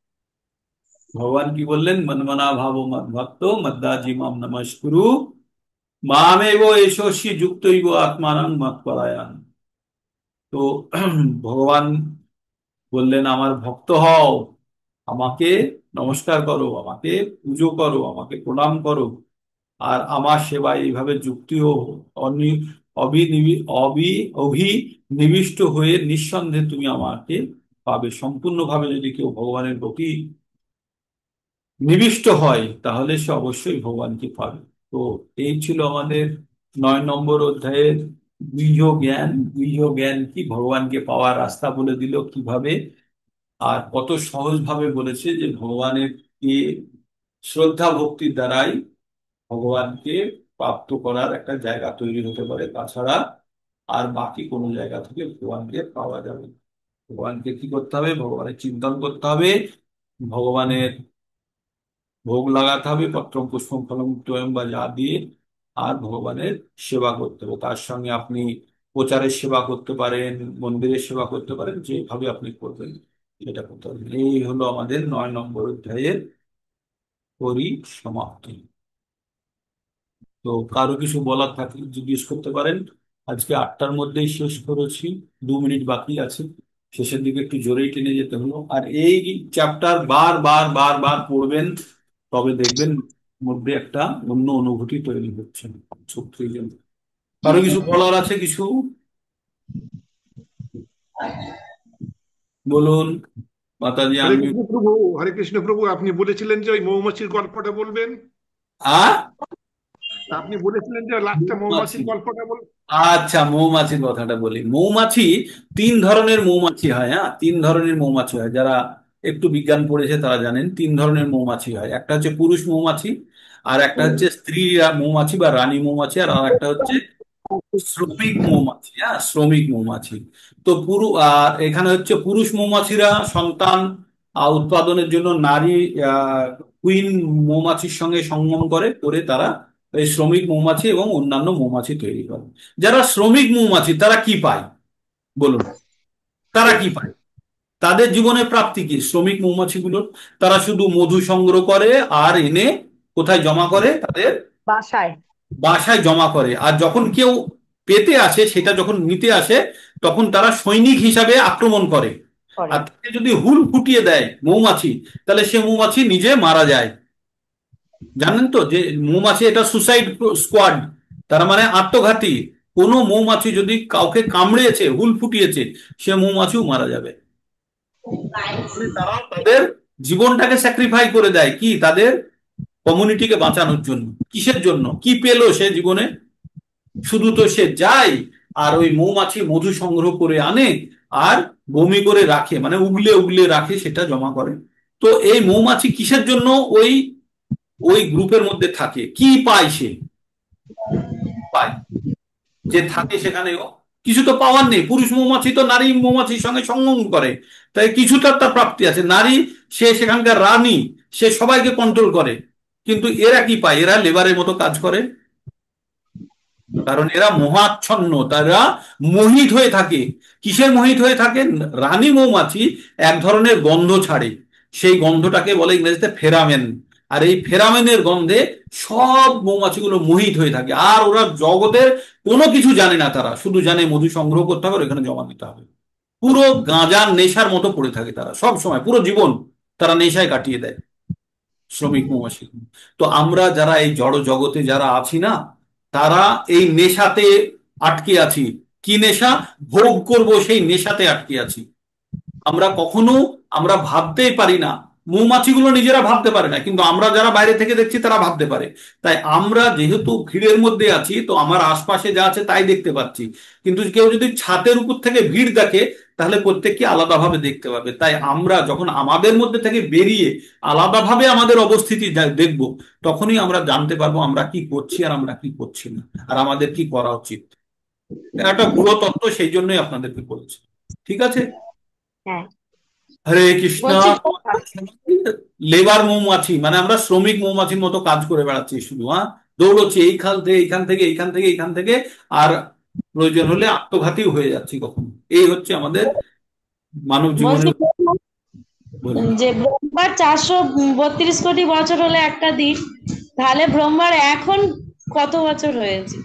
Speaker 1: ভগবান কি বললেন, মন্মনা ভাব মদ ভক্ত মদ্দাজি মাম নমস্কুরু মামেব এষসি যুক্তৈব আত্মানং মৎপরায়ণ। তো ভগবান বললেন, আমার ভক্ত হও, আমাকে নমস্কার করো, আমাকে পুজো করো, আমাকে প্রণাম করো, আর আমার সেবায় এইভাবে যুক্তি ও অভিনিবিষ্ট হয়ে নিঃসন্দেহে তুমি আমাকে পাবে। সম্পূর্ণভাবে যদি কেউ ভগবানের প্রতি নিবিষ্ট হয় তাহলে সে অবশ্যই ভগবানকে পাবে। তো এই ছিল আমাদের 9 নম্বর অধ্যায়ের গৃহ জ্ঞান কি, ভগবানকে পাওয়ার রাস্তা বলে দিল কিভাবে, আর কত সহজ ভাবে বলেছে যে ভগবানের কে শ্রদ্ধা ভক্তির দ্বারাই ভগবানকে প্রাপ্ত করার একটা জায়গা তৈরি হতে পারে, তাছাড়া আর বাকি কোনো জায়গা থেকে ভগবানকে পাওয়া যাবে না। ভগবানকে কি করতে হবে, ভগবানের চিন্তন করতে হবে, ভগবানের ভোগ লাগাতে হবে, পত্রম পুষ্পম ফলম তোয়ম বা যা দিয়ে, আর ভগবানের সেবা করতে হবে। তার সঙ্গে আপনি প্রচারের সেবা করতে পারেন, মন্দিরের সেবা করতে পারেন, যেভাবে আপনি করবেন সেটা করতে হবে। এই হলো আমাদের 9 নম্বর অধ্যায়ের পরিসমাপ্তি। তো কারো কিছু বলার থাকলে জিজ্ঞেস করতে পারেন। আজকে 8টার মধ্যেই শেষ করেছি, 2 মিনিট বাকি আছে, শেষের দিকে একটু জোরেই টেনে যেতে হলো। আর এই চ্যাপ্টার বার পড়বেন, তবে দেখবেন মধ্যে একটা অন্য অনুভূতি তৈরি হচ্ছে। সত্যি যেন। কারো কিছু বলার আছে, কিছু বলুন। মাতাজি
Speaker 3: হরে
Speaker 1: আমি
Speaker 3: কৃষ্ণ প্রভু। হরে কৃষ্ণ প্রভু, আপনি বলেছিলেন যে ওই মৌমাছির গল্পটা বলবেন। আপনি বলেছিলেন যে লাস্টে
Speaker 1: মৌমাছি,
Speaker 3: মৌমাছির গল্পটা বল।
Speaker 1: আচ্ছা মৌমাছির কথাটা বলি। মৌমাছি 3 ধরনের মৌমাছি হয়। হ্যাঁ, 3 ধরনের মৌমাছি হয়, যারা একটু বিজ্ঞান পড়েছে তারা জানেন 3 ধরনের মৌমাছি হয়। একটা হচ্ছে পুরুষ মৌমাছি, আর একটা হচ্ছে স্ত্রী মৌমাছি বা রানী মৌমাছি, আর একটা হচ্ছে শ্রমিক মৌমাছি। হ্যাঁ, শ্রমিক মৌমাছি। তো আর এখানে হচ্ছে পুরুষ মৌমাছিরা সন্তান উৎপাদনের জন্য নারী কুইন মৌমাছির সঙ্গে সঙ্গম করে তারা এই শ্রমিক মৌমাছি এবং অন্যান্য মৌমাছি তৈরি করে। যারা শ্রমিক মৌমাছি তারা কি পায় বলুন, তারা কি পায়? তাদের জীবনে প্রাপ্তি কি শ্রমিক মৌমাছিগুলোর? তারা শুধু মধু সংগ্রহ করে আর এনে কোথায় জমা করে, তাদের
Speaker 2: বাসায়
Speaker 1: বাসায় জমা করে। আর যখন কেউ পেতে আসে, সেটা যখন নিতে আসে, তখন তারা সৈনিক হিসাবে আক্রমণ করে।
Speaker 2: করে।
Speaker 1: আর তাকে যদি হুল ফুটিয়ে দেয় মৌমাছি, তাহলে সে মৌমাছি নিজে মারা যায়। জানেন তো যে মৌমাছি এটা সুসাইড স্কোয়াড, তার মানে আত্মঘাতী। কোনো মৌমাছি যদি কাউকে কামড়িয়েছে, হুল ফুটিয়েছে, সে মৌমাছিও মারা যাবে। মানে তারা তাদের জীবনটাকে স্যাক্রিফাই করে দেয়, কি তাদের কমিউনিটিকে বাঁচানোর জন্য। কিসের জন্য, কি পেলো সে জীবনে? শুধু তো সে যায় আর ওই মৌমাছি মধু সংগ্রহ করে আনে আর বমি করে রাখে, মানে উগলে উগলে রাখে, সেটা জমা করে। তো এই মৌমাছি কিসের জন্য ওই ওই গ্রুপের মধ্যে থাকে, কি পায় সে? পায়, যে থাকে সেখানেও কিছু তো পাওয়ার নেই। পুরুষ মৌমাছি তো নারী মৌমাছির সঙ্গে সঙ্গম করে, তাই কিছুটা তার প্রাপ্তি আছে। নারী, সে সেখানকার রানী, সে সবাইকে কন্ট্রোল করে। কিন্তু এরা কি পায়? এরা লেবারের মতো কাজ করে, কারণ এরা মোহাচ্ছন্ন, তারা মোহিত হয়ে থাকে। কিসের মোহিত হয়ে থাকে? রানী মৌমাছি এক ধরনের গন্ধ ছাড়ে, সেই গন্ধটাকে বলে ইংরেজিতে ফেরামেন। আর এই ফেরামেনের গন্ধে সব মৌমাছিগুলো মোহিত হয়ে থাকে। আর ওরা জগতের কোনো কিছু জানে না, তারা শুধু জানে মধু সংগ্রহ করতে হবে আর এখানে জমা দিতে হবে। পুরো গাঁজার নেশার মতো পড়ে থাকে তারা সব সময়, পুরো জীবন তারা নেশায় কাটিয়ে দেয়, শ্রমিক মৌমাছি। তো আমরা যারা এই জড় জগতে যারা আছি না, তারা এই নেশাতে আটকে আছি। কি নেশা? ভোগ করব, সেই নেশাতে আটকে আছি। আমরা কখনো, আমরা ভাবতেই পারি না। মৌমাছিগুলো নিজেরা ভাবতে পারে না, কিন্তু আমরা যারা বাইরে থেকে দেখছি তারা ভাবতে পারে। তাই আমরা যেহেতু ভিড়ের মধ্যে আছি, তো আমার আশপাশে যা আছে তাই দেখতে পাচ্ছি। কিন্তু কেউ যদি ছাদের উপর থেকে ভিড় দেখে, তাহলে প্রত্যেককে আলাদাভাবে দেখতে পাবে। তাই আমরা যখন আমাদের মধ্যে থেকে বেরিয়ে আলাদাভাবে আমাদের অবস্থিতি দেখব, তখনই আমরা জানতে পারবো আমরা কি করছি আর আমরা কি করছি না, আর আমাদের কি করা উচিত। এটা একটা গূঢ় তত্ত্ব, সেই জন্যই আপনাদেরকে বলছি। ঠিক আছে?
Speaker 2: হ্যাঁ,
Speaker 1: হরে কৃষ্ণ।
Speaker 2: বলছি
Speaker 1: লেবার মৌমাছি মানে আমরা শ্রমিক মৌমাছির মতো কাজ করে বেড়াচ্ছি শুধু, হ্যাঁ, দৌড়চ্ছি এইখান থেকে এইখান থেকে এইখান থেকে এইখান থেকে, আর প্রয়োজন হলে আত্মঘাতীও হয়ে যাচ্ছি কখনো। এই হচ্ছে আমাদের মানব
Speaker 2: বলছি
Speaker 1: জীবনের। বলুন।
Speaker 2: যে ব্রহ্মার 432 কোটি বছর হলে একটা দিন, তাহলে ব্রহ্মার এখন কত বছর হয়েছে?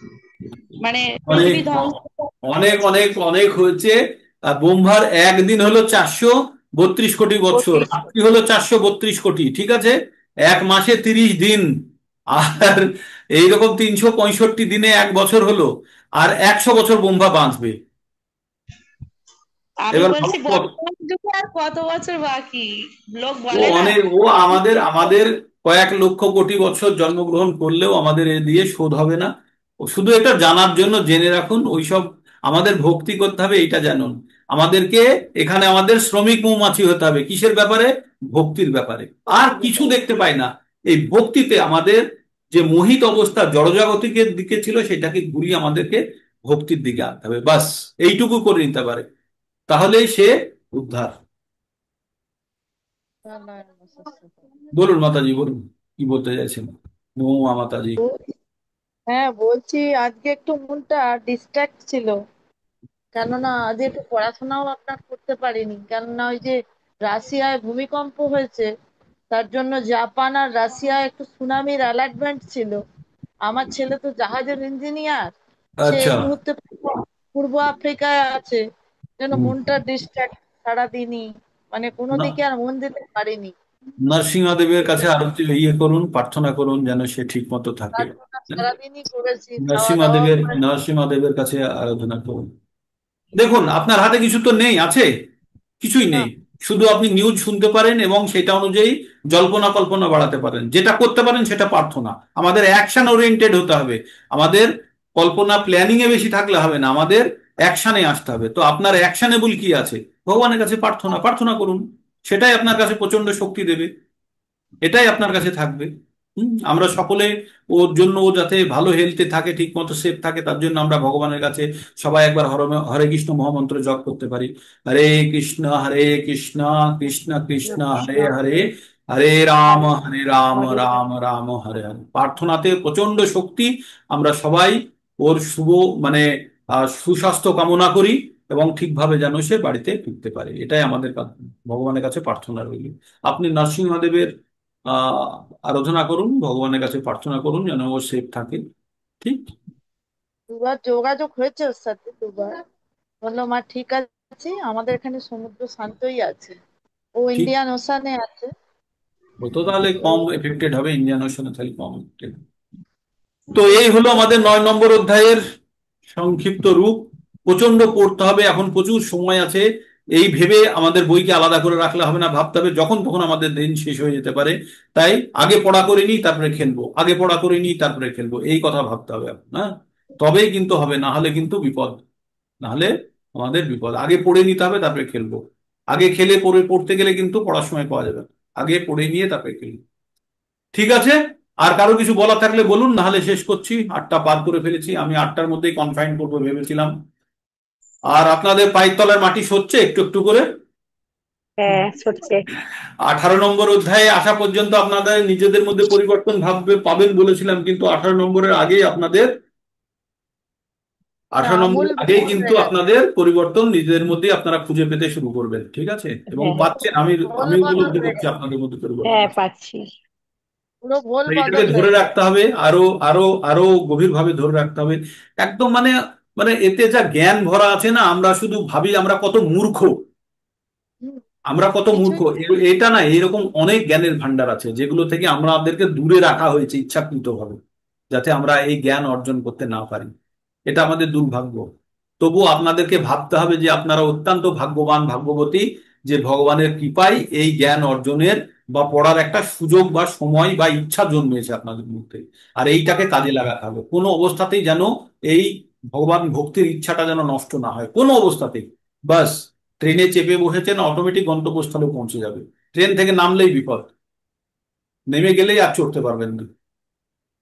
Speaker 2: মানে
Speaker 1: অনেক,
Speaker 2: পৃথিবী ধ্বংস
Speaker 1: অনেক অনেক অনেক হয়েছে। আর ব্রহ্মার একদিন হলো 432 কোটি বছর,
Speaker 2: 32।
Speaker 1: রাত্রি হলো 432 কোটি, ঠিক আছে? এক মাসে 30 দিন, আর এইরকম 365 দিনে এক বছর হলো। আর 100 বছর ব্রহ্মা বাঁচবে।
Speaker 2: আমি
Speaker 1: এবার
Speaker 2: বলছি
Speaker 1: ভাবো,
Speaker 2: বর্তমান যুগে আর কত বছর বাকি? লোক
Speaker 1: ও
Speaker 2: বলে না।
Speaker 1: অনেক, ও আমাদের আমাদের কয়েক লক্ষ কোটি বছর জন্মগ্রহণ করলেও আমাদের এ দিয়ে শোধ হবে না। ও শুধু এটা জানার জন্য জেনে রাখুন, ওইসব আমাদের ভক্তি করতে হবে এইটা জানুন। আমাদেরকে এখানে আমাদের শ্রমিক মৌমাছি হতে হবে কিসের ব্যাপারে? ভক্তির ব্যাপারে। আর কিছু দেখতে পাই না। এই ভক্তিতে আমাদের যে মোহিত অবস্থা জড়জাগতিকের দিকে ছিল, সেটাকে ঘুরিয়ে আমাদেরকে ভক্তির দিকে আনতে হবে। বাস এইটুকু করে নিতে পারে, তাহলেই সে উদ্ধার। বলুন মাতাজি, বলুন, কি বলতে চাইছেন? মহুয়া মাতাজি।
Speaker 4: হ্যাঁ, বলছি আজকে একটু মনটা ডিস্ট্রাক্ট ছিল। কেননা আজ একটু পড়াশোনাও আপনার করতে পারিনি, কেননা ওই যে রাশিয়ায় ভূমিকম্প হয়েছে, তার জন্য জাপান আর রাশিয়া একটু সুনামির অ্যালার্টমেন্ট ছিল। আমার ছেলে তো জাহাজের ইঞ্জিনিয়ার, সে
Speaker 1: আচ্ছা।
Speaker 4: এই মুহূর্তে পূর্ব আফ্রিকায় আছে। যেন
Speaker 1: হুম।
Speaker 4: মনটা ডিস্ট্রাক্ট সারাদিনই, মানে কোনো
Speaker 1: না,
Speaker 4: দিকে আর মন দিতে পারিনি।
Speaker 1: নরসিংহদেবের কাছে আরো ইয়ে করুন, প্রার্থনা করুন যেন সে ঠিক মতো থাকে।
Speaker 4: প্রার্থনা সারাদিনই করেছি, খাওয়া দাওয়াও
Speaker 1: নরসিংহদেবের
Speaker 4: করেছি।
Speaker 1: নরসিংহদেবের কাছে আরাধনা করুন। দেখুন, আপনার হাতে কিছু তো নেই, আছে? কিছুই
Speaker 4: না,
Speaker 1: নেই। শুধু আপনি নিউজ শুনতে পারেন এবং সেটা অনুযায়ী জল্পনা কল্পনা বাড়াতে পারেন। যেটা করতে পারেন সেটা প্রার্থনা। আমাদের অ্যাকশন ওরিয়েন্টেড হতে হবে। আমাদের কল্পনা প্ল্যানিং এ বেশি থাকলে হবে না, আমাদের অ্যাকশনে আসতে হবে। তো আপনার অ্যাকশনেবল কি আছে? ভগবানের কাছে প্রার্থনা, প্রার্থনা করুন। সেটাই আপনার কাছে প্রচন্ড শক্তি দেবে, এটাই আপনার কাছে থাকবে। আমরা সকলে ওর জন্য, ও যাতে ভালো হেলথে থাকে, ঠিক মতো সেফ থাকে, তার জন্য আমরা ভগবানের কাছে সবাই একবার হরে হরে কৃষ্ণ মহামন্ত্র জপ করতে পারি। হরে কৃষ্ণ কৃষ্ণ কৃষ্ণ হরে হরে, হরে রাম রাম রাম হরে হরে। প্রার্থনাতে প্রচন্ড শক্তি। আমরা সবাই ওর শুভ, মানে সুস্বাস্থ্য কামনা করি, এবং ঠিকভাবে যেন সে বাড়িতে ফিরতে পারে, এটাই আমাদের ভগবানের কাছে প্রার্থনা রইল। আপনি নরসিংহদেবের আহ আরাধনা করুন, ভগবানের কাছে প্রার্থনা করুন যেন ও সেফ থাকে। ঠিক।
Speaker 4: দুবার যোগাযোগ হয়েছে ওর সাথে, দুবার। বললো মা ঠিক আছে, আমাদের এখানে সমুদ্র শান্তই আছে, ও
Speaker 1: ঠিক।
Speaker 4: ইন্ডিয়ান ওশানে আছে।
Speaker 1: ও তো তাহলে
Speaker 4: তো
Speaker 1: কম এফেক্টেড হবে, ইন্ডিয়ান ওশানে তাহলে কম এফেক্টেড। তো এই হলো আমাদের 9 নম্বর অধ্যায়ের সংক্ষিপ্ত রূপ। প্রচন্ড পড়তে হবে, এখন প্রচুর সময় আছে। এই ভেবে আমাদের বইকে আলাদা করে রাখলে হবে না, ভাবতে হবে যখন তখন আমাদের দিন শেষ হয়ে যেতে পারে। তাই আগে পড়া করে নিই তারপরে খেলবো, আগে পড়া করে নিই তারপরে খেলবো, এই কথা ভাবতে হবে এখন, হ্যাঁ। তবেই কিন্তু হবে, না হলে কিন্তু বিপদ। না হলে আমাদের বিপদ। আগে পড়ে নিতে হবে তারপরে খেলবো। আগে খেলে পড়ে পড়তে গেলে কিন্তু পড়ার সময় পাওয়া যাবে না। আগে পড়ে নিয়ে তারপরে খেলুন। ঠিক আছে, আর কারো কিছু বলা থাকলে বলুন, নাহলে শেষ করছি। 8টা পার করে ফেলেছি, আমি 8টার মধ্যেই কনফাইন করবো ভেবেছিলাম। আর আপনাদের পায়ের তলার মাটি সরছে একটু একটু করে?
Speaker 5: হ্যাঁ, সরছে।
Speaker 1: 18 নম্বর অধ্যায়ে আসা পর্যন্ত আপনাদের নিজেদের মধ্যে পরিবর্তন ভাববে পাবেন বলেছিলাম, কিন্তু 18 নম্বরের আগেই আপনাদের
Speaker 4: একটা
Speaker 1: 18 নম্বর
Speaker 4: আমূল
Speaker 1: আগেই
Speaker 4: ভুল
Speaker 1: কিন্তু
Speaker 4: হয়ে গেছে।
Speaker 1: আপনাদের পরিবর্তন নিজেদের মধ্যে আপনারা খুঁজে পেতে শুরু করবেন। ঠিক আছে, এবং
Speaker 5: হ্যাঁ,
Speaker 1: পাচ্ছেন, আমি
Speaker 4: ভুল
Speaker 1: আমি
Speaker 4: বদল
Speaker 1: উপলব্ধি
Speaker 4: হয়ে
Speaker 1: করছি
Speaker 4: গেছে,
Speaker 1: আপনাদের মধ্যে পরিবর্তন
Speaker 5: হ্যাঁ
Speaker 1: আছে।
Speaker 5: পাচ্ছি।
Speaker 4: পুরো ভুল
Speaker 1: তো এটাকে
Speaker 4: বদল
Speaker 1: ধরে
Speaker 4: হয়ে গেছে।
Speaker 1: রাখতে হবে, আরো আরো আরো গভীরভাবে ধরে রাখতে হবে। একদম মানে মানে এতে যা জ্ঞান ভরা আছে না, আমরা শুধু ভাবি আমরা কত মূর্খ,
Speaker 4: হুম,
Speaker 1: আমরা কত মূর্খ।
Speaker 4: কিছুই
Speaker 1: এটা না, এরকম অনেক জ্ঞানের ভান্ডার আছে যেগুলো থেকে আমাদেরকে দূরে রাখা হয়েছে ইচ্ছাকৃতভাবে, যাতে আমরা এই জ্ঞান অর্জন করতে না পারি। এটা আমাদের দুর্ভাগ্য। তবু আপনাদেরকে ভাবতে হবে যে আপনারা অত্যন্ত ভাগ্যবান ভাগ্যবতী, যে ভগবানের কৃপায় এই জ্ঞান অর্জনের বা পড়ার একটা সুযোগ বা সময় বা ইচ্ছা জন্মেছে আপনাদের মধ্যে। আর এইটাকে কাজে লাগাতে হবে, কোনো অবস্থাতেই যেন এই ভগবান ভক্তির ইচ্ছাটা যেন নষ্ট না হয়, কোনো অবস্থাতেই। বাস, ট্রেনে চেপে বসেছেন, অটোমেটিক গন্তব্যস্থলে পৌঁছে যাবে। ট্রেন থেকে নামলেই বিপদ, নেমে গেলেই আর চড়তে পারবেন না।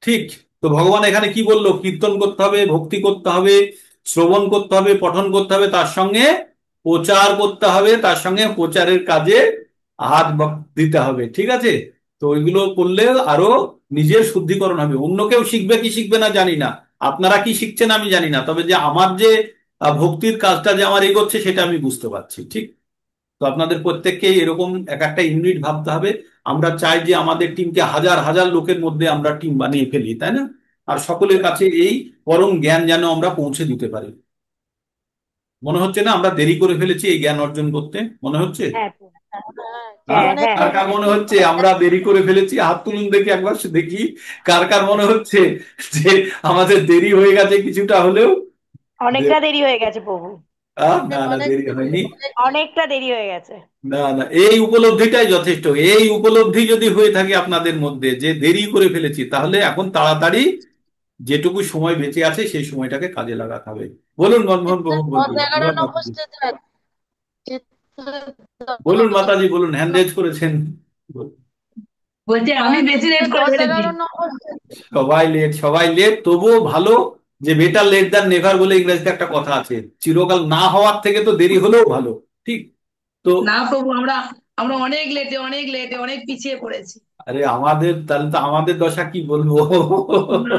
Speaker 1: ঠিক। তো ভগবান এখানে কি বললো? কীর্তন করতে হবে, ভক্তি করতে হবে, শ্রবণ করতে হবে, পঠন করতে হবে, তার সঙ্গে প্রচার করতে হবে, তার সঙ্গে প্রচারের কাজে দিতে হবে। ঠিক আছে, তো ওইগুলো করলে আরো নিজের শুদ্ধিকরণ হবে। অন্য কেউ শিখবে কি শিখবে না জানি না, আপনারা কি শিখছেন আমি জানি না, তবে যে আমার যে ভক্তির কাজটা যে আমার এগোচ্ছে সেটা আমি বুঝতে পারছি। ঠিক। তো আপনাদের প্রত্যেককে এরকম এক একটা ইউনিট ভাবতে হবে। আমরা চাই যে আমাদের টিমকে হাজার হাজার লোকের মধ্যে আমরা টিম বানিয়ে ফেলি, তাই না? আর সকলের কাছে এই পরম জ্ঞান যেন আমরা পৌঁছে দিতে পারি। মনে হচ্ছে না আমরা দেরি করে ফেলেছি এই জ্ঞান অর্জন করতে? মনে হচ্ছে?
Speaker 5: হ্যাঁ,
Speaker 4: হ্যাঁ,
Speaker 1: হ্যাঁ,
Speaker 5: হ্যাঁ,
Speaker 4: জীবনে
Speaker 5: হ্যাঁ,
Speaker 4: একটু
Speaker 1: কার কার মনে হচ্ছে আমরা দেরি করে ফেলেছি? হাত তুলুন দেখি, একবার দেখি কার কার মনে হচ্ছে যে আমাদের দেরি হয়ে গেছে কিছুটা হলেও।
Speaker 5: অনেকটা দেরি হয়ে গেছে প্রভু।
Speaker 1: না
Speaker 4: অনেক
Speaker 1: না,
Speaker 4: অনেক
Speaker 1: দেরি হয়নি।
Speaker 4: অনেক
Speaker 5: অনেকটা দেরি হয়ে গেছে।
Speaker 1: না না, এই উপলব্ধিটাই যথেষ্ট। এই উপলব্ধি যদি হয়ে থাকে আপনাদের মধ্যে যে দেরি করে ফেলেছি, তাহলে এখন তাড়াতাড়ি যেটুকু সময় বেঁচে আছে সেই সময়টাকে কাজে লাগাতে হবে। বলুন মনমোহন
Speaker 4: চিত্রের
Speaker 1: প্রভুজি,
Speaker 4: 10-11
Speaker 1: ধন্যবাদ
Speaker 4: নম্বর
Speaker 1: মাতাজি।
Speaker 4: স্টেজে আছে। চিত্রের
Speaker 1: বলুন
Speaker 4: 10
Speaker 1: মাতাজি, বলুন, হ্যান্ড রেজ করেছেন।
Speaker 6: বলছে আমি বেশি লেট করে
Speaker 4: দশ
Speaker 6: ফেলেছি।
Speaker 4: এগারো নম্বর stage।
Speaker 1: সবাই লেট, সবাই লেট, তবুও ভালো। যে বেটার লেট দ্যান নেভার বলে ইংরেজিতে একটা কথা আছে। চিরকাল না হওয়ার থেকে তো দেরি হলেও ভালো। ঠিক। তো
Speaker 6: না প্রভু, আমরা আমরা অনেক লেটে অনেক পিছিয়ে পড়েছি।
Speaker 1: আরে আমাদের, তাহলে তো আমাদের দশা কি বলবো?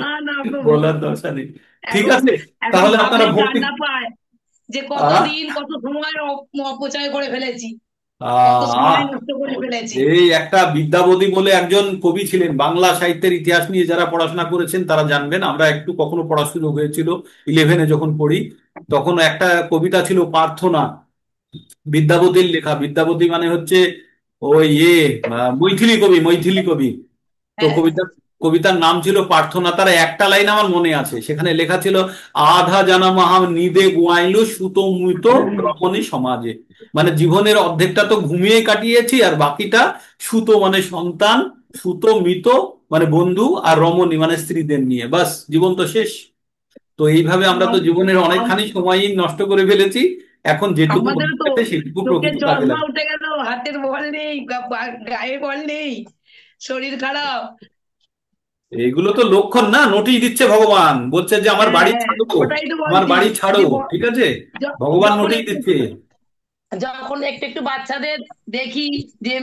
Speaker 6: না না প্রভু,
Speaker 1: বলার দশা নেই। ঠিক
Speaker 6: এখন
Speaker 1: আছে,
Speaker 6: এখন
Speaker 1: তাহলে আপনারা
Speaker 6: ভাবলে
Speaker 1: ভক্তি
Speaker 6: কান্না পায় যে
Speaker 1: আহ
Speaker 6: কতদিন কত সময় অপচয় করে ফেলেছি, কত
Speaker 1: আহ
Speaker 6: সময় নষ্ট করে ফেলেছি।
Speaker 1: এই একটা বিদ্যাবতী বলে একজন কবি ছিলেন, বাংলা সাহিত্যের ইতিহাস নিয়ে যারা পড়াশোনা করেছেন তারা জানবেন। আমরা একটু কখনো পড়ার সুযোগ হয়েছিল 11-এ যখন পড়ি, তখন একটা কবিতা ছিল প্রার্থনা, বিদ্যাপতির লেখা। বিদ্যাপতি মানে হচ্ছে ওই মৈথিলি কবি, মৈথিলি কবি। তো
Speaker 6: হ্যাঁ,
Speaker 1: কবিতার নাম ছিল প্রার্থনা। তার একটা লাইন আমার মনে আছে, সেখানে লেখা ছিল, আধা জানা মাহাম নিদে গোয়াইলো সুত মুইত রমণী সমাজে। মানে জীবনের অর্ধেকটা তো ঘুমিয়ে কাটিয়েছি, আর বাকিটা সুতো মানে সন্তান, সুত মৃত মানে বন্ধু, আর রমণী মানে স্ত্রীদের নিয়ে, বাস জীবন তো শেষ। তো এইভাবে আমরা তো জীবনের অনেকখানি সময় নষ্ট করে ফেলেছি। এখন যেটুকু
Speaker 6: আমাদের
Speaker 1: বাকি
Speaker 6: তো
Speaker 1: আছে সেটুকু
Speaker 6: চোখের
Speaker 1: প্রকৃত কাজে
Speaker 6: চশমা
Speaker 1: লাগে।
Speaker 6: উঠে গেল, হাতের বল নেই, গায়ে বল নেই, শরীর খারাপ।
Speaker 1: এইগুলো তো লক্ষণ না, নোটিশ দিচ্ছে ভগবান, বলছে যে আমার
Speaker 6: হ্যাঁ
Speaker 1: বাড়ি
Speaker 6: হ্যাঁ,
Speaker 1: ছাড়ো,
Speaker 6: ওটাই তো
Speaker 1: আমার
Speaker 6: বলছি
Speaker 1: বাড়ি ছাড়ো।
Speaker 6: যে
Speaker 1: ঠিক আছে, ভগবান
Speaker 6: যখন
Speaker 1: নোটিশ
Speaker 6: একটু
Speaker 1: দিচ্ছে।
Speaker 6: যখন একটু একটু বাচ্চাদের দেখি যে